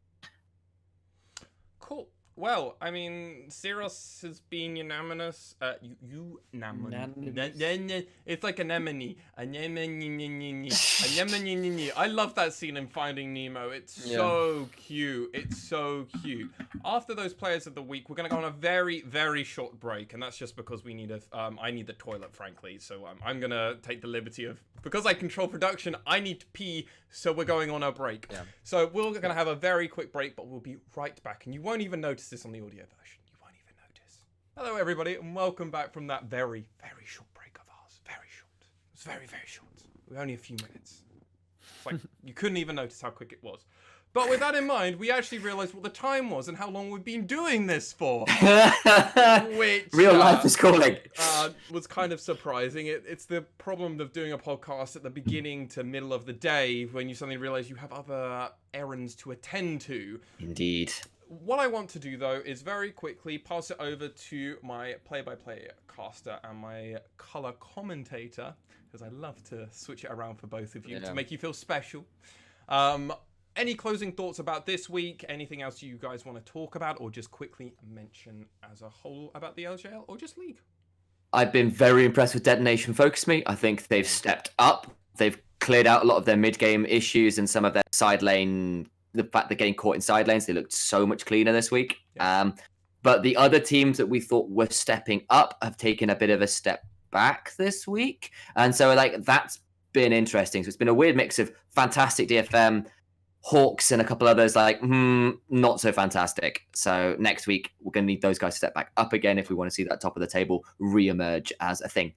[SPEAKER 1] Cool. Well, I mean, Syros has been unanimous. It's like anemone. I love that scene in Finding Nemo. It's so cute. It's so cute. After those players of the week, we're going to go on a very, very short break, and that's just because we need I need the toilet, frankly. So I'm going to take the liberty of, because I control production, I need to pee, so we're going on a break. Yeah. So we're going to have a very quick break, but we'll be right back, and you won't even notice this on the audio version. You won't even notice. Hello, everybody, and welcome back from that very, very short break of ours. Very short. It was very, very short. We're only a few minutes. It's like you couldn't even notice how quick it was. But with that in mind, we actually realized what the time was and how long we've been doing this for. Which,
[SPEAKER 2] real life is calling.
[SPEAKER 1] Was kind of surprising. It's the problem of doing a podcast at the beginning to middle of the day when you suddenly realize you have other errands to attend to.
[SPEAKER 2] Indeed.
[SPEAKER 1] What I want to do, though, is very quickly pass it over to my play-by-play caster and my color commentator, because I love to switch it around for both of you to make you feel special. Any closing thoughts about this week? Anything else you guys want to talk about, or just quickly mention as a whole about the LJL, or just League?
[SPEAKER 2] I've been very impressed with Detonation Focus Me. I think they've stepped up. They've cleared out a lot of their mid-game issues and some of their side lane. The fact they're getting caught in side lanes, they looked so much cleaner this week. Yeah. But the other teams that we thought were stepping up have taken a bit of a step back this week. And so like that's been interesting. So it's been a weird mix of fantastic DFM, Hawks, and a couple others like not so fantastic. So next week we're going to need those guys to step back up again if we want to see that top of the table re-emerge as a thing.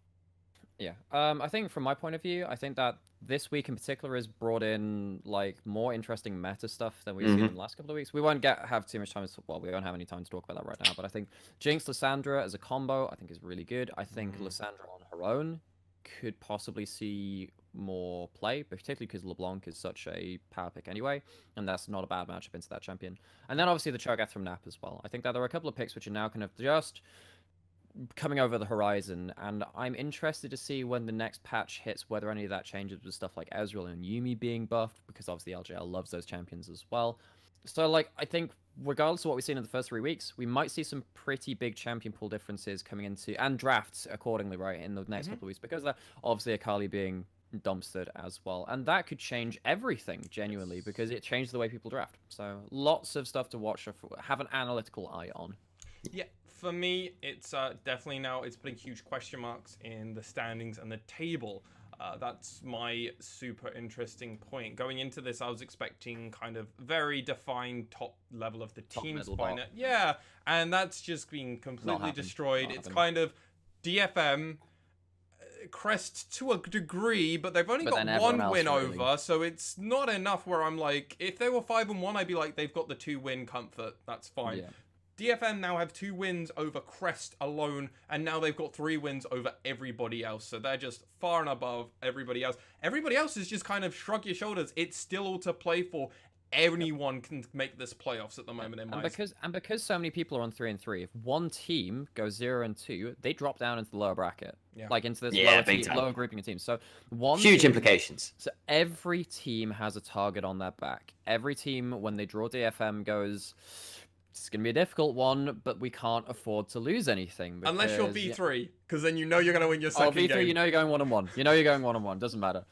[SPEAKER 3] Yeah, I think from my point of view, I think that this week in particular has brought in like more interesting meta stuff than we've seen in the last couple of weeks. We won't have too much time to, well, we don't have any time to talk about that right now, but I think Jinx Lissandra as a combo I think is really good. I think Lissandra on her own could possibly see more play, particularly because LeBlanc is such a power pick anyway, and that's not a bad matchup into that champion. And then obviously the Cho'Gath from Nap as well. I think that there are a couple of picks which are now kind of just coming over the horizon, and I'm interested to see when the next patch hits whether any of that changes with stuff like Ezreal and Yuumi being buffed, because obviously LJL loves those champions as well. So like I think regardless of what we've seen in the first 3 weeks, we might see some pretty big champion pool differences coming into, and drafts accordingly, right, in the next couple of weeks, because obviously Akali being dumpstered as well, and that could change everything genuinely, because it changed the way people draft. So lots of stuff to watch, have an analytical eye on.
[SPEAKER 1] Yeah, for me, it's definitely now it's putting huge question marks in the standings and the table. That's my super interesting point. Going into this, I was expecting kind of very defined top level of the teams by now. Yeah, and that's just been completely destroyed. It's kind of DFM, Crest to a degree, but they've only got one win over, so it's not enough where I'm like, if they were 5-1, I'd be like, they've got the 2-win comfort. That's fine. Yeah. DFM now have 2 wins over Crest alone, and now they've got 3 wins over everybody else. So they're just far and above everybody else. Everybody else is just kind of shrug your shoulders. It's still all to play for. Anyone can make this playoffs at the moment in my
[SPEAKER 3] because so many people are on 3 and 3. If one team goes 0 and 2, they drop down into the lower bracket, like into this lower grouping of teams. So
[SPEAKER 2] huge implications.
[SPEAKER 3] So every team has a target on their back. Every team, when they draw DFM, goes, it's going to be a difficult one, but we can't afford to lose anything. Because,
[SPEAKER 1] unless you're V3, because then you know you're going to win your second game.
[SPEAKER 3] V3, you know you're going 1-1. You know you're going 1-1. Doesn't matter.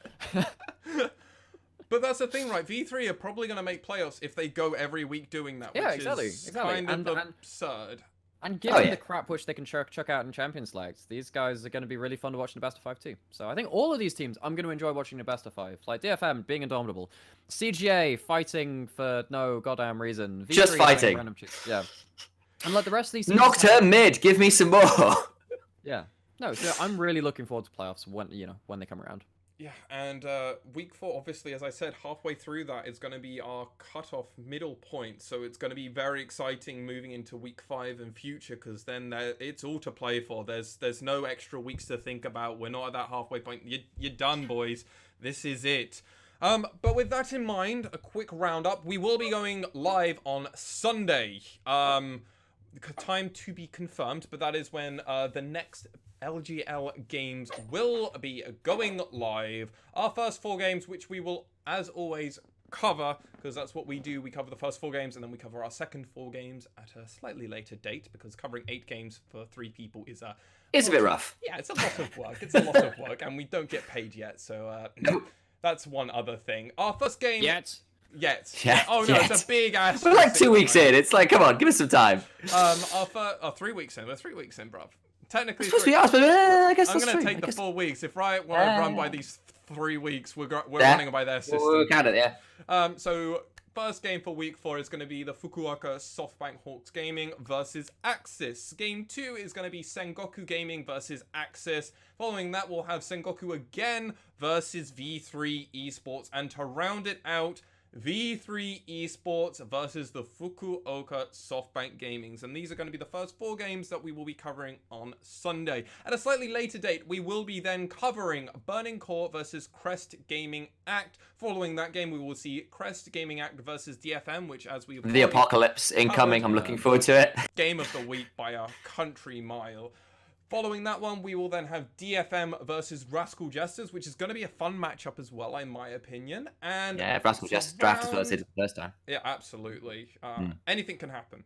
[SPEAKER 1] But that's the thing, right? V3 are probably going to make playoffs if they go every week doing that.
[SPEAKER 3] Yeah,
[SPEAKER 1] which
[SPEAKER 3] exactly.
[SPEAKER 1] Is kind of absurd.
[SPEAKER 3] And given
[SPEAKER 2] yeah.
[SPEAKER 3] the crap which they can chuck out in Champions Leagues, these guys are going to be really fun to watch in the best of 5 too. So I think all of these teams, I'm going to enjoy watching the best of 5. Like DFM being indomitable, CGA fighting for no goddamn reason, V3
[SPEAKER 2] Just
[SPEAKER 3] having
[SPEAKER 2] fighting.
[SPEAKER 3] random yeah. And like the rest of these teams,
[SPEAKER 2] Nocturne mid, give me some more.
[SPEAKER 3] yeah. No, so I'm really looking forward to playoffs when they come around.
[SPEAKER 1] Yeah, and week 4, obviously, as I said, halfway through that is going to be our cutoff middle point. So it's going to be very exciting moving into week 5 and future, because then it's all to play for. There's no extra weeks to think about. We're not at that halfway point. You're done, boys. This is it. But with that in mind, a quick roundup. We will be going live on Sunday. Time to be confirmed, but that is when the next LJL games will be going live. Our first 4 games, which we will, as always, cover, because that's what we do. We cover the first 4 games, and then we cover our second 4 games at a slightly later date, because covering 8 games for 3 people is
[SPEAKER 2] It's a bit rough.
[SPEAKER 1] Yeah, it's a lot of work. It's a lot of work, and we don't get paid yet, so that's one other thing. Our first game...
[SPEAKER 3] Yet.
[SPEAKER 1] Yeah. Oh no, it's a big ass.
[SPEAKER 2] We're like 2 weeks in. It's like, come on, give us some time.
[SPEAKER 1] Our 3 weeks in. We're 3 weeks in, bruv. Technically,
[SPEAKER 2] It's supposed to be us, but I guess
[SPEAKER 1] I'm
[SPEAKER 2] that's
[SPEAKER 1] gonna
[SPEAKER 2] true.
[SPEAKER 1] take the 4 weeks. If Riot want to run by these 3 weeks, we're running by their system.
[SPEAKER 2] We'll count it, yeah.
[SPEAKER 1] So first game for week 4 is going to be the Fukuoka SoftBank Hawks Gaming versus AXZ. Game 2 is going to be Sengoku Gaming versus AXZ. Following that, we'll have Sengoku again versus V3 Esports, and to round it out, V3 Esports versus the Fukuoka SoftBank Gamings. And these are going to be the first 4 games that we will be covering on Sunday. At a slightly later date, we will be then covering Burning Core versus Crest Gaming Act. Following that game, we will see Crest Gaming Act versus DFM, which, as we've
[SPEAKER 2] The apocalypse incoming. I'm looking forward to it.
[SPEAKER 1] Game of the week by a country mile. Following that one, we will then have DFM versus Rascal Jesters, which is going to be a fun matchup as well, in my opinion. And
[SPEAKER 2] Yeah, Rascal Jesters draft as well as they did the first time.
[SPEAKER 1] Yeah, absolutely. Anything can happen.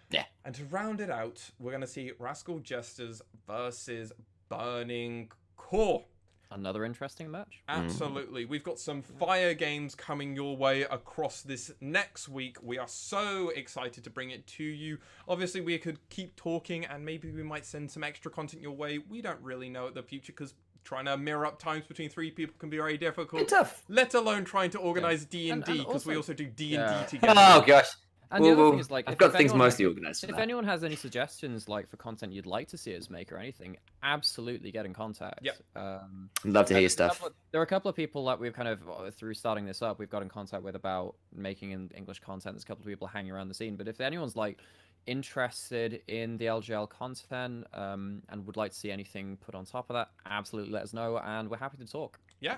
[SPEAKER 2] Yeah.
[SPEAKER 1] And to round it out, we're going to see Rascal Jesters versus Burning Core.
[SPEAKER 3] Another interesting match.
[SPEAKER 1] Absolutely. We've got some fire games coming your way across this next week. We are so excited to bring it to you. Obviously, we could keep talking, and maybe we might send some extra content your way. We don't really know at the future, because trying to mirror up times between 3 people can be very difficult.
[SPEAKER 2] It's tough.
[SPEAKER 1] Let alone trying to organize D&D, because
[SPEAKER 3] also-
[SPEAKER 1] we also do D&D
[SPEAKER 3] Yeah.
[SPEAKER 1] together.
[SPEAKER 2] Oh, gosh.
[SPEAKER 3] And the other thing is, like,
[SPEAKER 2] I've
[SPEAKER 3] if
[SPEAKER 2] got things
[SPEAKER 3] anyone
[SPEAKER 2] mostly organized for
[SPEAKER 3] If
[SPEAKER 2] that.
[SPEAKER 3] anyone has any suggestions, like, for content you'd like to see us make or anything, absolutely get in contact.
[SPEAKER 1] Yep.
[SPEAKER 2] I'd love to hear your stuff.
[SPEAKER 3] There are a couple of people that we've kind of, through starting this up, we've got in contact with about making English content. There's a couple of people hanging around the scene. But if anyone's, like, interested in the LJL content and would like to see anything put on top of that, absolutely let us know, and we're happy to talk.
[SPEAKER 1] Yeah.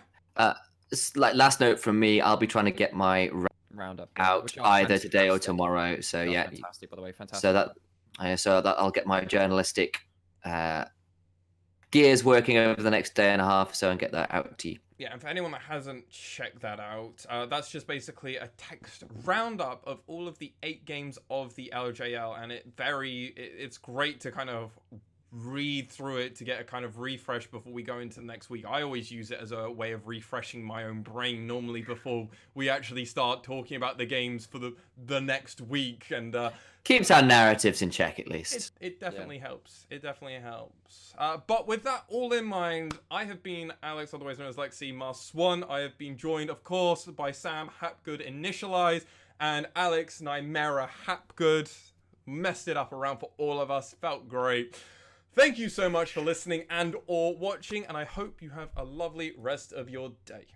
[SPEAKER 2] Like last note from me, I'll be trying to get my
[SPEAKER 3] Roundup
[SPEAKER 2] out
[SPEAKER 3] which are
[SPEAKER 2] either today or
[SPEAKER 3] fantastic.
[SPEAKER 2] tomorrow. So
[SPEAKER 3] They are
[SPEAKER 2] yeah,
[SPEAKER 3] fantastic, by the way, fantastic.
[SPEAKER 2] so that I'll get my journalistic gears working over the next day and a half, so and get that out to you.
[SPEAKER 1] Yeah, and for anyone that hasn't checked that out, that's just basically a text roundup of all of the 8 games of the LJL, and it's great to kind of read through it to get a kind of refresh before we go into the next week. I always use it as a way of refreshing my own brain normally before we actually start talking about the games for the next week, and
[SPEAKER 2] Keeps our narratives in check at least.
[SPEAKER 1] it definitely helps. It definitely helps. But with that all in mind, I have been Alex, otherwise known as Lexi Mars Swan. I have been joined, of course, by Sam Hapgood Initialize and Alex Nymera Hapgood. Messed it up around for all of us. Felt great. Thank you so much for listening and or watching, and I hope you have a lovely rest of your day.